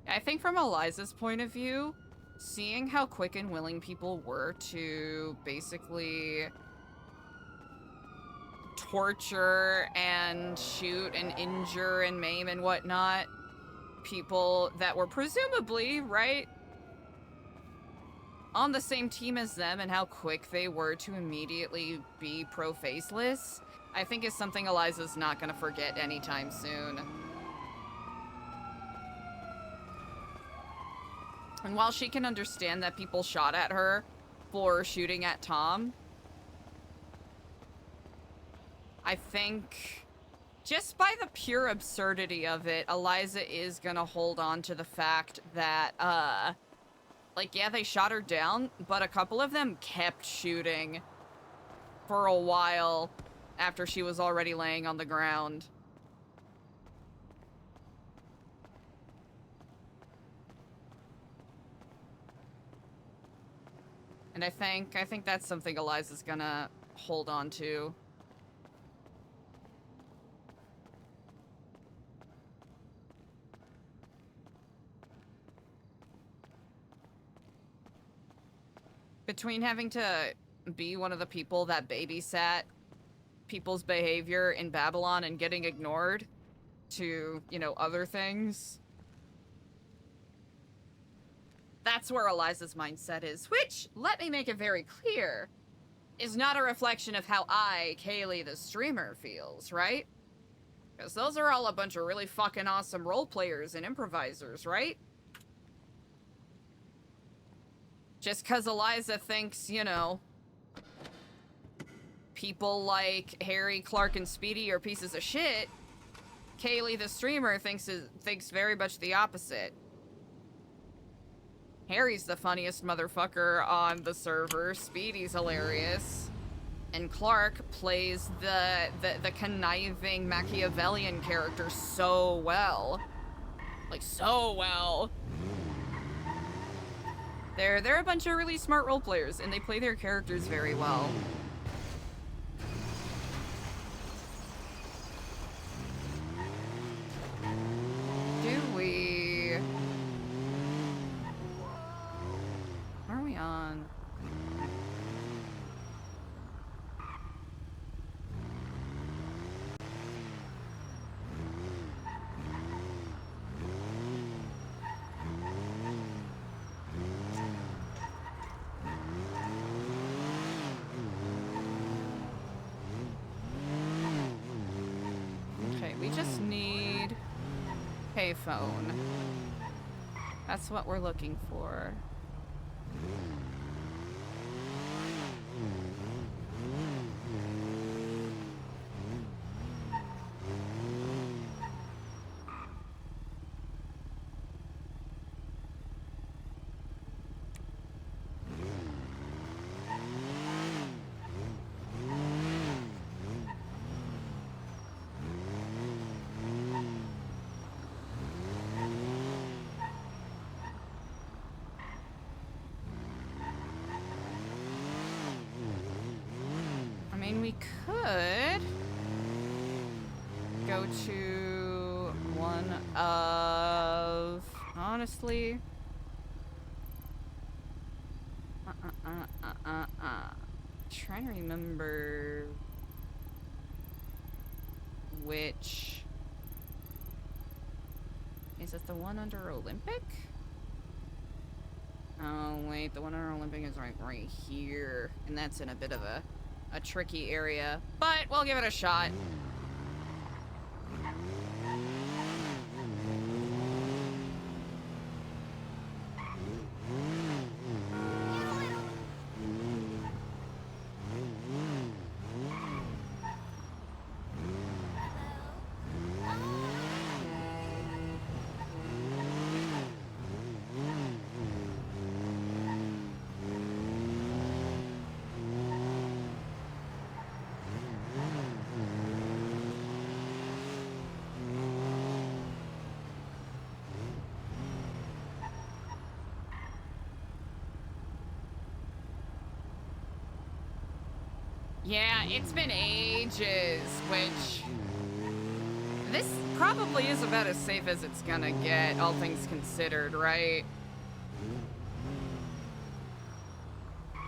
I think from Eliza's point of view, seeing how quick and willing people were to basically torture and shoot and injure and maim and whatnot people that were presumably, right, on the same team as them, and how quick they were to immediately be pro-faceless, I think is something Eliza's not gonna forget anytime soon. And while she can understand that people shot at her for shooting at Tom, I think just by the pure absurdity of it, Eliza is gonna hold on to the fact that, like, yeah, they shot her down, but a couple of them kept shooting for a while after she was already laying on the ground. And I think that's something Eliza's gonna hold on to. Between having to be one of the people that babysat people's behavior in Babylon and getting ignored to, you know, other things, that's where Eliza's mindset is, which, let me make it very clear, is not a reflection of how I, Kaylee the streamer, feels, right? Because those are all a bunch of really fucking awesome role players and improvisers, right? Just because Eliza thinks, you know, people like Harry, Clark, and Speedy are pieces of shit, Kaylee the streamer thinks very much the opposite. Harry's the funniest motherfucker on the server, Speedy's hilarious, and Clark plays the conniving Machiavellian character so well. Like, so well. They're a bunch of really smart role players, and they play their characters very well. Do we... Where are we on? Okay, we just need payphone. That's what we're looking for. I mean, we could go to one of, honestly, trying to remember which... Is it the one under Olympic? Oh, wait, the one under Olympic is right here. And that's in a bit of a tricky area. But we'll give it a shot. Yeah, it's been ages, which... This probably is about as safe as it's gonna get, all things considered, right? I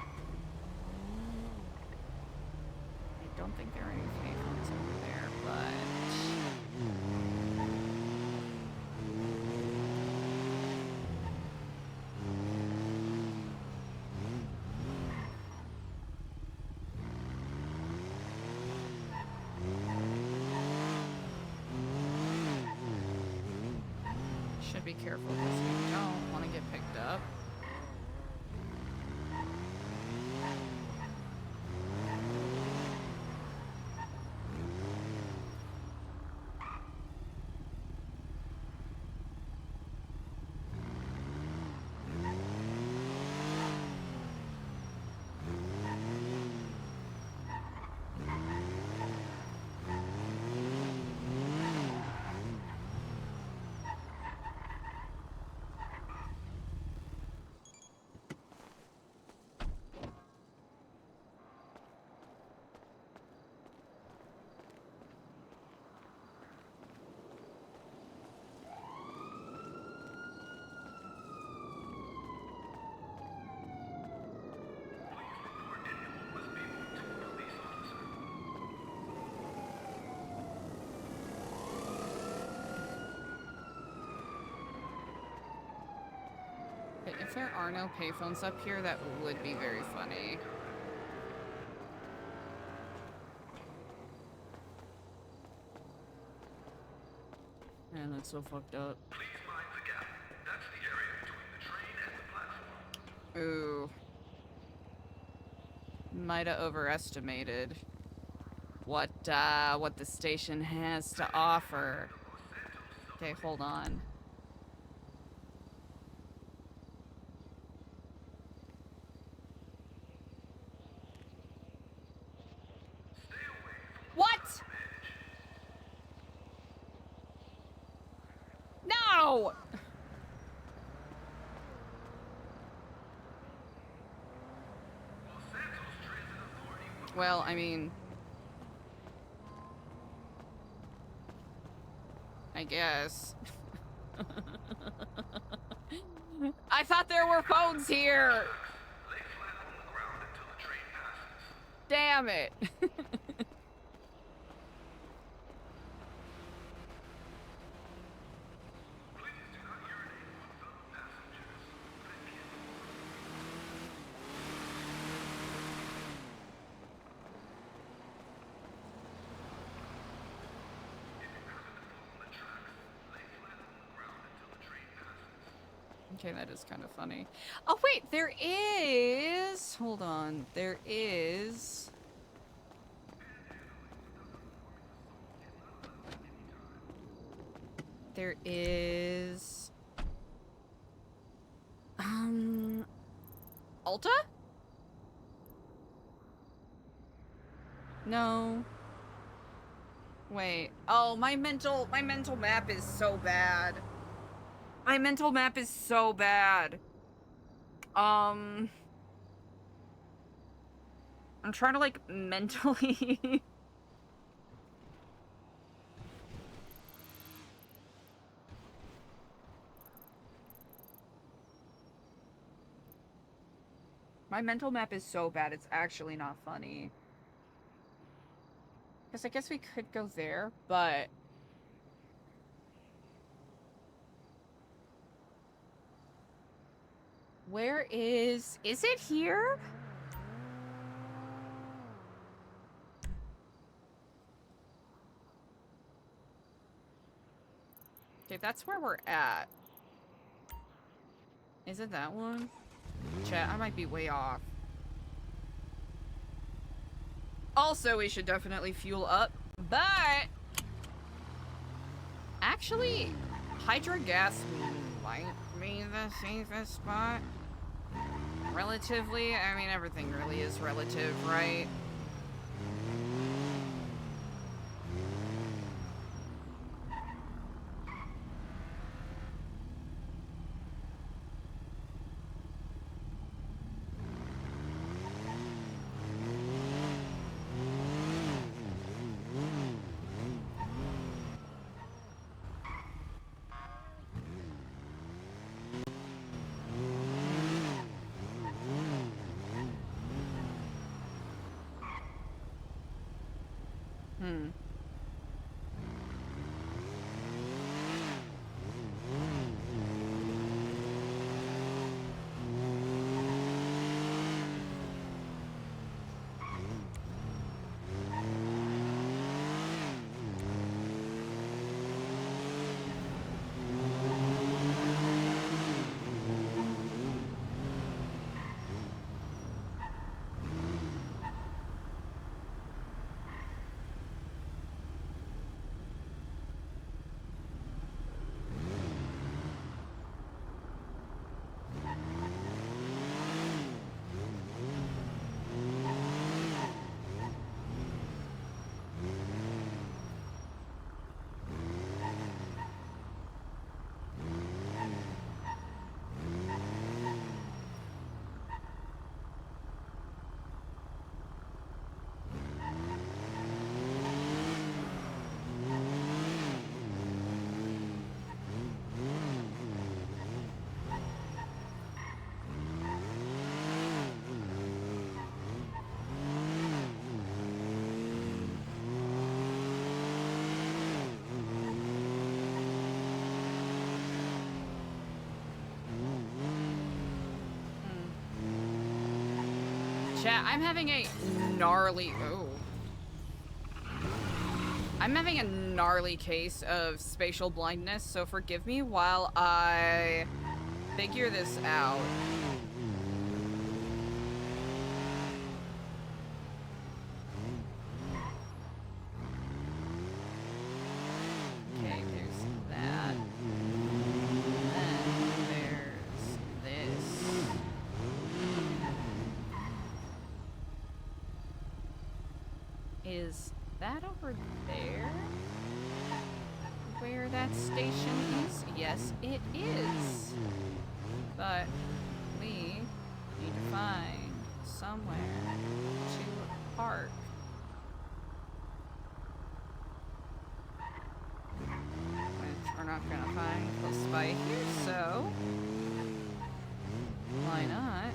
don't think there are any payphones over there, but... Should be careful because we don't want to get picked up. If there are no payphones up here, that would be very funny. Man, that's so fucked up. Please mind the gap. That's the area between the train and the platform. Ooh. Might have overestimated what the station has to offer. Okay, hold on. What? No! Well, I mean... I guess. I thought there were phones here! Lay flat on the ground until the train passes. Damn it. Please do not urinate on fellow passengers. Thank you. If you happen to fall on the tracks, lay flat on the ground until the train passes. Okay, that is kind of funny. Oh, wait, there is... Hold on. There is... There is... Alta? No. Wait. Oh, my mental map is so bad. My mental map is so bad. I'm trying to, like, mentally... My mental map is so bad, it's actually not funny. Because I guess we could go there, but... Where is... Is it here? Okay, that's where we're at. Is it that one? Chat, I might be way off. Also, we should definitely fuel up, but... Actually, hydro gas might be the safest spot. Relatively, I mean, everything really is relative, right? Hmm. Chat, I'm having a gnarly... Oh. I'm having a gnarly case of spatial blindness, so forgive me while I figure this out. Okay, there's that. Then there's this. Is that over there? Where that station is? Yes, it is. But we need to find somewhere to park. Which we're not gonna find close by here, so why not?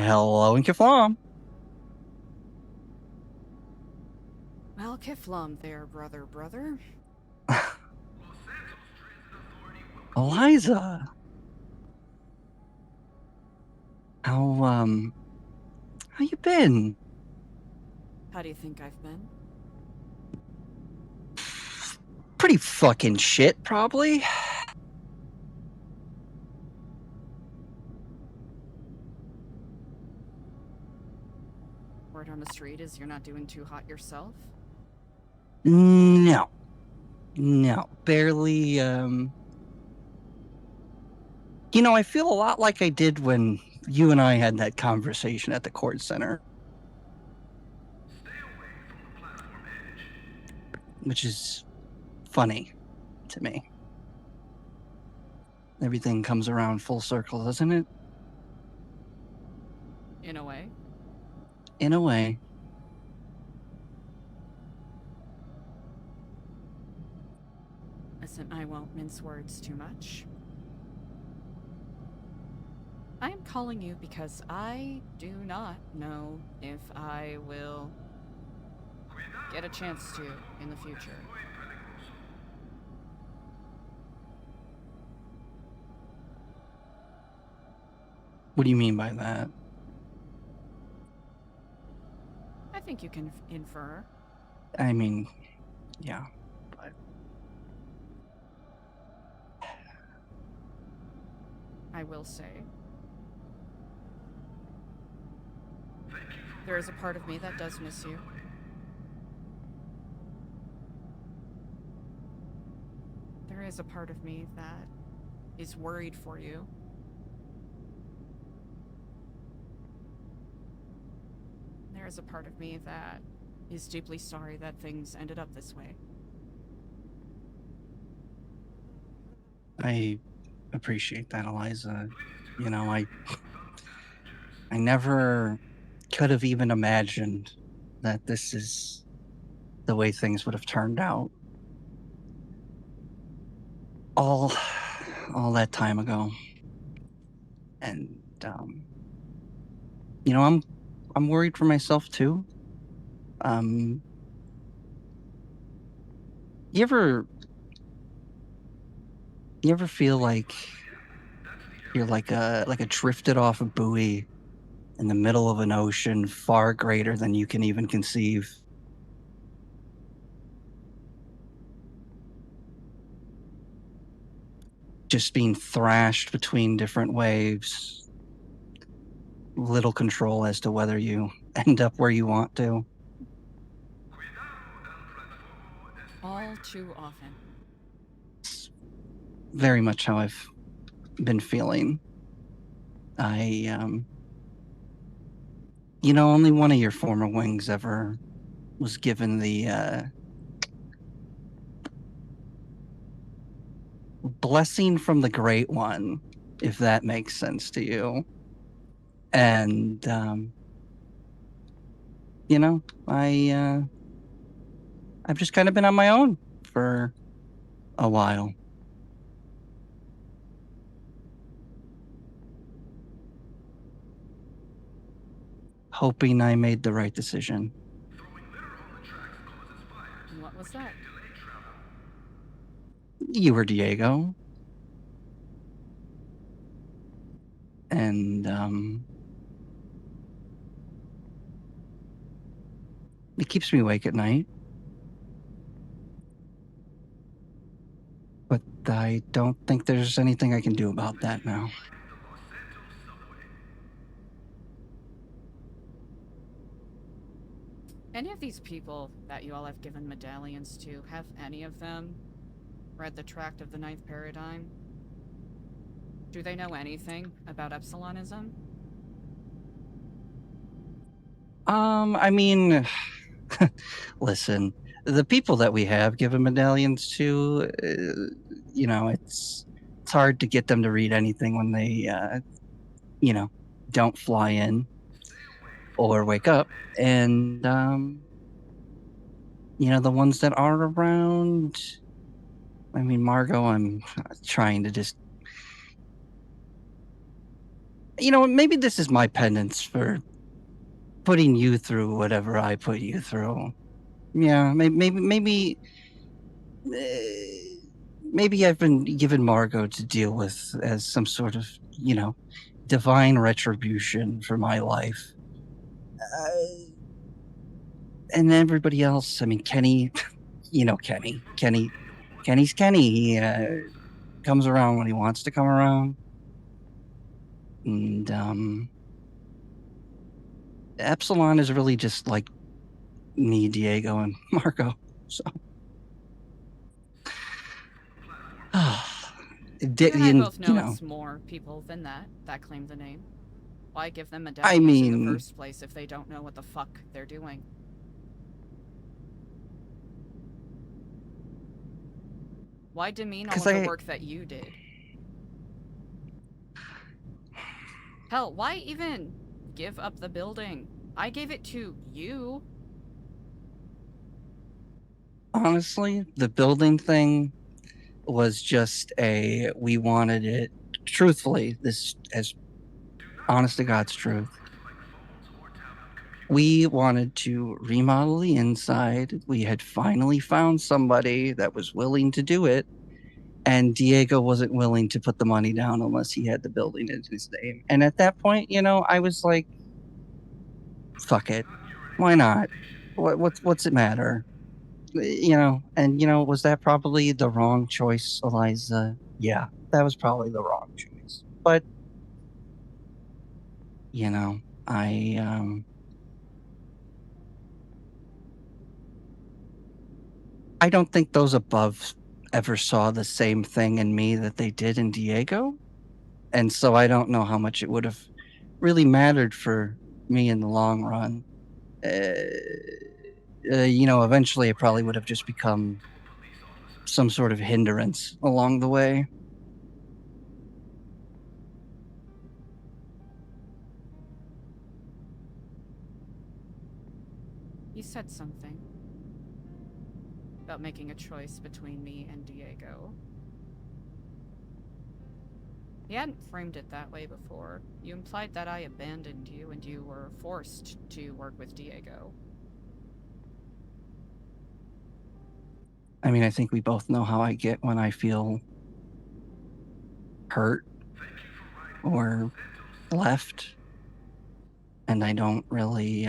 Hello, and Kiflam. Well, Kiflam there, brother. Eliza. How you been? How do you think I've been? Pretty fucking shit, probably. Word on the street is you're not doing too hot yourself? No. Barely, You know, I feel a lot like I did when you and I had that conversation at the court center. Which is funny to me. Everything comes around full circle, doesn't it? In a way. In a way. Listen, I won't mince words too much. I am calling you because I do not know if I will get a chance to in the future. What do you mean by that? I think you can infer. I mean, yeah. But I will say. There is a part of me that does miss you. There is a part of me that is worried for you. There is a part of me that is deeply sorry that things ended up this way. I appreciate that, Eliza. You know, I never could have even imagined that this is the way things would have turned out. All that time ago. And you know, I'm worried for myself too. You ever feel like you're like a drifted off a buoy in the middle of an ocean far greater than you can even conceive? Just being thrashed between different waves. Little control as to whether you end up where you want to. All too often. It's very much how I've been feeling. You know, only one of your former wings ever was given the blessing from the Great One, if that makes sense to you. And you know, I've just kind of been on my own for a while. Hoping I made the right decision. And what was that? You were Diego. And it keeps me awake at night. But I don't think there's anything I can do about that now. Any of these people that you all have given medallions to, have any of them read the Tract of the Ninth Paradigm? Do they know anything about Epsilonism? I mean, listen, the people that we have given medallions to, you know, it's hard to get them to read anything when they, you know, don't fly in or wake up. And, you know, the ones that are around, I mean, Margot, I'm trying to just You know, maybe this is my penance for putting you through whatever I put you through. Yeah, maybe I've been given Margot to deal with as some sort of, divine retribution for my life. And everybody else, I mean, Kenny, Kenny's Kenny. He comes around when he wants to come around. And Epsilon is really just like me, Diego, and Marco. So, You and I both know you know, it's more people than that claim the name. Why give them I medallions in the mean, first place if they don't know what the fuck they're doing? Why demean all of because the work that you did? Hell, why even give up the building? I gave it to you. honestly, the building thing was just we wanted it, truthfully, this as honest to God's truth. We wanted to remodel the inside. We had finally found somebody that was willing to do it. And Diego wasn't willing to put the money down unless he had the building in his name. And at that point, I was like, fuck it. Why not? What's it matter? Was that probably the wrong choice, Eliza? Yeah, that was probably the wrong choice. But, I I don't think those above ever saw the same thing in me that they did in Diego. And so I don't know how much it would have really mattered for me in the long run. Eventually it probably would have just become some sort of hindrance along the way. He said something about making a choice between me and Diego. He hadn't framed it that way before. You implied that I abandoned you and you were forced to work with Diego. I mean, I think we both know how I get when I feel hurt or left, and I don't really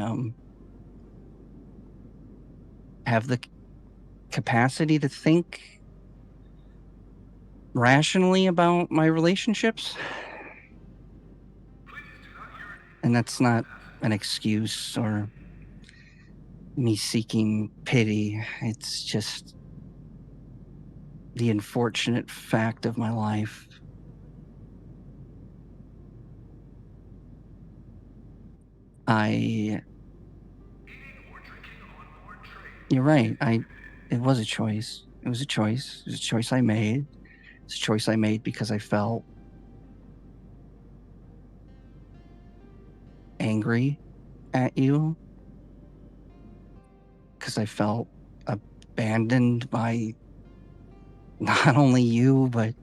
have the capacity to think rationally about my relationships. And that's not an excuse or me seeking pity. It's just the unfortunate fact of my life. You're right. It was a choice. It was a choice. It was a choice I made. It's a choice I made because I felt angry at you. Because I felt abandoned by not only you, but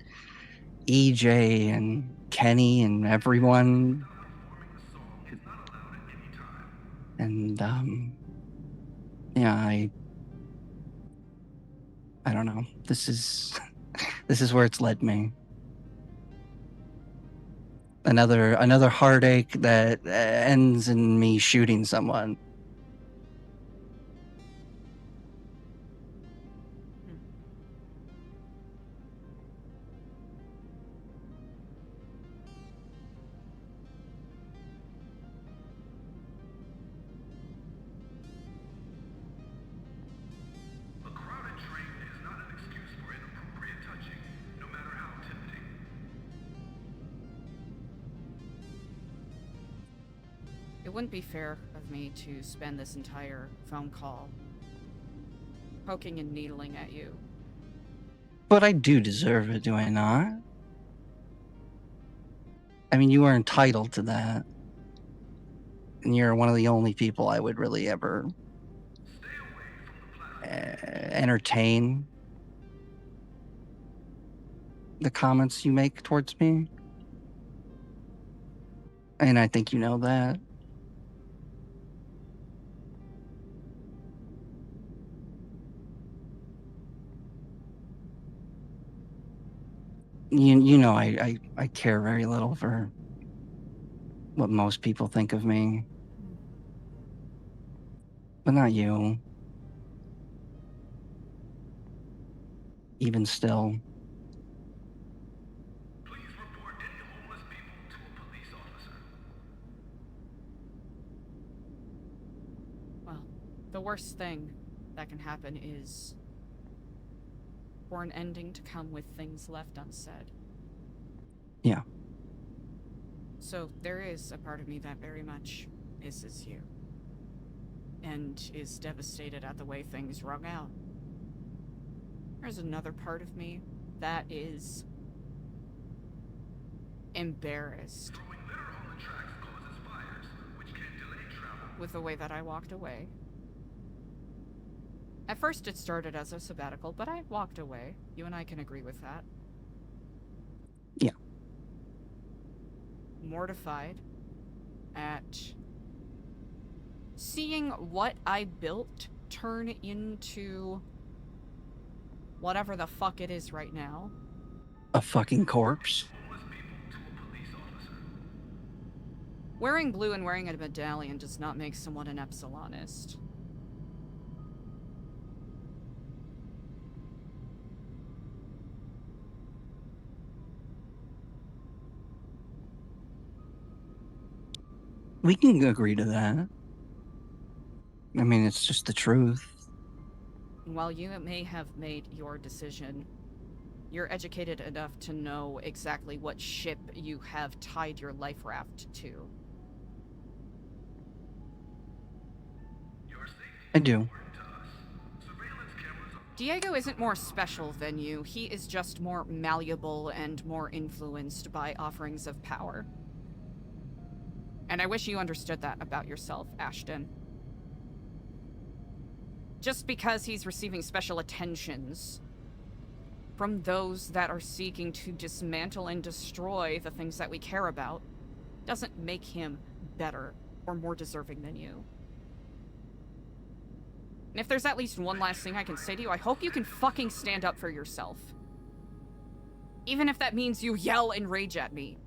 EJ and Kenny and everyone. And yeah, I don't know. This is where it's led me. Another heartache that ends in me shooting someone. A crowded train is not an excuse for inappropriate touching, no matter how tempting. It wouldn't be fair of me to spend this entire phone call poking and needling at you. But I do deserve it, do I not? I mean, you are entitled to that. And you're one of the only people I would really ever entertain the comments you make towards me. And I think you know that. You know I care very little for what most people think of me. But not you. Even still. Please report any homeless people to a police officer. Well, the worst thing that can happen is for an ending to come with things left unsaid. Yeah. So there is a part of me that very much misses you. And is devastated at the way things wrung out. There's another part of me that is embarrassed Throwing litter on the tracks causes fires, which can delay travel. with the way that I walked away. At first it started as a sabbatical, but I walked away. You and I can agree with that. Yeah. Mortified at seeing what I built turn into whatever the fuck it is right now. A fucking corpse. Homeless people to a police officer. Wearing blue and wearing a medallion does not make someone an Epsilonist. We can agree to that. I mean, it's just the truth. While you may have made your decision, you're educated enough to know exactly what ship you have tied your life raft to. Your safety I is do. important to us. Surveillance cameras are Diego isn't more special than you, he is just more malleable and more influenced by offerings of power. And I wish you understood that about yourself, Ashton. Just because he's receiving special attentions from those that are seeking to dismantle and destroy the things that we care about doesn't make him better or more deserving than you. And if there's at least one last thing I can say to you, I hope you can fucking stand up for yourself. Even if that means you yell and rage at me.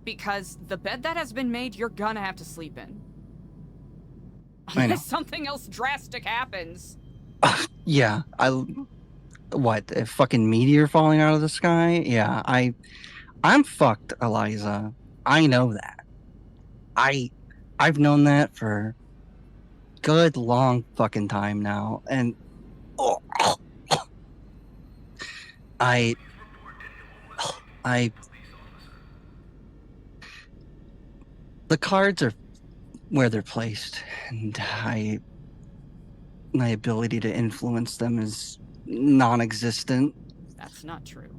Because the bed that has been made, you're gonna have to sleep in. I know. Unless something else drastic happens. Yeah. What? A fucking meteor falling out of the sky? Yeah. I'm fucked, Eliza. I know that. I've known that for good long fucking time now, and I the cards are where they're placed, and my ability to influence them is non-existent. That's not true.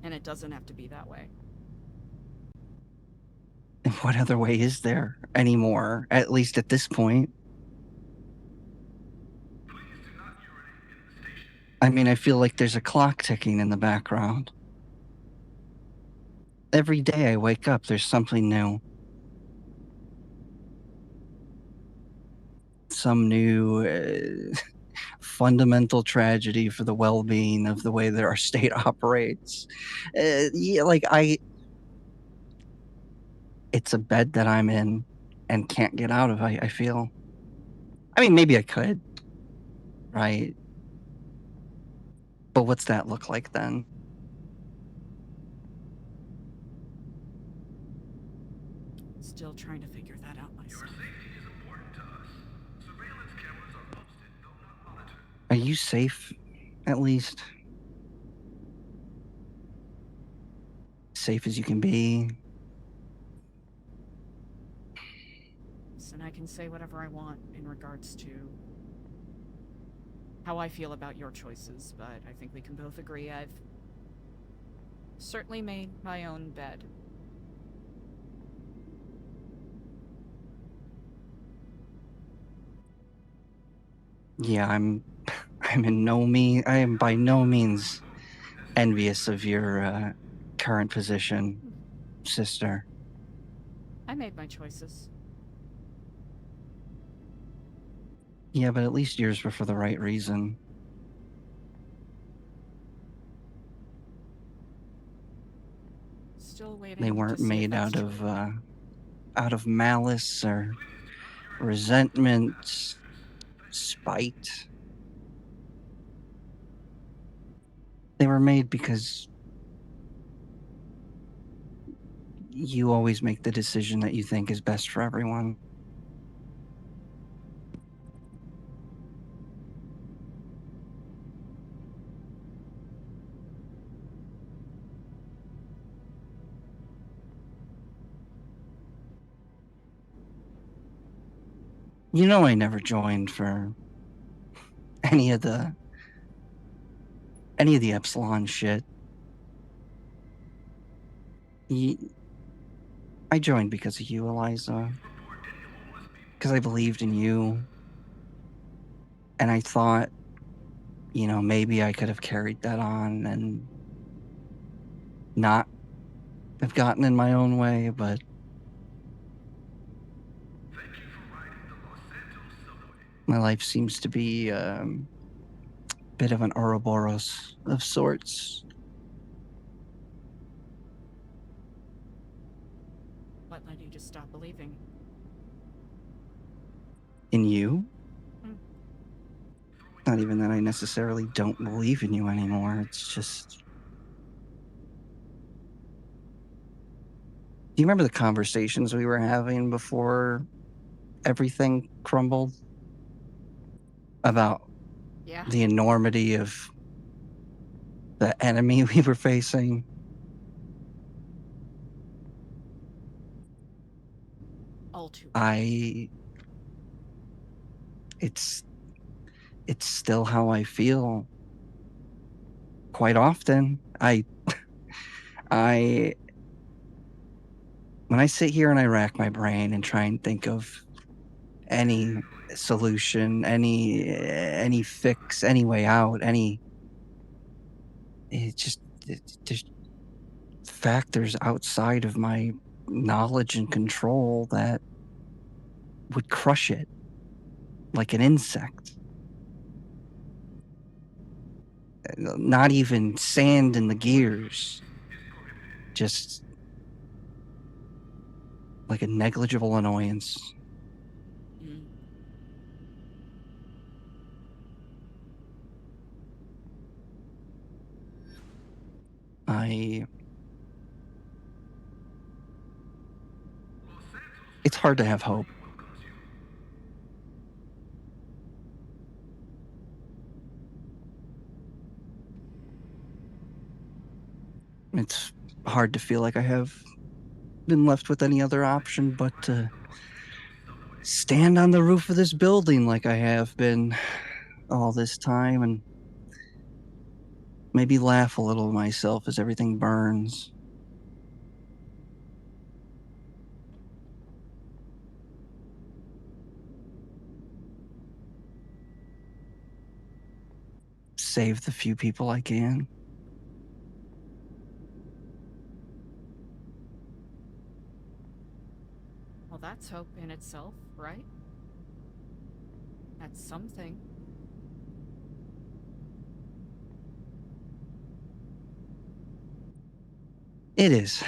And it doesn't have to be that way. And what other way is there anymore? At least at this point. Please do not urinate in the station. I mean, I feel like there's a clock ticking in the background. Every day I wake up, there's something new. Some new fundamental tragedy for the well-being of the way that our state operates. Yeah, like it's a bed that I'm in and can't get out of, I feel. I mean, maybe I could, right? But what's that look like then? Still trying to figure that out Your myself. safety is important to us. Surveillance cameras are posted, though not monitored. Are you safe, at least? Safe as you can be? And I can say whatever I want in regards to how I feel about your choices, but I think we can both agree I've certainly made my own bed. Yeah, I am by no means envious of your current position, sister. I made my choices. Yeah, but at least yours were for the right reason. Still waiting They to weren't see if made that's out of malice or resentment, spite. They were made because you always make the decision that you think is best for everyone. You know, I never joined for any of the Epsilon shit. I joined because of you, Eliza. Because I believed in you. And I thought, maybe I could have carried that on and not have gotten in my own way, but my life seems to be a bit of an Ouroboros of sorts. what led you to stop believing. In you? Hmm. Not even that I necessarily don't believe in you anymore. It's just. Do you remember the conversations we were having before everything crumbled? About Yeah. the enormity of the enemy we were facing? All too. It's still how I feel quite often. I when I sit here and I rack my brain and try and think of any solution, any fix, any way out, just factors outside of my knowledge and control that would crush it like an insect. Not even sand in the gears, just like a negligible annoyance. Mm. It's hard to have hope. It's hard to feel like I have been left with any other option but to stand on the roof of this building like I have been all this time and maybe laugh a little at myself as everything burns. Save the few people I can. Well, that's hope in itself, right? That's something. It is.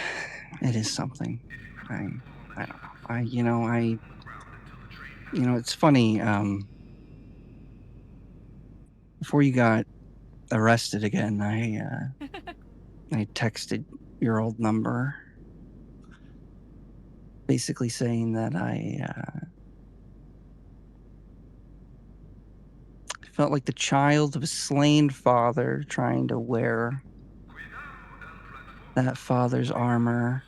It is something. I don't know. It's funny. Before you got arrested again, I texted your old number, basically saying that I felt like the child of a slain father trying to wear that father's armor,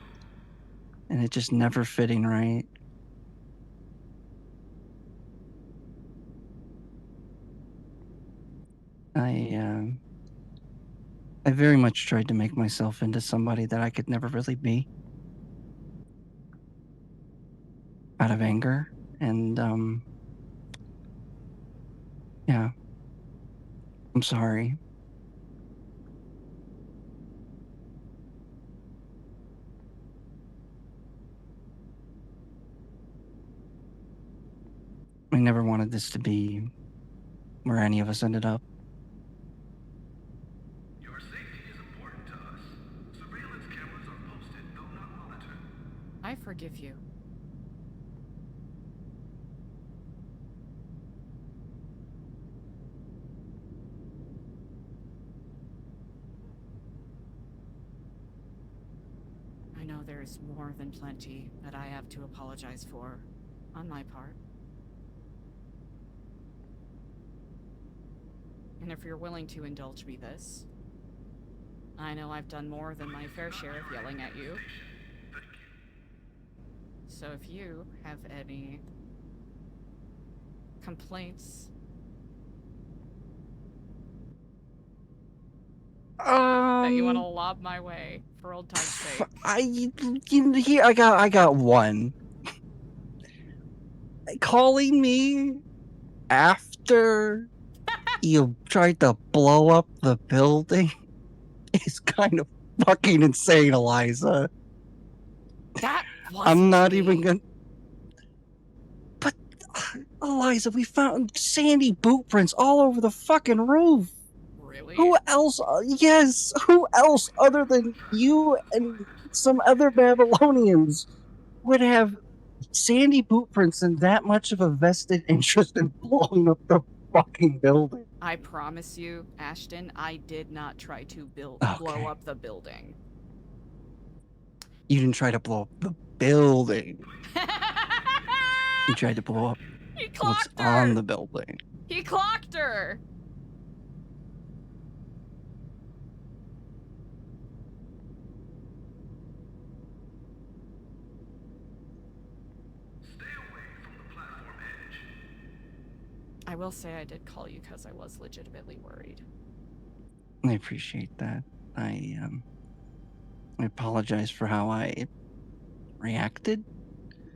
and it just never fitting right. I very much tried to make myself into somebody that I could never really be, out of anger, and Yeah. I'm sorry. I never wanted this to be where any of us ended up. Your safety is important to us. Surveillance cameras are posted, though not monitored. I forgive you. I know there's more than plenty that I have to apologize for on my part. And if you're willing to indulge me this, I know I've done more than my fair share of yelling at you. So if you have any complaints, that you want to lob my way for old time's sake. Here I got one. Calling me after you tried to blow up the building is kind of fucking insane, Eliza. That wasn't I'm not me. even gonna. But Eliza, we found sandy boot prints all over the fucking roof. Really? Who else? Yes, who else other than you and some other Babylonians would have sandy boot prints and that much of a vested interest in blowing up the fucking building? I promise you, Ashton, I did not try to blow Okay. up the building. You didn't try to blow up the building. You tried to blow up He what's clocked her! on the building. He clocked her! Stay away from the platform edge. I will say I did call you because I was legitimately worried. I appreciate that. I apologize for how I reacted.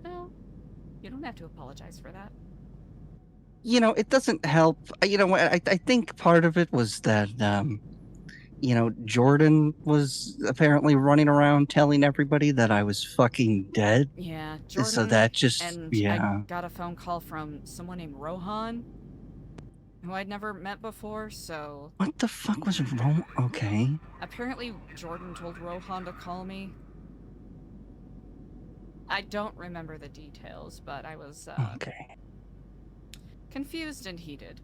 No, you don't have to apologize for that. You know, it doesn't help. You know, I think part of it was that, you know, Jordan was apparently running around telling everybody that I was fucking dead. Yeah, Jordan. So that just, and yeah. I got a phone call from someone named Rohan, who I'd never met before, so What the fuck was wrong? Okay. apparently Jordan told Rohan to call me. I don't remember the details, but I was Okay. confused and heated.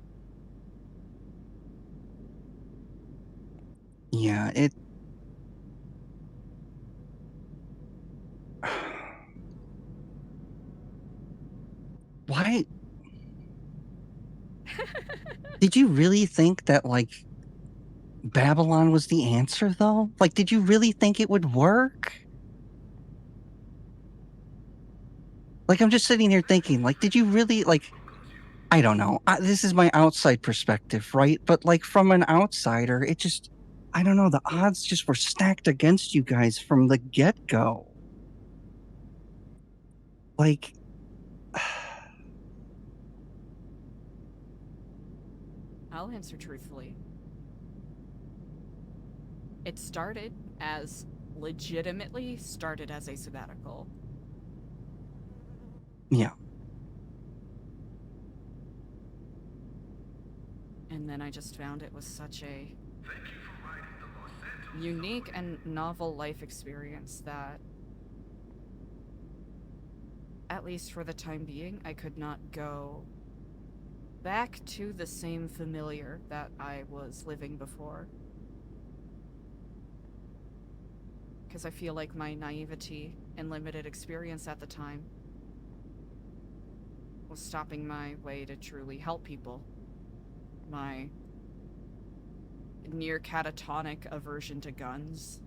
Yeah, it. Why? Did you really think that, like, Babylon was the answer, though? Like, did you really think it would work? Like, I'm just sitting here thinking, like, did you really, like, I don't know. This is my outside perspective, right? But, like, from an outsider, it just, I don't know. The odds just were stacked against you guys from the get-go. Like, I'll answer truthfully. It legitimately started as a sabbatical. yeah. And then I just found it was such a unique and novel life experience that, at least for the time being, I could not go back to the same familiar that I was living before. Because I feel like my naivety and limited experience at the time was stopping my way to truly help people. My near catatonic aversion to guns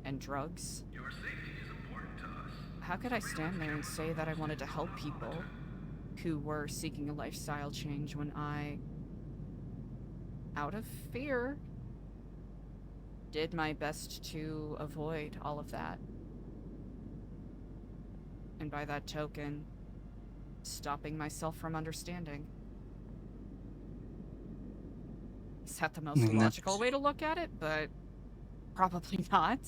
and drugs. Your safety is important to us. How could I stand there and say that I wanted to help people who were seeking a lifestyle change when I, out of fear, did my best to avoid all of that? And by that token, stopping myself from understanding. is that the I most mean, logical that's... way to look at it? But probably not.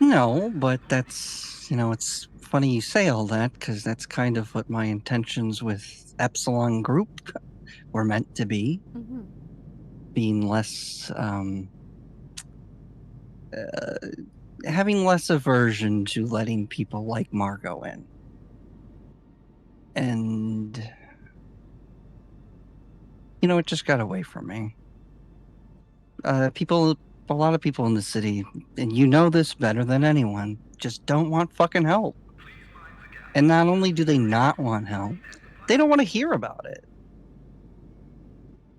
No, but that's, it's funny you say all that, because that's kind of what my intentions with Epsilon Group were meant to be, Mm-hmm. being less, having less aversion to letting people like Margot in. And, it just got away from me. A lot of people in the city, and you know this better than anyone, just don't want fucking help. And not only do they not want help, they don't want to hear about it.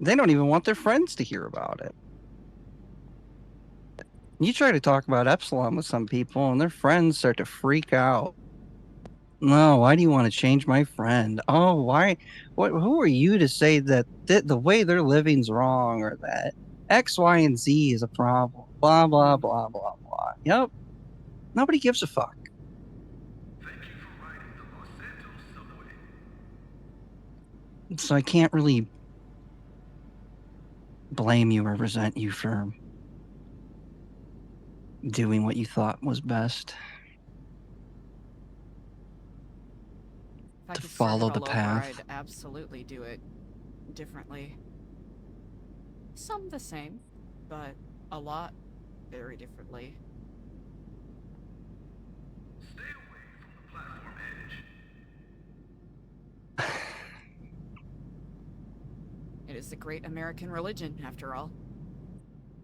They don't even want their friends to hear about it. You try to talk about Epsilon with some people, and their friends start to freak out. No, why do you want to change my friend? Oh, why? Who are you to say that the way they're living's wrong, or that X, Y, and Z is a problem? Blah, blah, blah, blah, blah. Yep. Nobody gives a fuck. So I can't really blame you or resent you for doing what you thought was best. If I To could start it follow the all over, path. I'd absolutely do it differently. Some the same, but a lot very differently. Stay away from the platform edge. It is the great American religion, after all.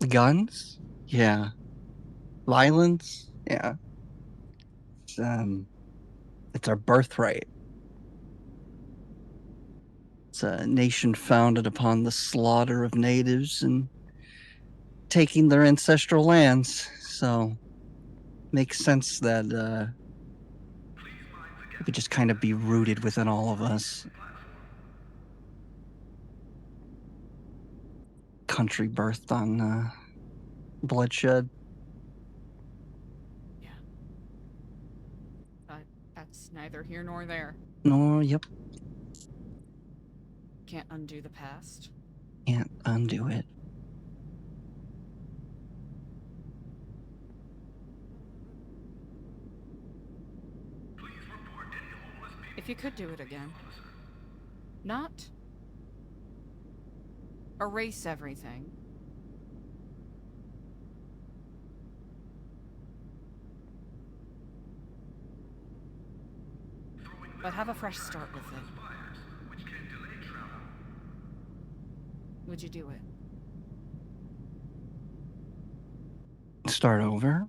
Guns? Yeah. Violence? Yeah. It's our birthright. It's a nation founded upon the slaughter of natives and taking their ancestral lands. So, makes sense that it would just kind of be rooted within all of us. Country birthed on bloodshed. Yeah. But that's neither here nor there. No, yep. Can't undo the past. Can't undo it. If you could do it again. Not erase everything. But have a fresh start with it. Would you do it? Start over?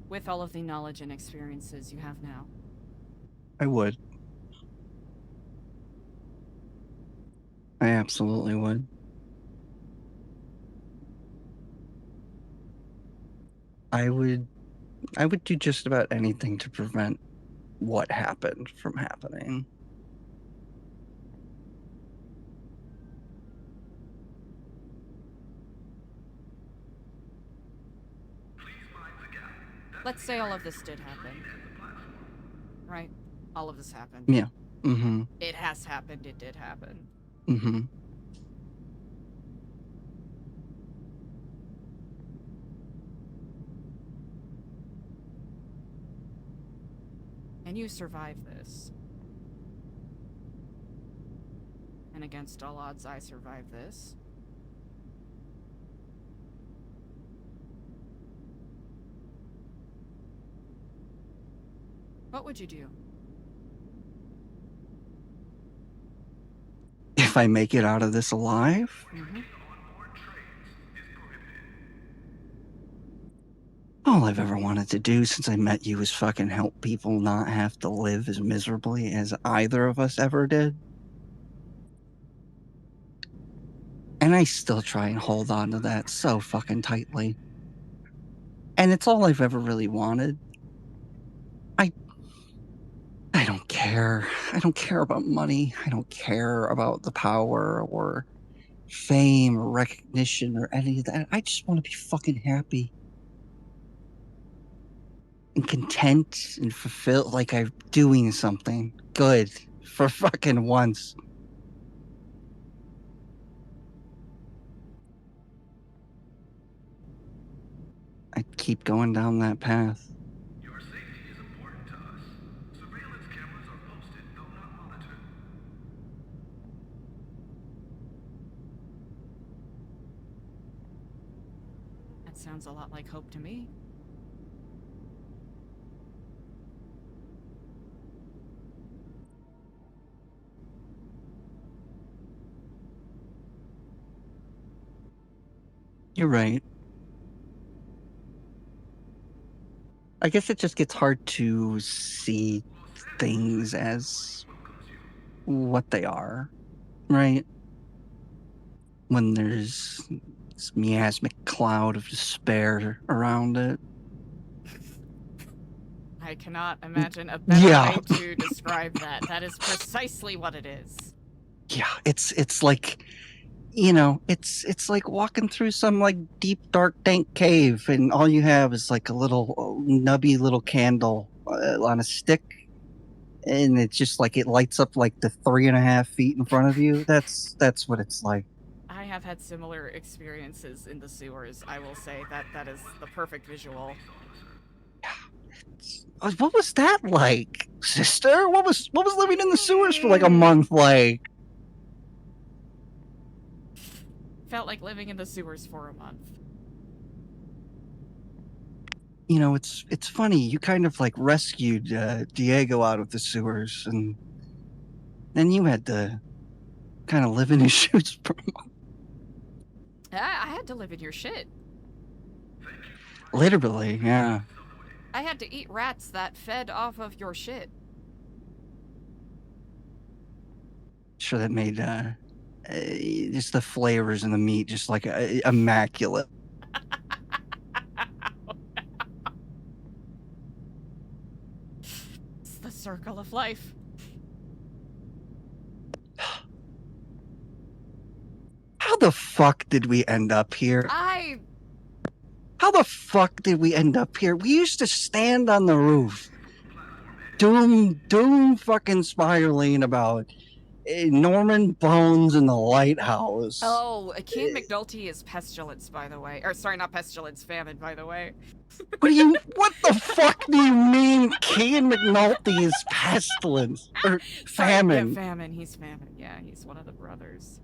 With all of the knowledge and experiences you have now. I would. I absolutely would. I would do just about anything to prevent what happened from happening. Let's say all of this did happen. Right? All of this happened. Yeah. Mm-hmm. It has happened. It did happen. Mm-hmm. And you survive this. And against all odds, I survive this. What would you do? If I make it out of this alive? Mm-hmm. All I've ever wanted to do since I met you is fucking help people not have to live as miserably as either of us ever did. And I still try and hold on to that so fucking tightly. And it's all I've ever really wanted. I don't care. I don't care about money. I don't care about the power or fame or recognition or any of that. I just want to be fucking happy. And content and fulfilled, like I'm doing something good for fucking once. keep going down that path. Your safety is important to us. Surveillance cameras are posted, though not monitored. That sounds a lot like Hope to me. You're right. I guess it just gets hard to see things as what they are, right? When there's this miasmic cloud of despair around it. I cannot imagine a better Yeah. way to describe that. That is precisely what it is. Yeah, it's like, it's like walking through some like deep dark dank cave, and all you have is like a little nubby little candle on a stick, and it's just like it lights up like the 3.5 feet in front of you. That's what it's like. I have had similar experiences in the sewers. I will say that is the perfect visual. What was that like, sister? What was living in the sewers for like a month like? Felt like living in the sewers for a month. It's funny. You kind of like rescued Diego out of the sewers, and then you had to kind of live in his shoes for a month. I had to live in your shit. Literally, yeah. I had to eat rats that fed off of your shit. Sure, that made just the flavors in the meat just like immaculate. It's the circle of life. How the fuck did we end up here? How the fuck did we end up here? We used to stand on the roof, doom fucking spiraling about Norman Bones and the lighthouse. Oh, Keen McNulty is pestilence, by the way. Or sorry, not pestilence, famine, by the way. What the fuck do you mean Keen McNulty is pestilence? Or famine? Yeah, famine, he's famine. Yeah, he's one of the brothers.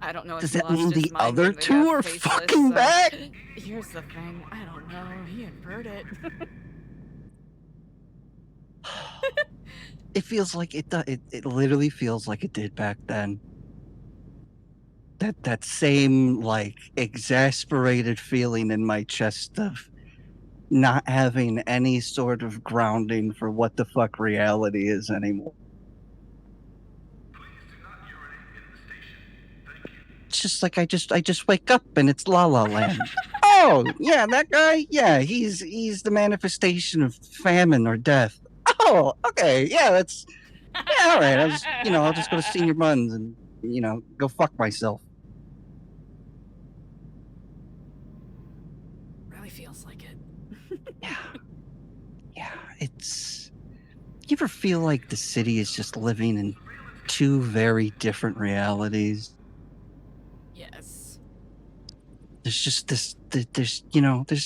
I don't know if Does he that lost mean his the mind other when they two got are faceless, fucking back? Here's the thing, I don't know. He inverted. It feels like it literally feels like it did back then. That same like exasperated feeling in my chest of not having any sort of grounding for what the fuck reality is anymore. It's just like I just wake up and it's La La Land. Oh, yeah, that guy? Yeah, he's the manifestation of famine or death. Oh, okay, yeah, that's all right. I'll just go to Senior Buns and go fuck myself. Really feels like it. Yeah, it's. You ever feel like the city is just living in two very different realities? Yes. There's just there's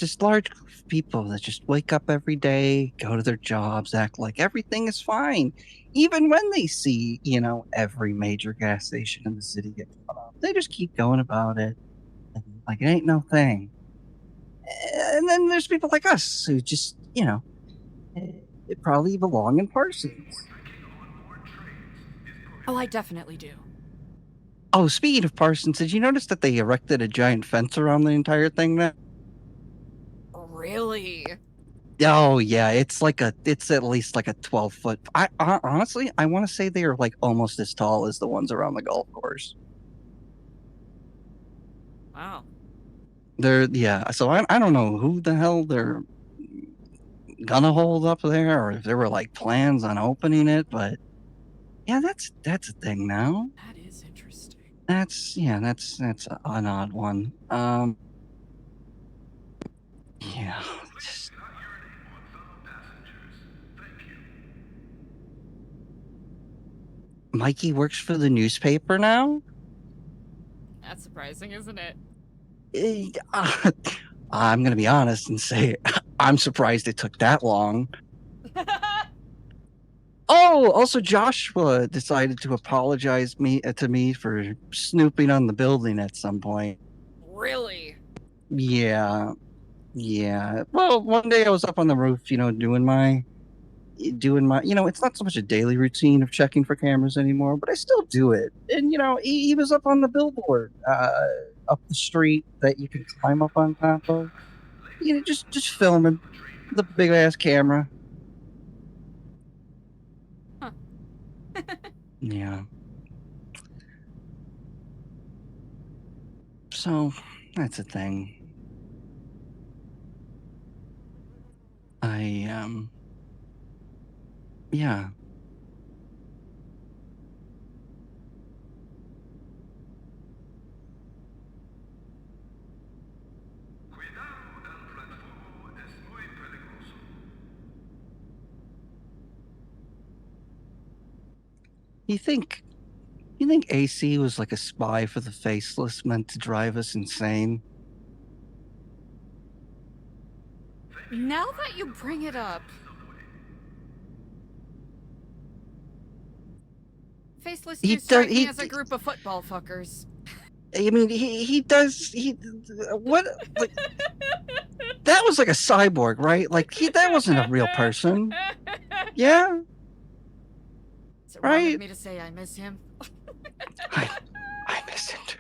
this large group of people that just wake up every day, go to their jobs, act like everything is fine, even when they see every major gas station in the city get cut off. They just keep going about it, like it ain't no thing. And then there's people like us who just they probably belong in Parsons. Oh, I definitely do. Oh, speaking of Parsons, did you notice that they erected a giant fence around the entire thing now? Really? Oh yeah, it's at least like a 12-foot. I honestly, I want to say they are like almost as tall as the ones around the golf course. Wow. So I don't know who the hell they're gonna hold up there, or if there were like plans on opening it, but yeah, that's a thing now. That is interesting. That's an odd one. Yeah. Just... Mikey works for the newspaper now? That's surprising, isn't it? I'm going to be honest and say I'm surprised it took that long. Oh, also Joshua decided to apologize to me for snooping on the building at some point. Really? Yeah. Yeah. Well, one day I was up on the roof, doing my, it's not so much a daily routine of checking for cameras anymore, but I still do it. And, he was up on the billboard, up the street that you can climb up on top of, just filming the big ass camera. Huh. Yeah. So that's a thing. Yeah. Cuidado, el platformo es muy peligroso. You think AC was like a spy for the Faceless meant to drive us insane? Now that you bring it up, Faceless He do does. strike me as a group of football fuckers. I mean, he does. What? Like, that was like a cyborg, right? Like that wasn't a real person. Yeah, Is it wrong right. of me to say I miss him? I miss him too.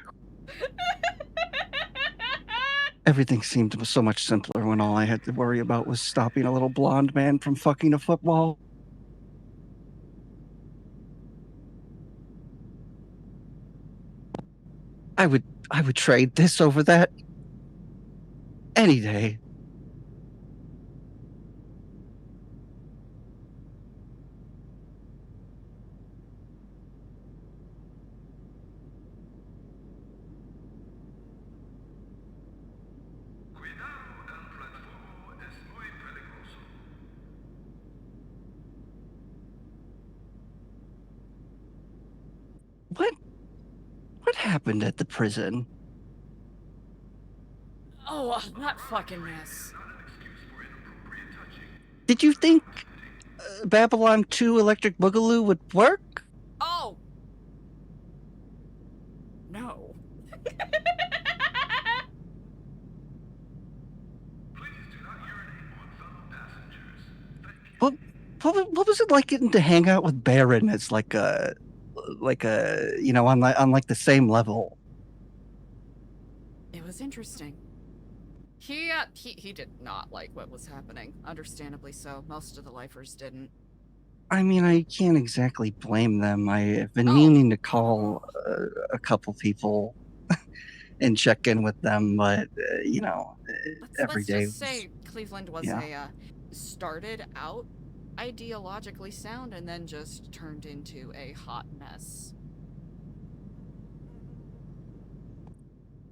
Everything seemed so much simpler when all I had to worry about was stopping a little blonde man from fucking a football. I would trade this over that any day. Cuidado, el platformo es muy peligroso. What happened at the prison? Oh, that fucking mess. Did you think Babylon 2 Electric Boogaloo would work? Oh! No. What was it like getting to hang out with Baron as like a on like the same level? It was interesting. He did not like what was happening. Understandably so. Most of the lifers didn't. I mean, I can't exactly blame them. I've been Oh. meaning to call a couple people and check in with them, but every Let's day just say Cleveland was started out ideologically sound and then just turned into a hot mess.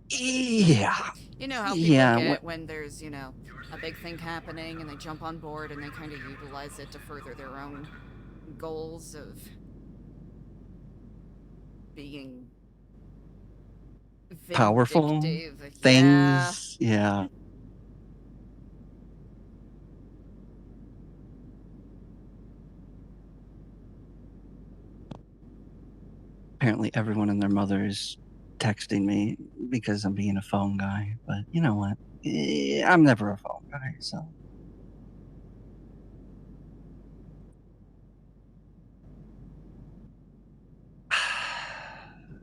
Yeah. You know how people get when there's, a big thing happening and they jump on board and they kind of utilize it to further their own goals of being powerful vindictive. things. Yeah. Apparently everyone and their mother is texting me because I'm being a phone guy, but you know what? I'm never a phone guy, so.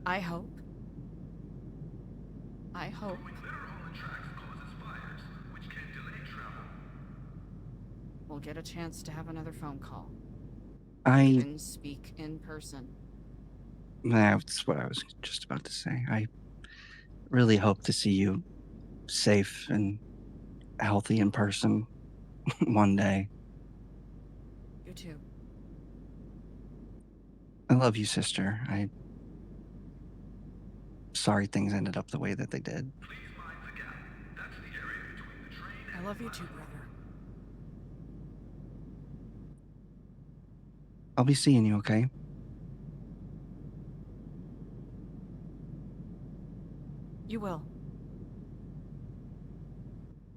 I hope. We'll get a chance to have another phone call. Even speak in person. That's what I was just about to say. I really hope to see you safe and healthy in person one day. You too. I love you, sister. I'm sorry things ended up the way that they did. I love you too, brother. I'll be seeing you, okay? You will.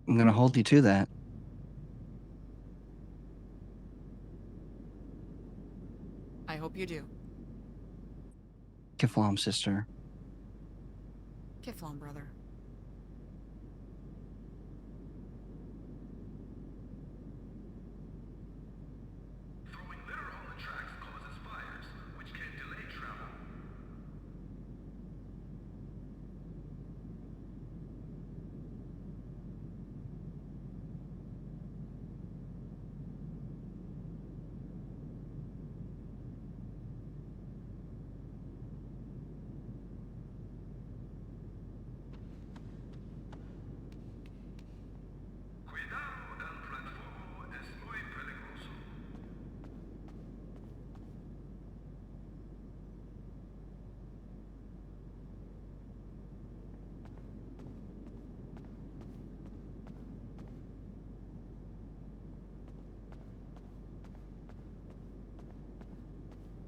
I'm gonna hold you to that. I hope you do. Kiflam, sister. Kiflon, brother. Throwing litter on the tracks causes fires, which can delay travel. Cuidado, el platformo es muy peligroso.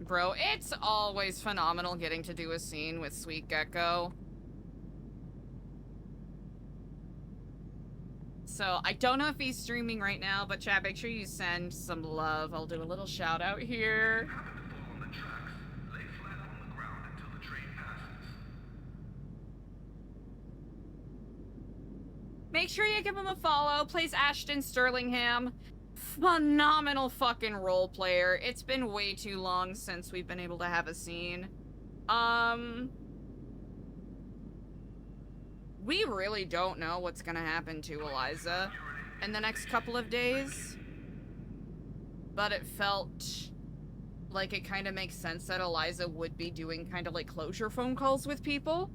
Bro, it's always phenomenal getting to do a scene with Sweet Gecko. So, I don't know if he's streaming right now, but chat, make sure you send some love. I'll do a little shout out here. Happen to fall on the tracks, lay flat on the ground until the train passes. Make sure you give him a follow. Plays Ashton Sterlingham. Phenomenal fucking role player. It's been way too long since we've been able to have a scene. We really don't know what's gonna happen to Eliza in the next couple of days. But it felt like it kind of makes sense that Eliza would be doing kind of like closure phone calls with people.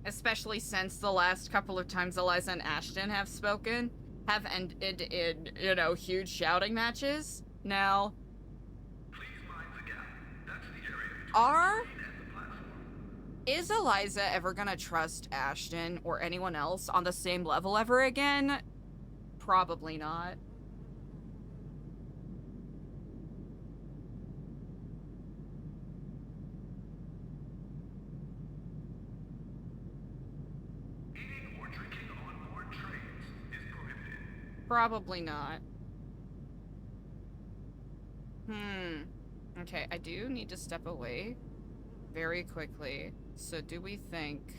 Especially since the last couple of times Eliza and Ashton have spoken have ended in, you know, huge shouting matches. Now, Please mind the gap. That's the area between are... the train and the platform. Is Eliza ever gonna trust Ashton or anyone else on the same level ever again? Probably not. Eating or drinking on board trains is prohibited. Probably not. Okay, I do need to step away very quickly. So do we think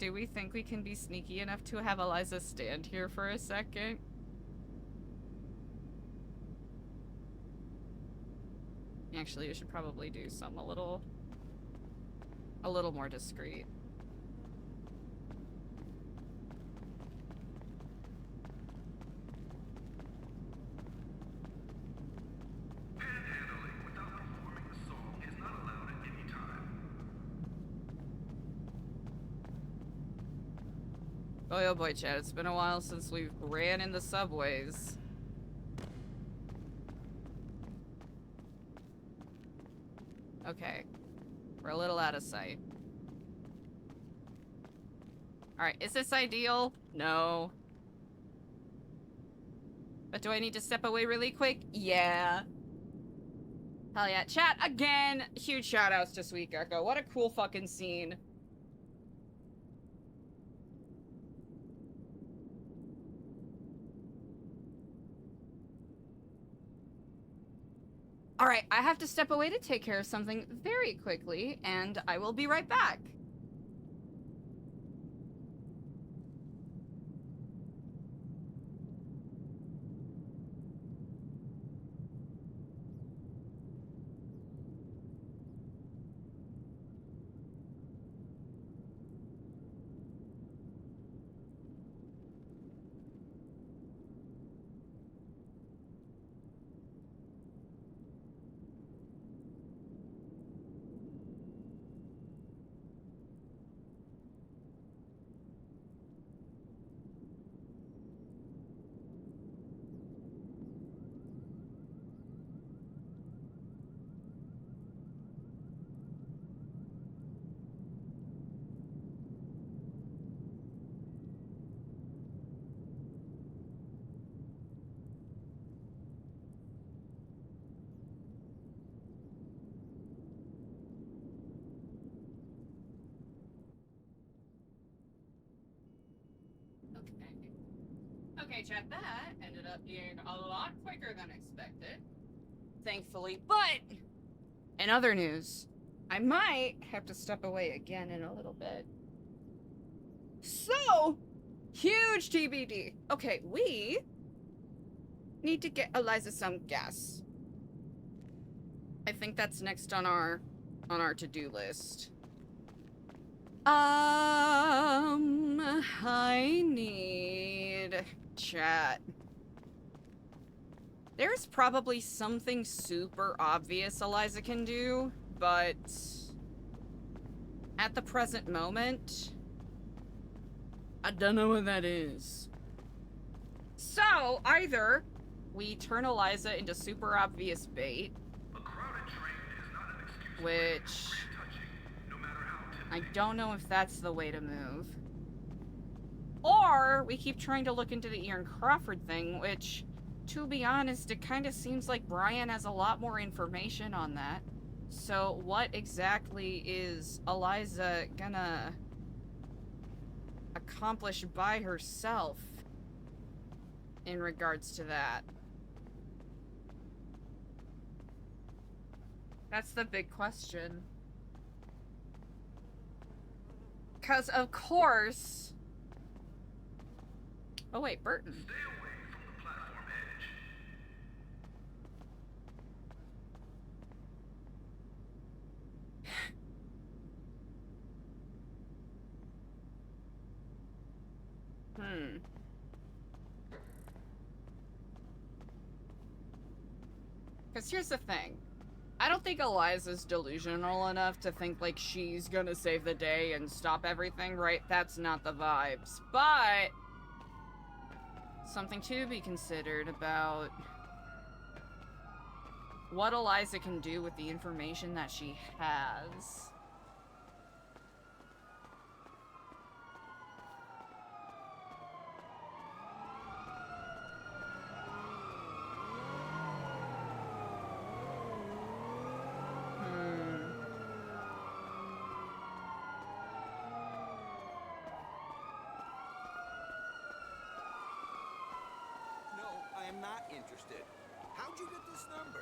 we can be sneaky enough to have Eliza stand here for a second? Actually, you should probably do some a little more discreet. Panhandling without performing the song is not allowed at any time. Boy, oh boy, Chad, it's been a while since we've ran in the subways. Okay. We're a little out of sight. Alright, is this ideal? No. But do I need to step away really quick? Yeah. Hell yeah. Chat, again, huge shout outs to Sweet Gecko. What a cool fucking scene. Alright, I have to step away to take care of something very quickly, and I will be right back. Okay. Okay, chat, that ended up being a lot quicker than expected. Thankfully. But, in other news, I might have to step away again in a little bit. So, huge TBD. Okay, we need to get Eliza some gas. I think that's next on our to-do list. I need chat. There's probably something super obvious Eliza can do, but at the present moment, I don't know what that is. So, either we turn Eliza into super obvious bait, A crowded train is not an excuse which touching, no matter how I don't know if that's the way to move. Or we keep trying to look into the Ian Crawford thing, which, to be honest, it kind of seems like Brian has a lot more information on that. So what exactly is Eliza gonna accomplish by herself in regards to that? That's the big question. Because, of course... Oh, wait, Burton. Stay away from the platform edge. Because here's the thing. I don't think Eliza's delusional enough to think, like, she's gonna save the day and stop everything, right? That's not the vibes. But... something to be considered about what Eliza can do with the information that she has. No, I am not interested. How'd you get this number?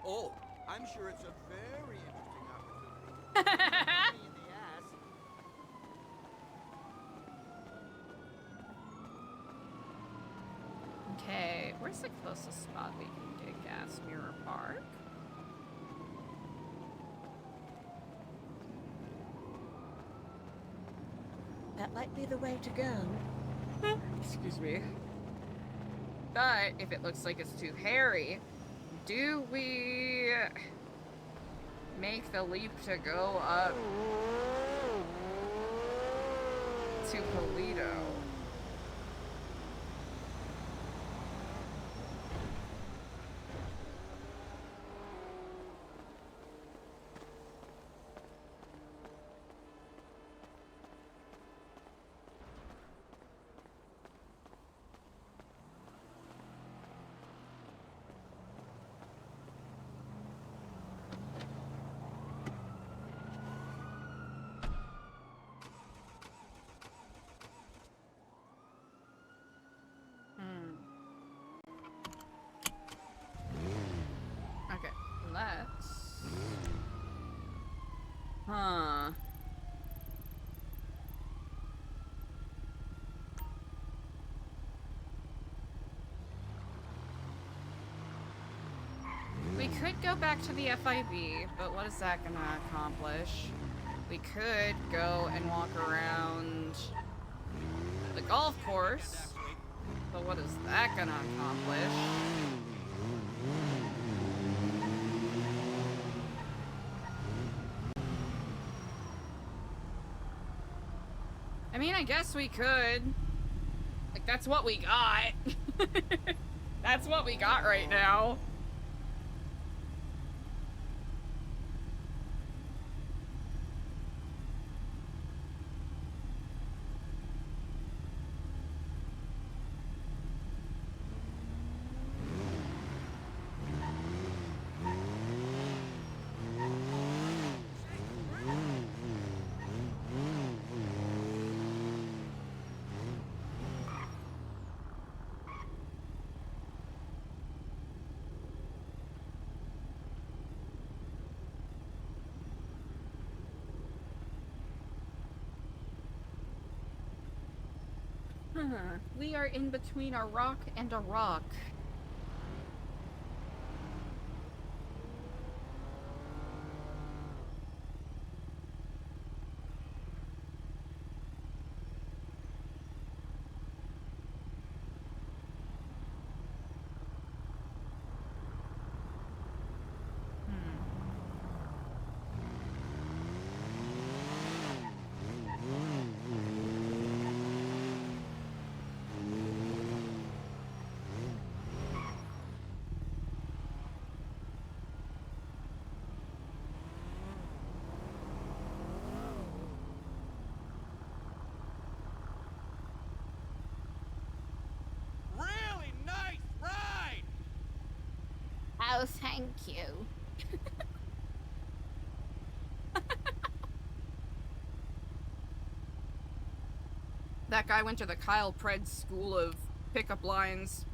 Oh, I'm sure it's a very interesting opportunity. Pain in the ass. Okay, where's the closest spot we can get gas? Mirror Park? That might be the way to go. Excuse me. But if it looks like it's too hairy, do we make the leap to go up to Polito? Okay, let's... Huh. We could go back to the FIB, but what is that gonna accomplish? We could go and walk around the golf course, but what is that gonna accomplish? I mean, I guess we could. Like, that's what we got. That's what we got right now. We are in between a rock and a rock. Really nice ride! Oh, thank you. That guy went to the Kyle Pred School of Pickup Lines.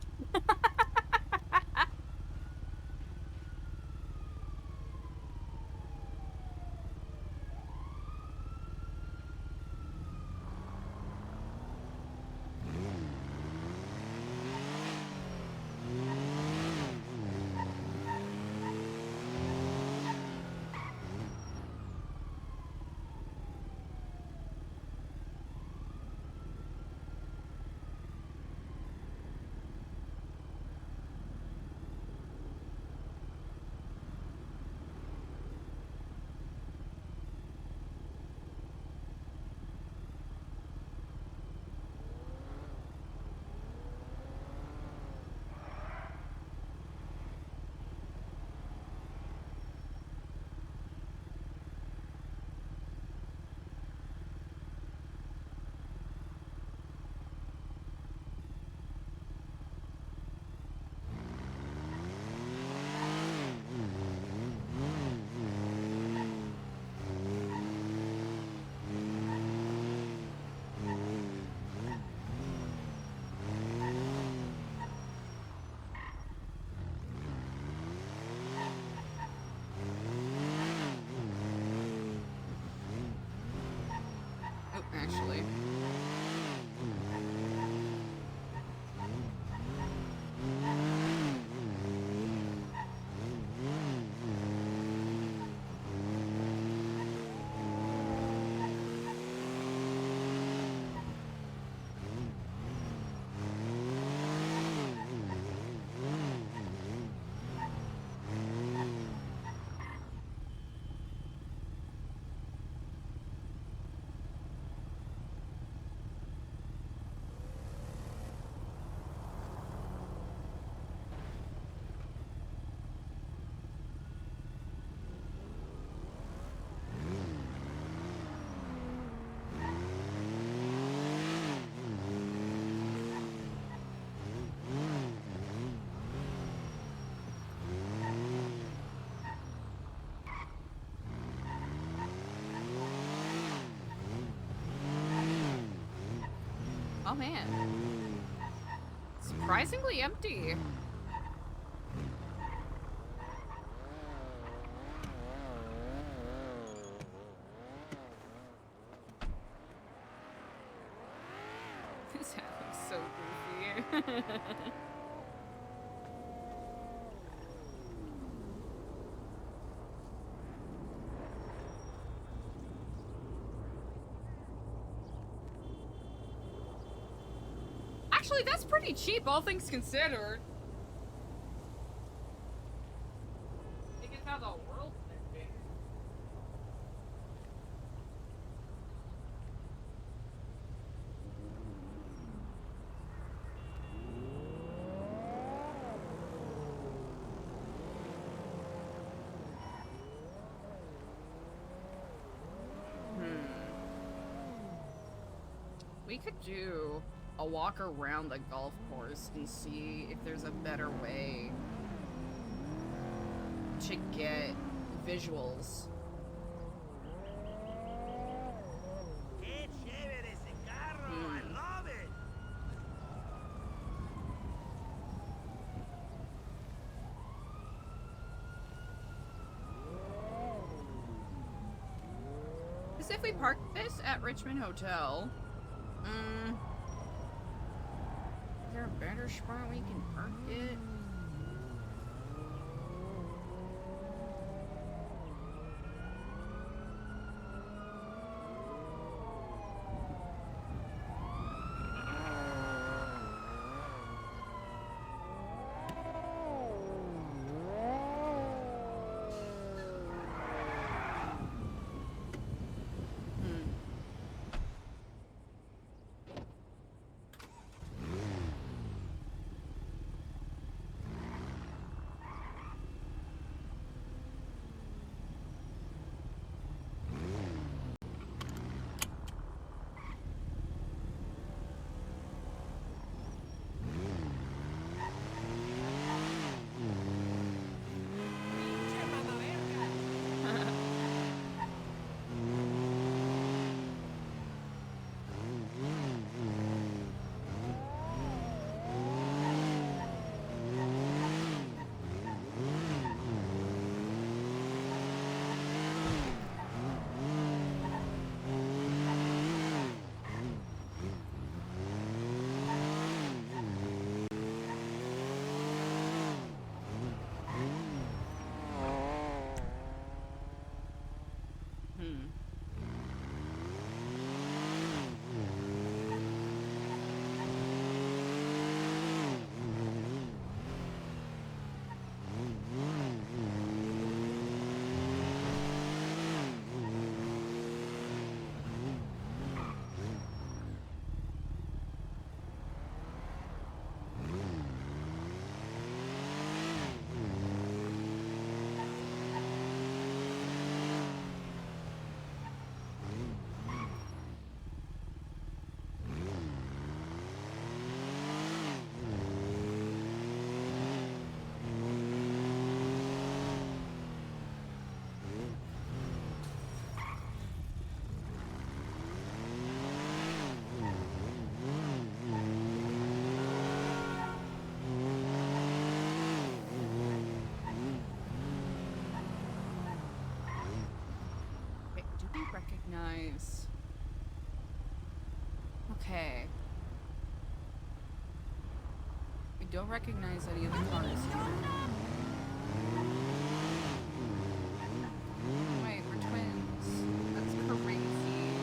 Oh, actually. Oh man. Surprisingly empty. This hat looks so goofy. Actually, that's pretty cheap, all things considered. Think of how the world's thinking. We could do a walk around the golf course and see if there's a better way to get visuals. Qué chévere ese carro! I love it! Because if we park this at Richmond Hotel, better spot we can park it? Do we recognize? Okay. We don't recognize any of the cars here. Wait, we're twins. That's crazy.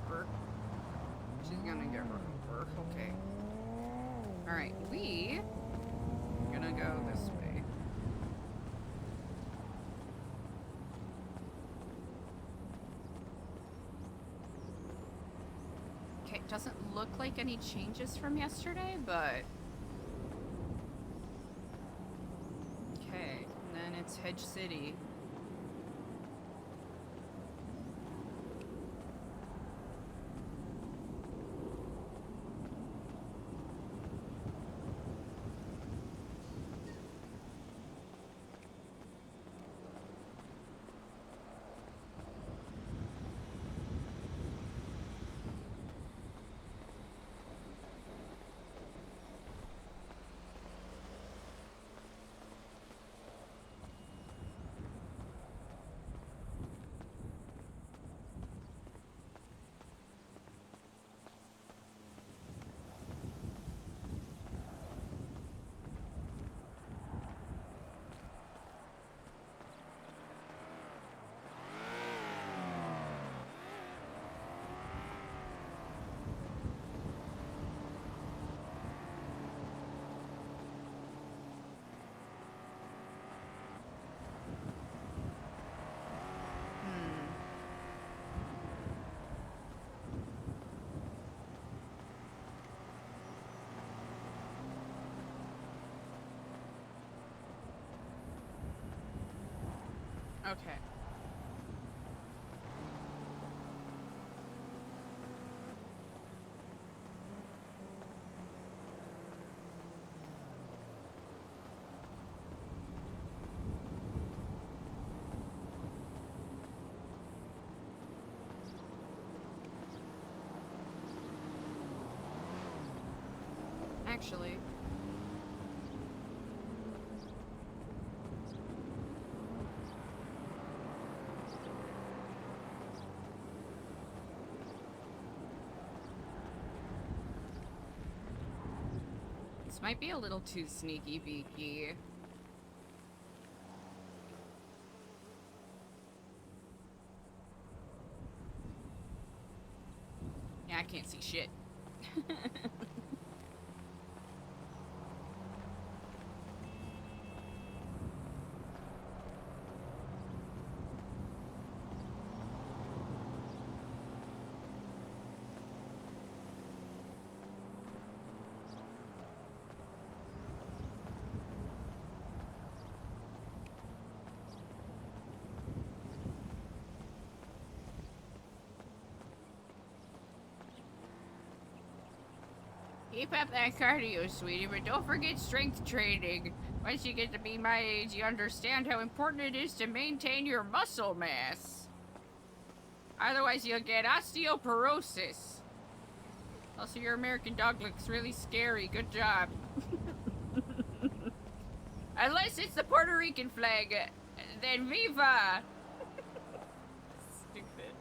over. She's gonna get run over. Okay. Alright, we are gonna go this way. Okay, doesn't look like any changes from yesterday, but... Okay, and then it's Hedge City. Okay. Actually... This might be a little too sneaky beaky. Yeah, I can't see shit. Keep up that cardio, sweetie, but don't forget strength training. Once you get to be my age, you understand how important it is to maintain your muscle mass. Otherwise, you'll get osteoporosis. Also, your American dog looks really scary. Good job. Unless it's the Puerto Rican flag, then viva! Stupid.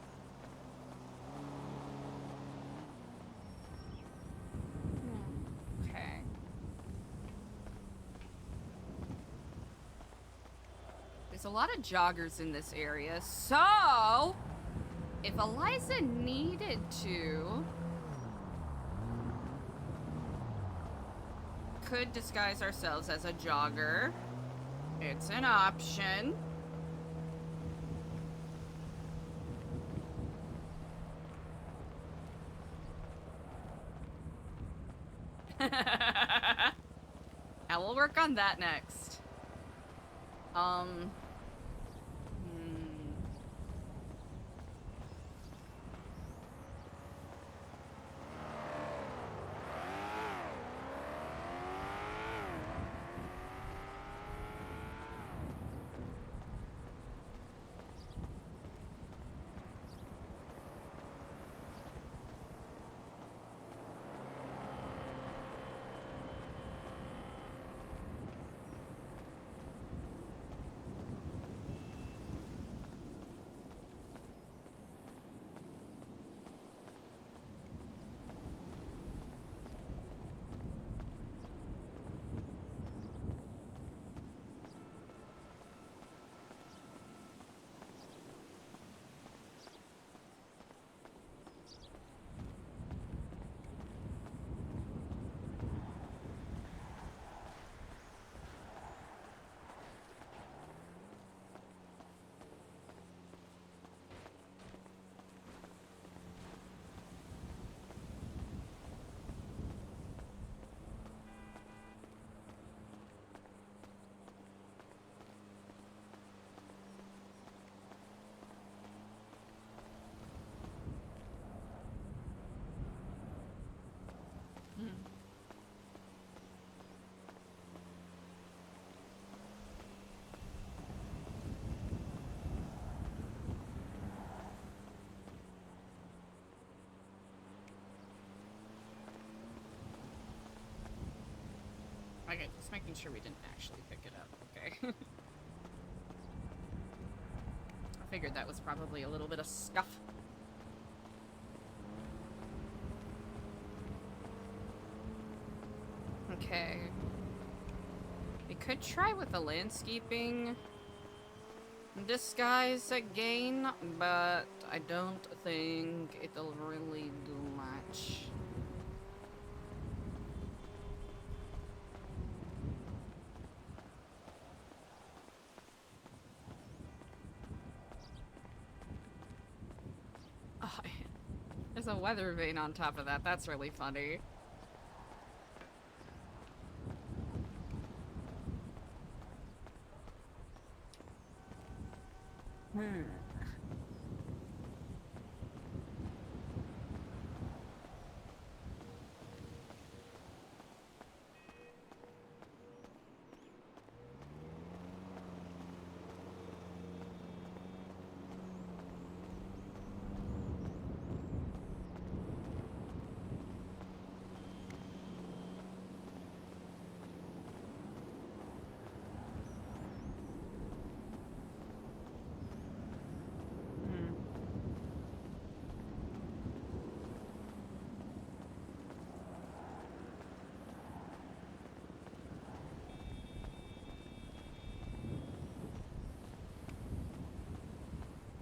Okay. There's a lot of joggers in this area, so if Eliza needed to, could disguise ourselves as a jogger. It's an option. I will work on that next. Okay, just making sure we didn't actually pick it up. Okay. I figured that was probably a little bit of scuff. Okay. We could try with the landscaping disguise again, but I don't think it'll really do much. Oh, there's a weather vane on top of that. That's really funny.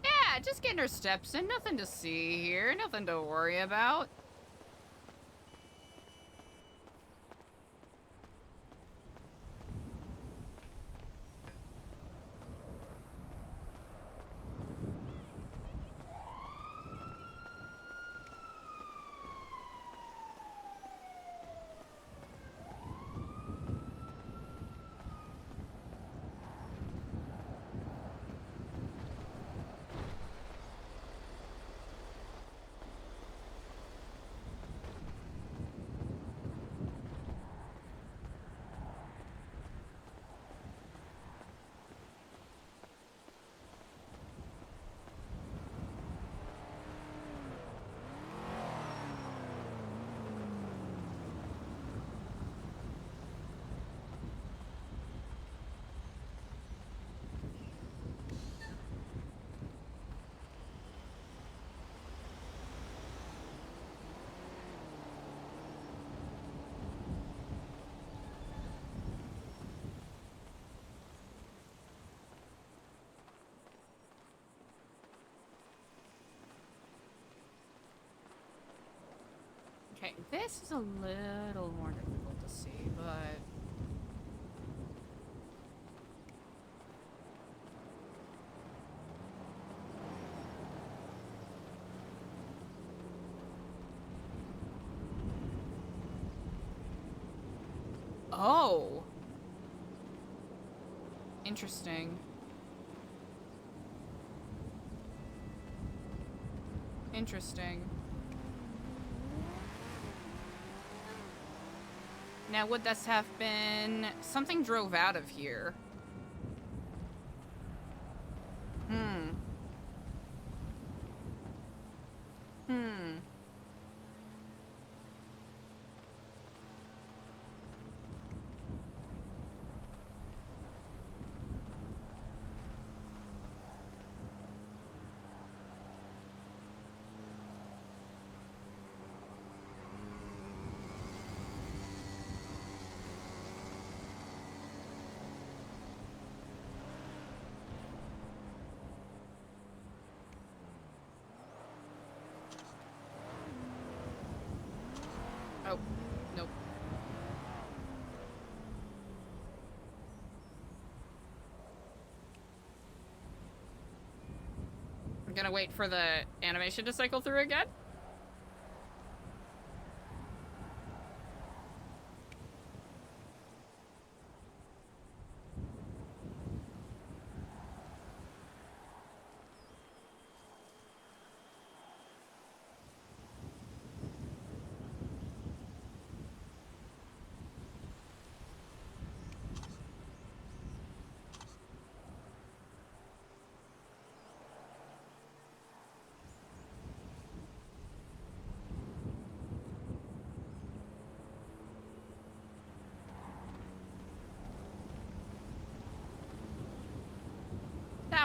Yeah, just getting her steps in. Nothing to see here. Nothing to worry about. Okay, this is a little more difficult to see, but... Oh! Interesting. Interesting. Now, would this have been... Something drove out of here. Hmm. Hmm. Oh, nope. I'm gonna wait for the animation to cycle through again.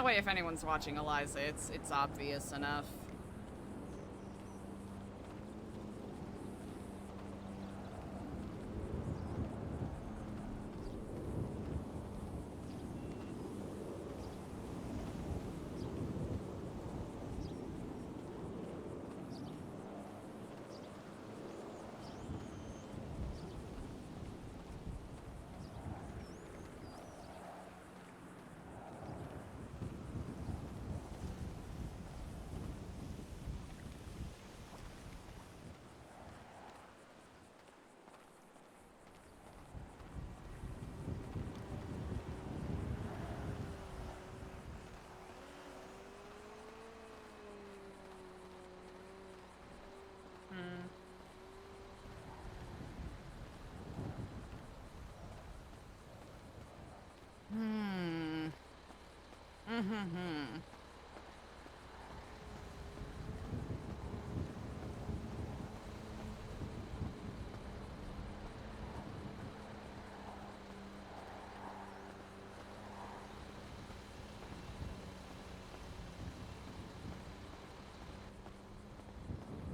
That way, if anyone's watching Eliza, it's obvious enough.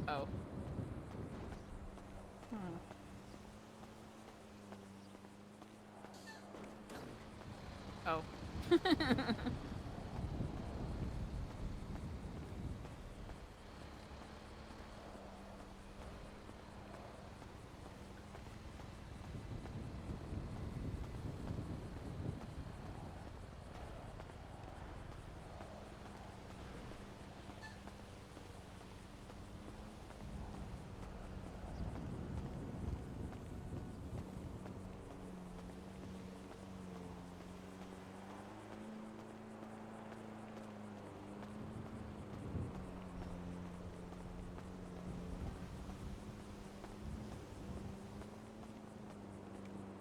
Oh. Oh.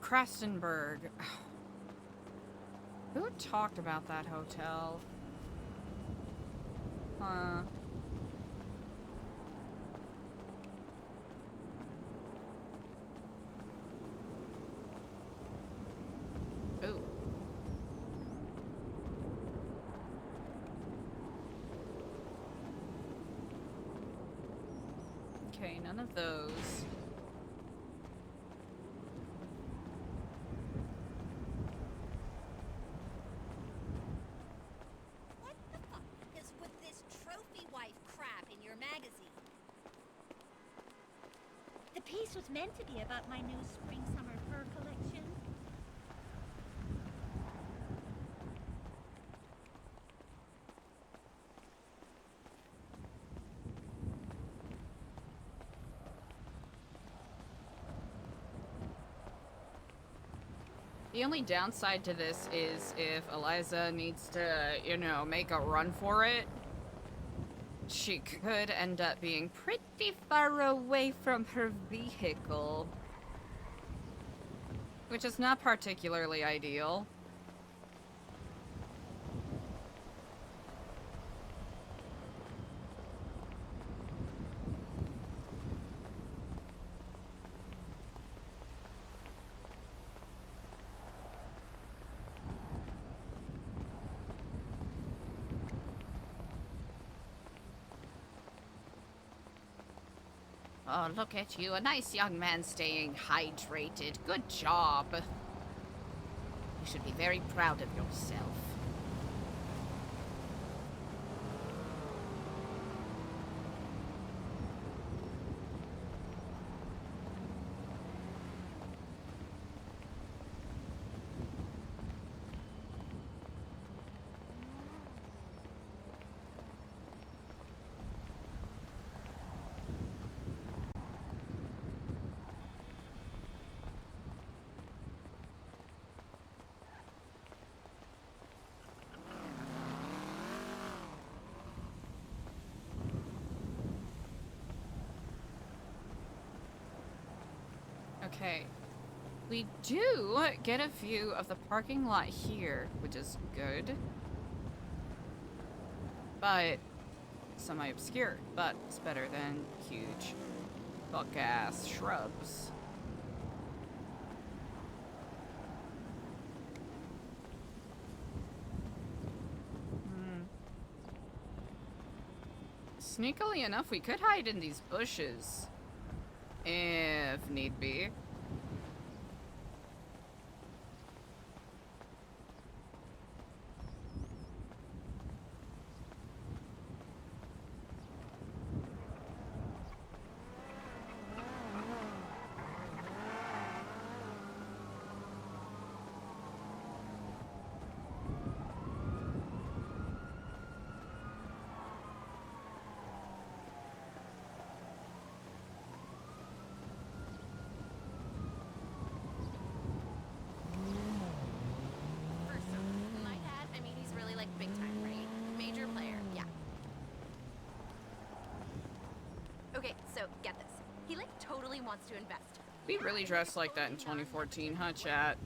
Krastenberg. Who talked about that hotel? Huh. Ooh. Okay, none of those. What the fuck is with this trophy wife crap in your magazine? The piece was meant to be about my new spring-summer fur collection. The only downside to this is if Eliza needs to, you know, make a run for it, she could end up being pretty far away from her vehicle. Which is not particularly ideal. Oh, look at you. A nice young man staying hydrated. Good job. You should be very proud of yourself. Okay. We do get a view of the parking lot here, which is good. But semi-obscure, but it's better than huge buck-ass shrubs. Sneakily enough, we could hide in these bushes. If need be. First off, my dad, I mean, he's really like big time, right? Major player, yeah. Okay, so get this. He like totally wants to invest. We really dressed like that in 2014, huh, chat?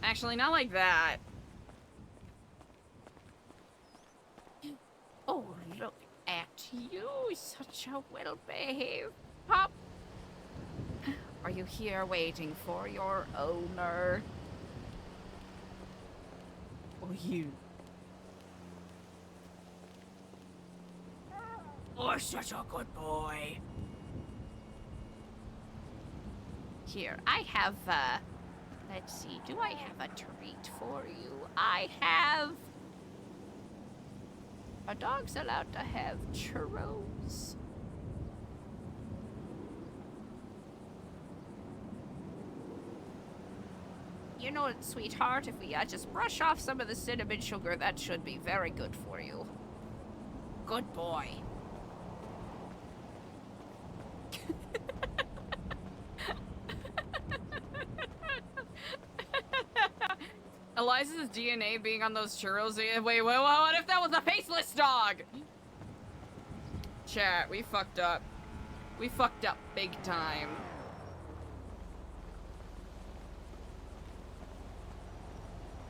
Actually, not like that. Oh, look at you, such a well-behaved pup. Are you here waiting for your owner? Oh, you. Oh, such a good boy. Here, I have, let's see, do I have a treat for you? I have... Are dogs allowed to have churros? You know, sweetheart, if we just brush off some of the cinnamon sugar, that should be very good for you. Good boy. Eliza's DNA being on those churros. Wait, what if that was a faceless dog? Chat, we fucked up. We fucked up big time.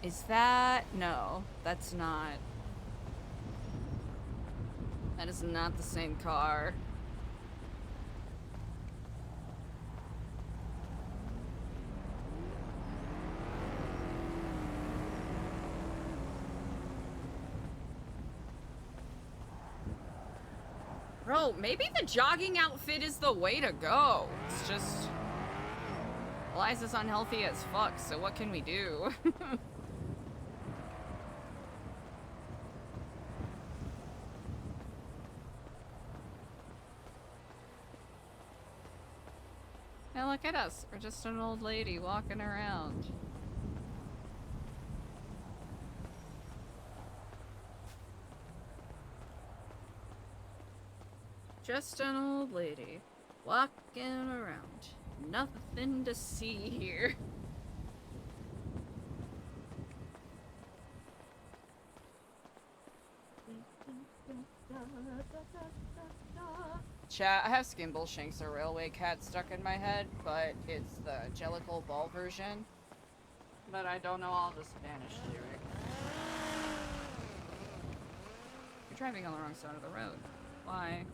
Is that... No, that's not. That is not the same car. Bro, maybe the jogging outfit is the way to go. It's just... Eliza's unhealthy as fuck, so what can we do? Now look at us. We're just an old lady walking around. Just an old lady walking around. Nothing to see here. Chat, I have Skimble Shanks, a railway cat stuck in my head, but it's the Jellicle Ball version. But I don't know all the Spanish lyrics. You're driving on the wrong side of the road. Why?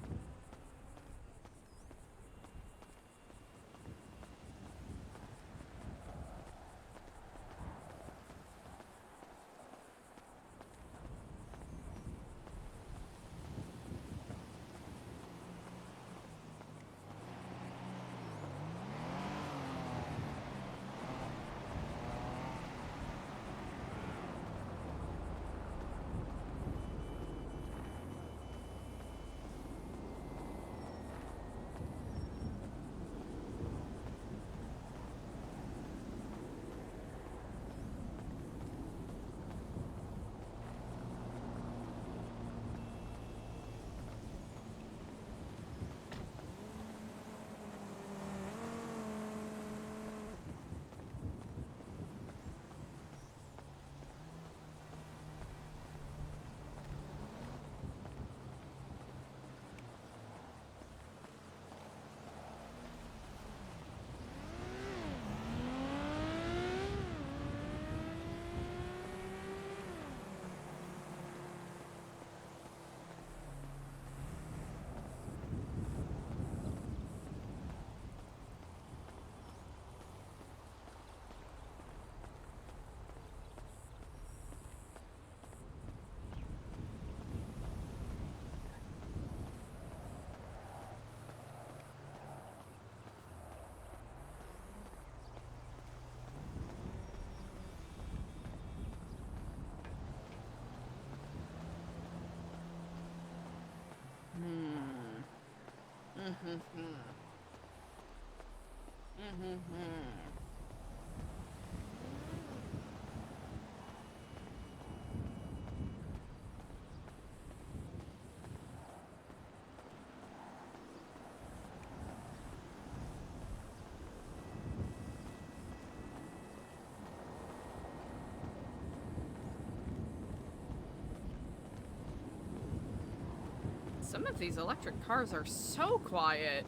Some of these electric cars are so quiet.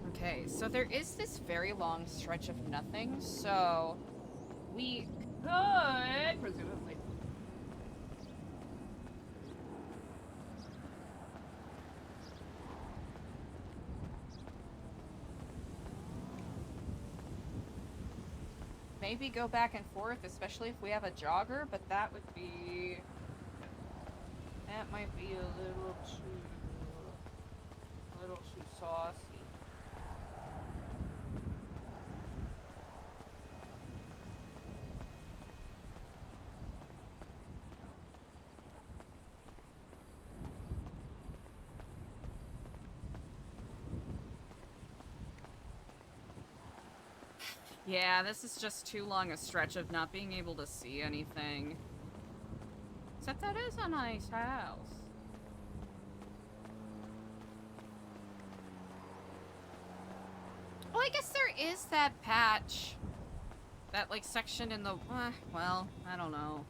Okay, so there is this very long stretch of nothing, so we could presumably maybe go back and forth, especially if we have a jogger, but that might be a little too saucy. Yeah, this is just too long a stretch of not being able to see anything. Except that is a nice house. Well, I guess there is that patch. That, like, section in the... well, I don't know.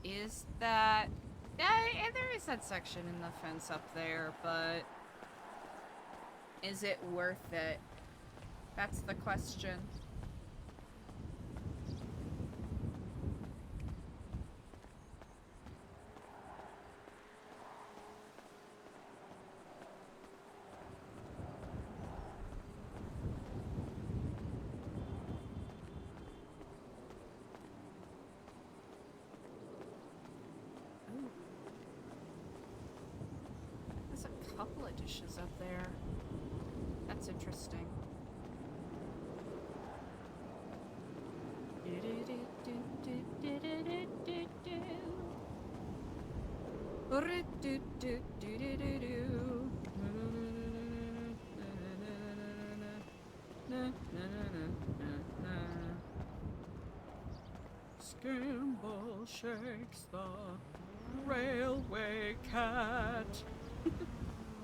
Is that... Yeah, there is that section in the fence up there, but... is it worth it? That's the question. Ooh. There's a couple of dishes up there. That's interesting. Skimble shakes the railway cat.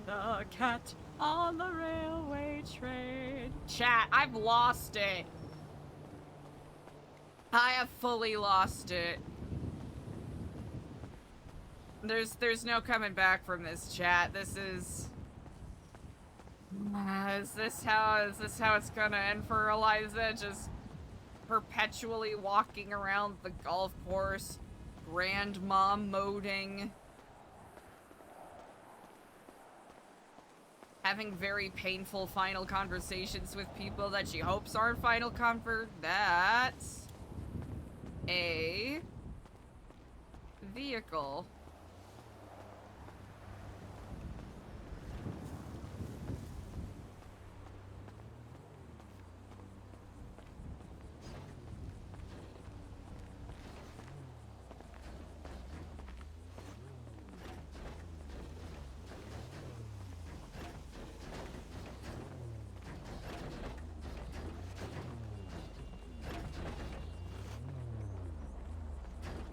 The cat on the railway train. Chat, I've lost it. I have fully lost it. There's no coming back from this, chat. This is... is this how it's gonna end for Eliza? Just perpetually walking around the golf course, grandmom moding, having very painful final conversations with people that she hopes aren't final That's a vehicle.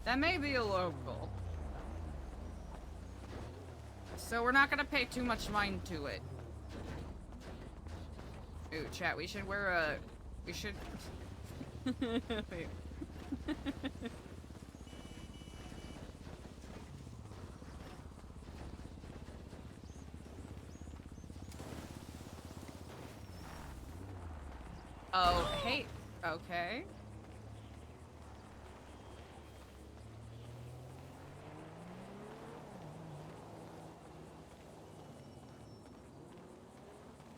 That may be a local. So we're not gonna pay too much mind to it. Ooh, chat, we should wear a... we should... Wait. Oh, hey. Okay.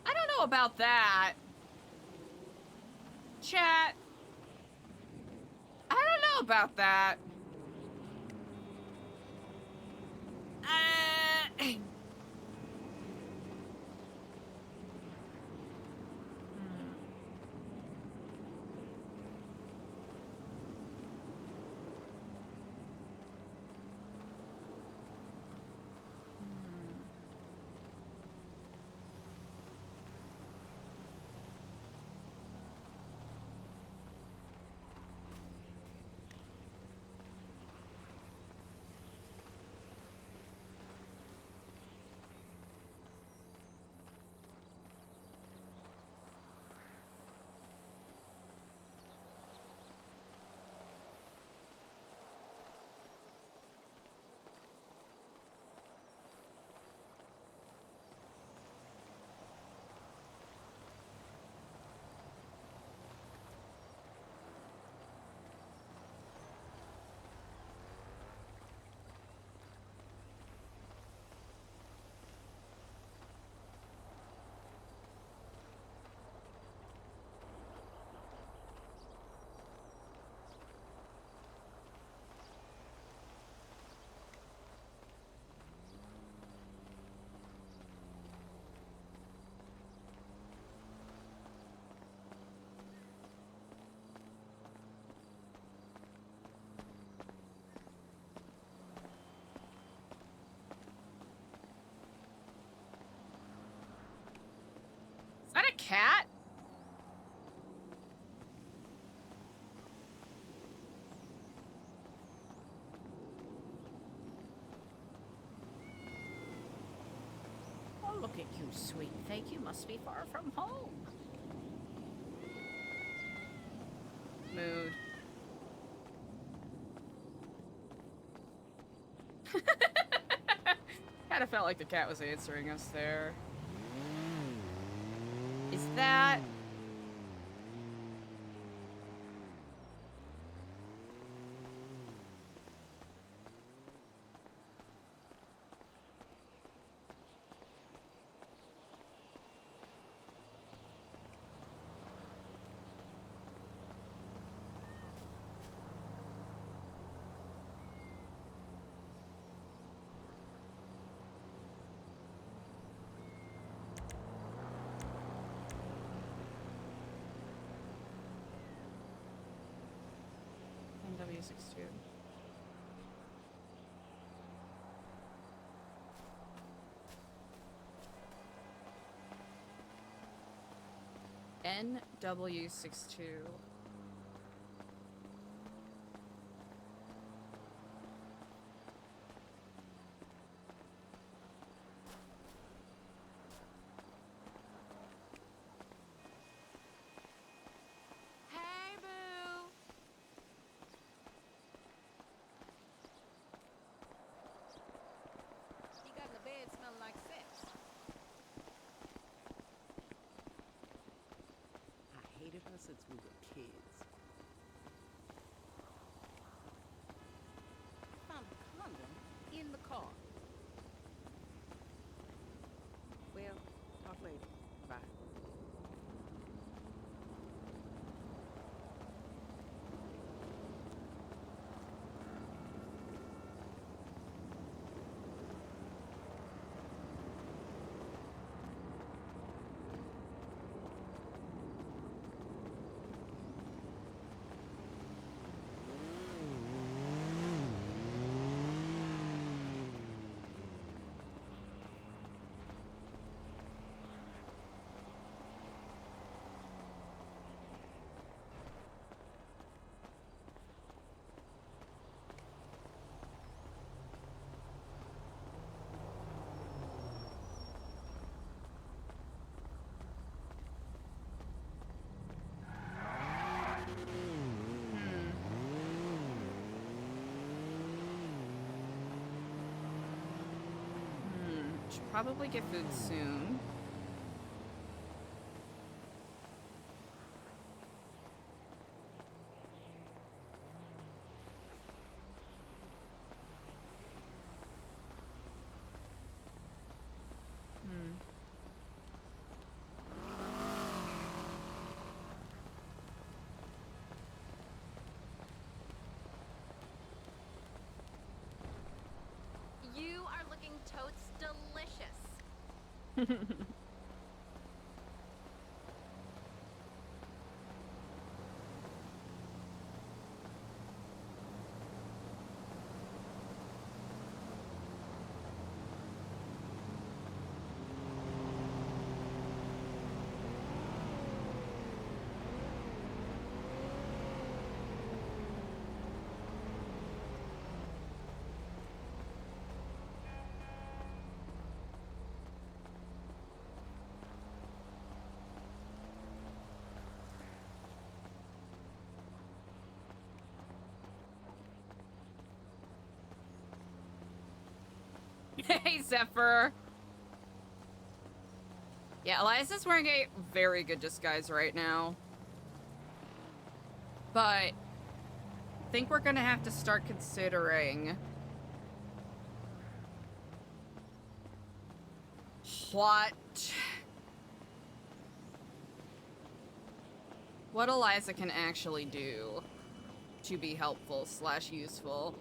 I don't know about that. Chat. I don't know about that. cat? Oh, look at you, sweet thing. You must be far from home. Mood. Kinda felt like the cat was answering us there. Is that... NW62. NW62. Hey, boo. You got in the bed smelling like sex. I hated her since we were kids. I found a condom in the car. Well, talk later. Bye. Should probably get food soon. You are looking totes delicious. Hey, Zephyr. Yeah, Eliza's wearing a very good disguise right now. But I think we're gonna have to start considering what Eliza can actually do to be helpful / useful.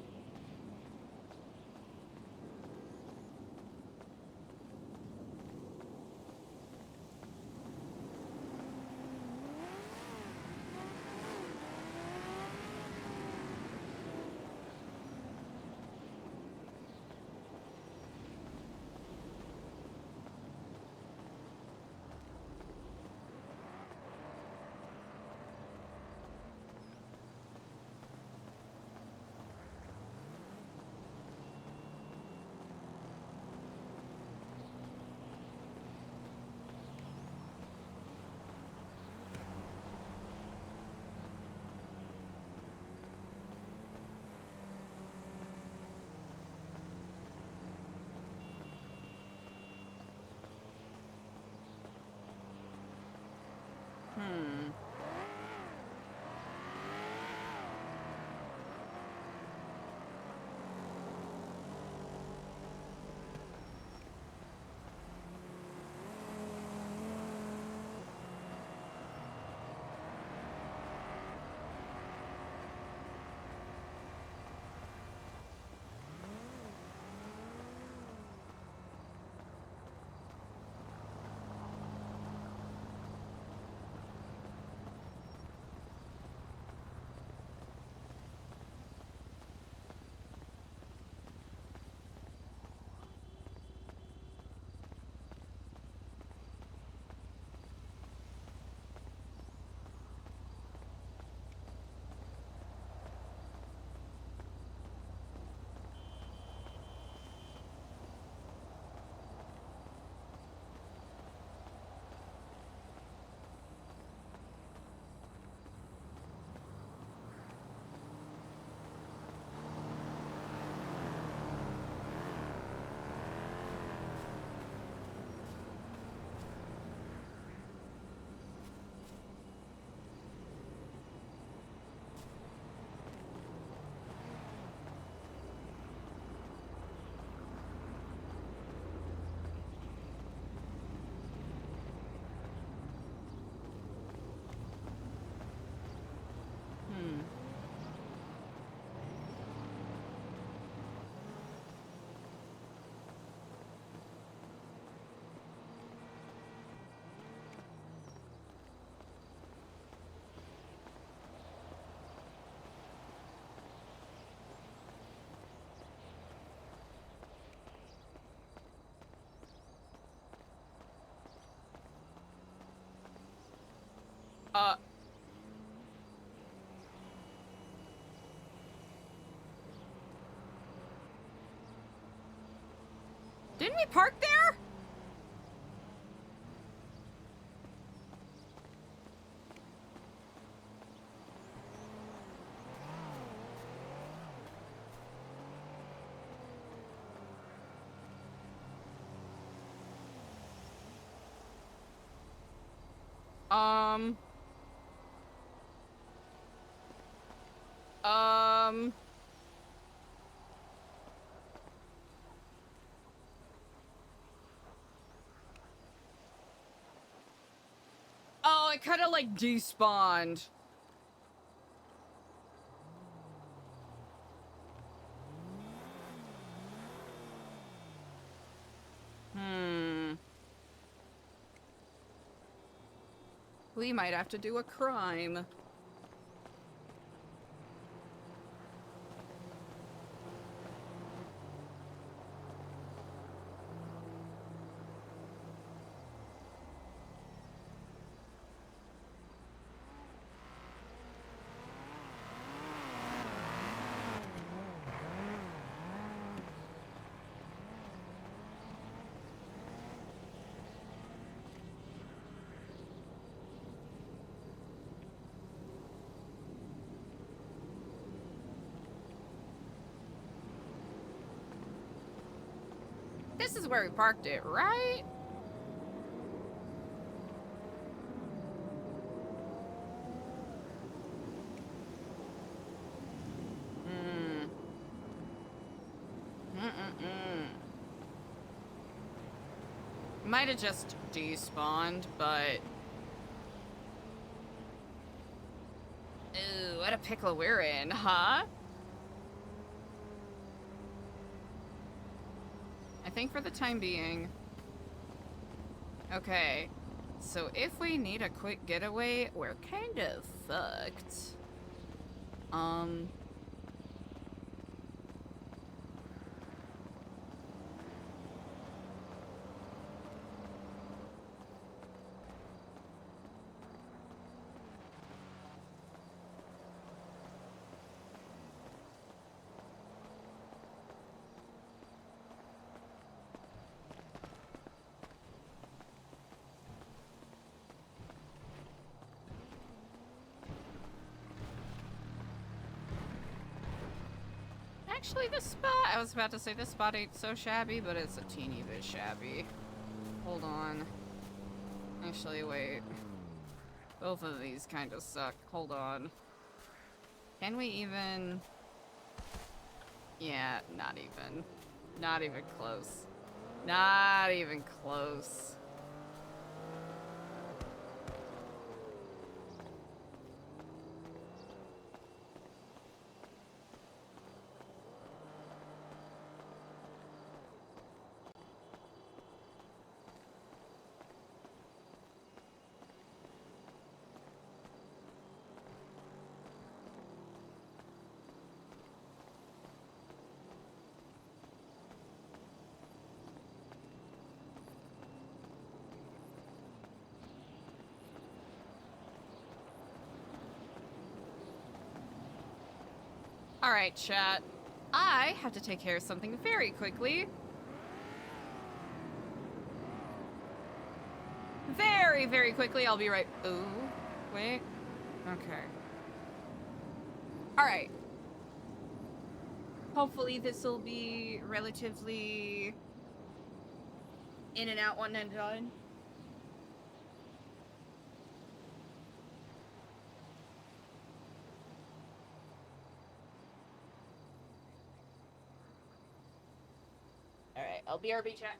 Didn't we park there? Um. Oh, it kind of like despawned. We might have to do a crime. This is where we parked it, right? Might have just despawned, but... Ooh, what a pickle we're in, huh? I think for the time being. Okay. So if we need a quick getaway, we're kind of fucked. Actually, this spot, I was about to say this spot ain't so shabby, but it's a teeny bit shabby. Hold on. Actually, wait. Both of these kind of suck. Hold on. Can we even... Yeah, not even. Not even close. Not even close. Alright, chat. I have to take care of something very quickly. Very, very quickly. I'll be right... Ooh. Wait. Okay. Alright. Hopefully this will be relatively... in and out, one and done. Alright, I'll BRB chat.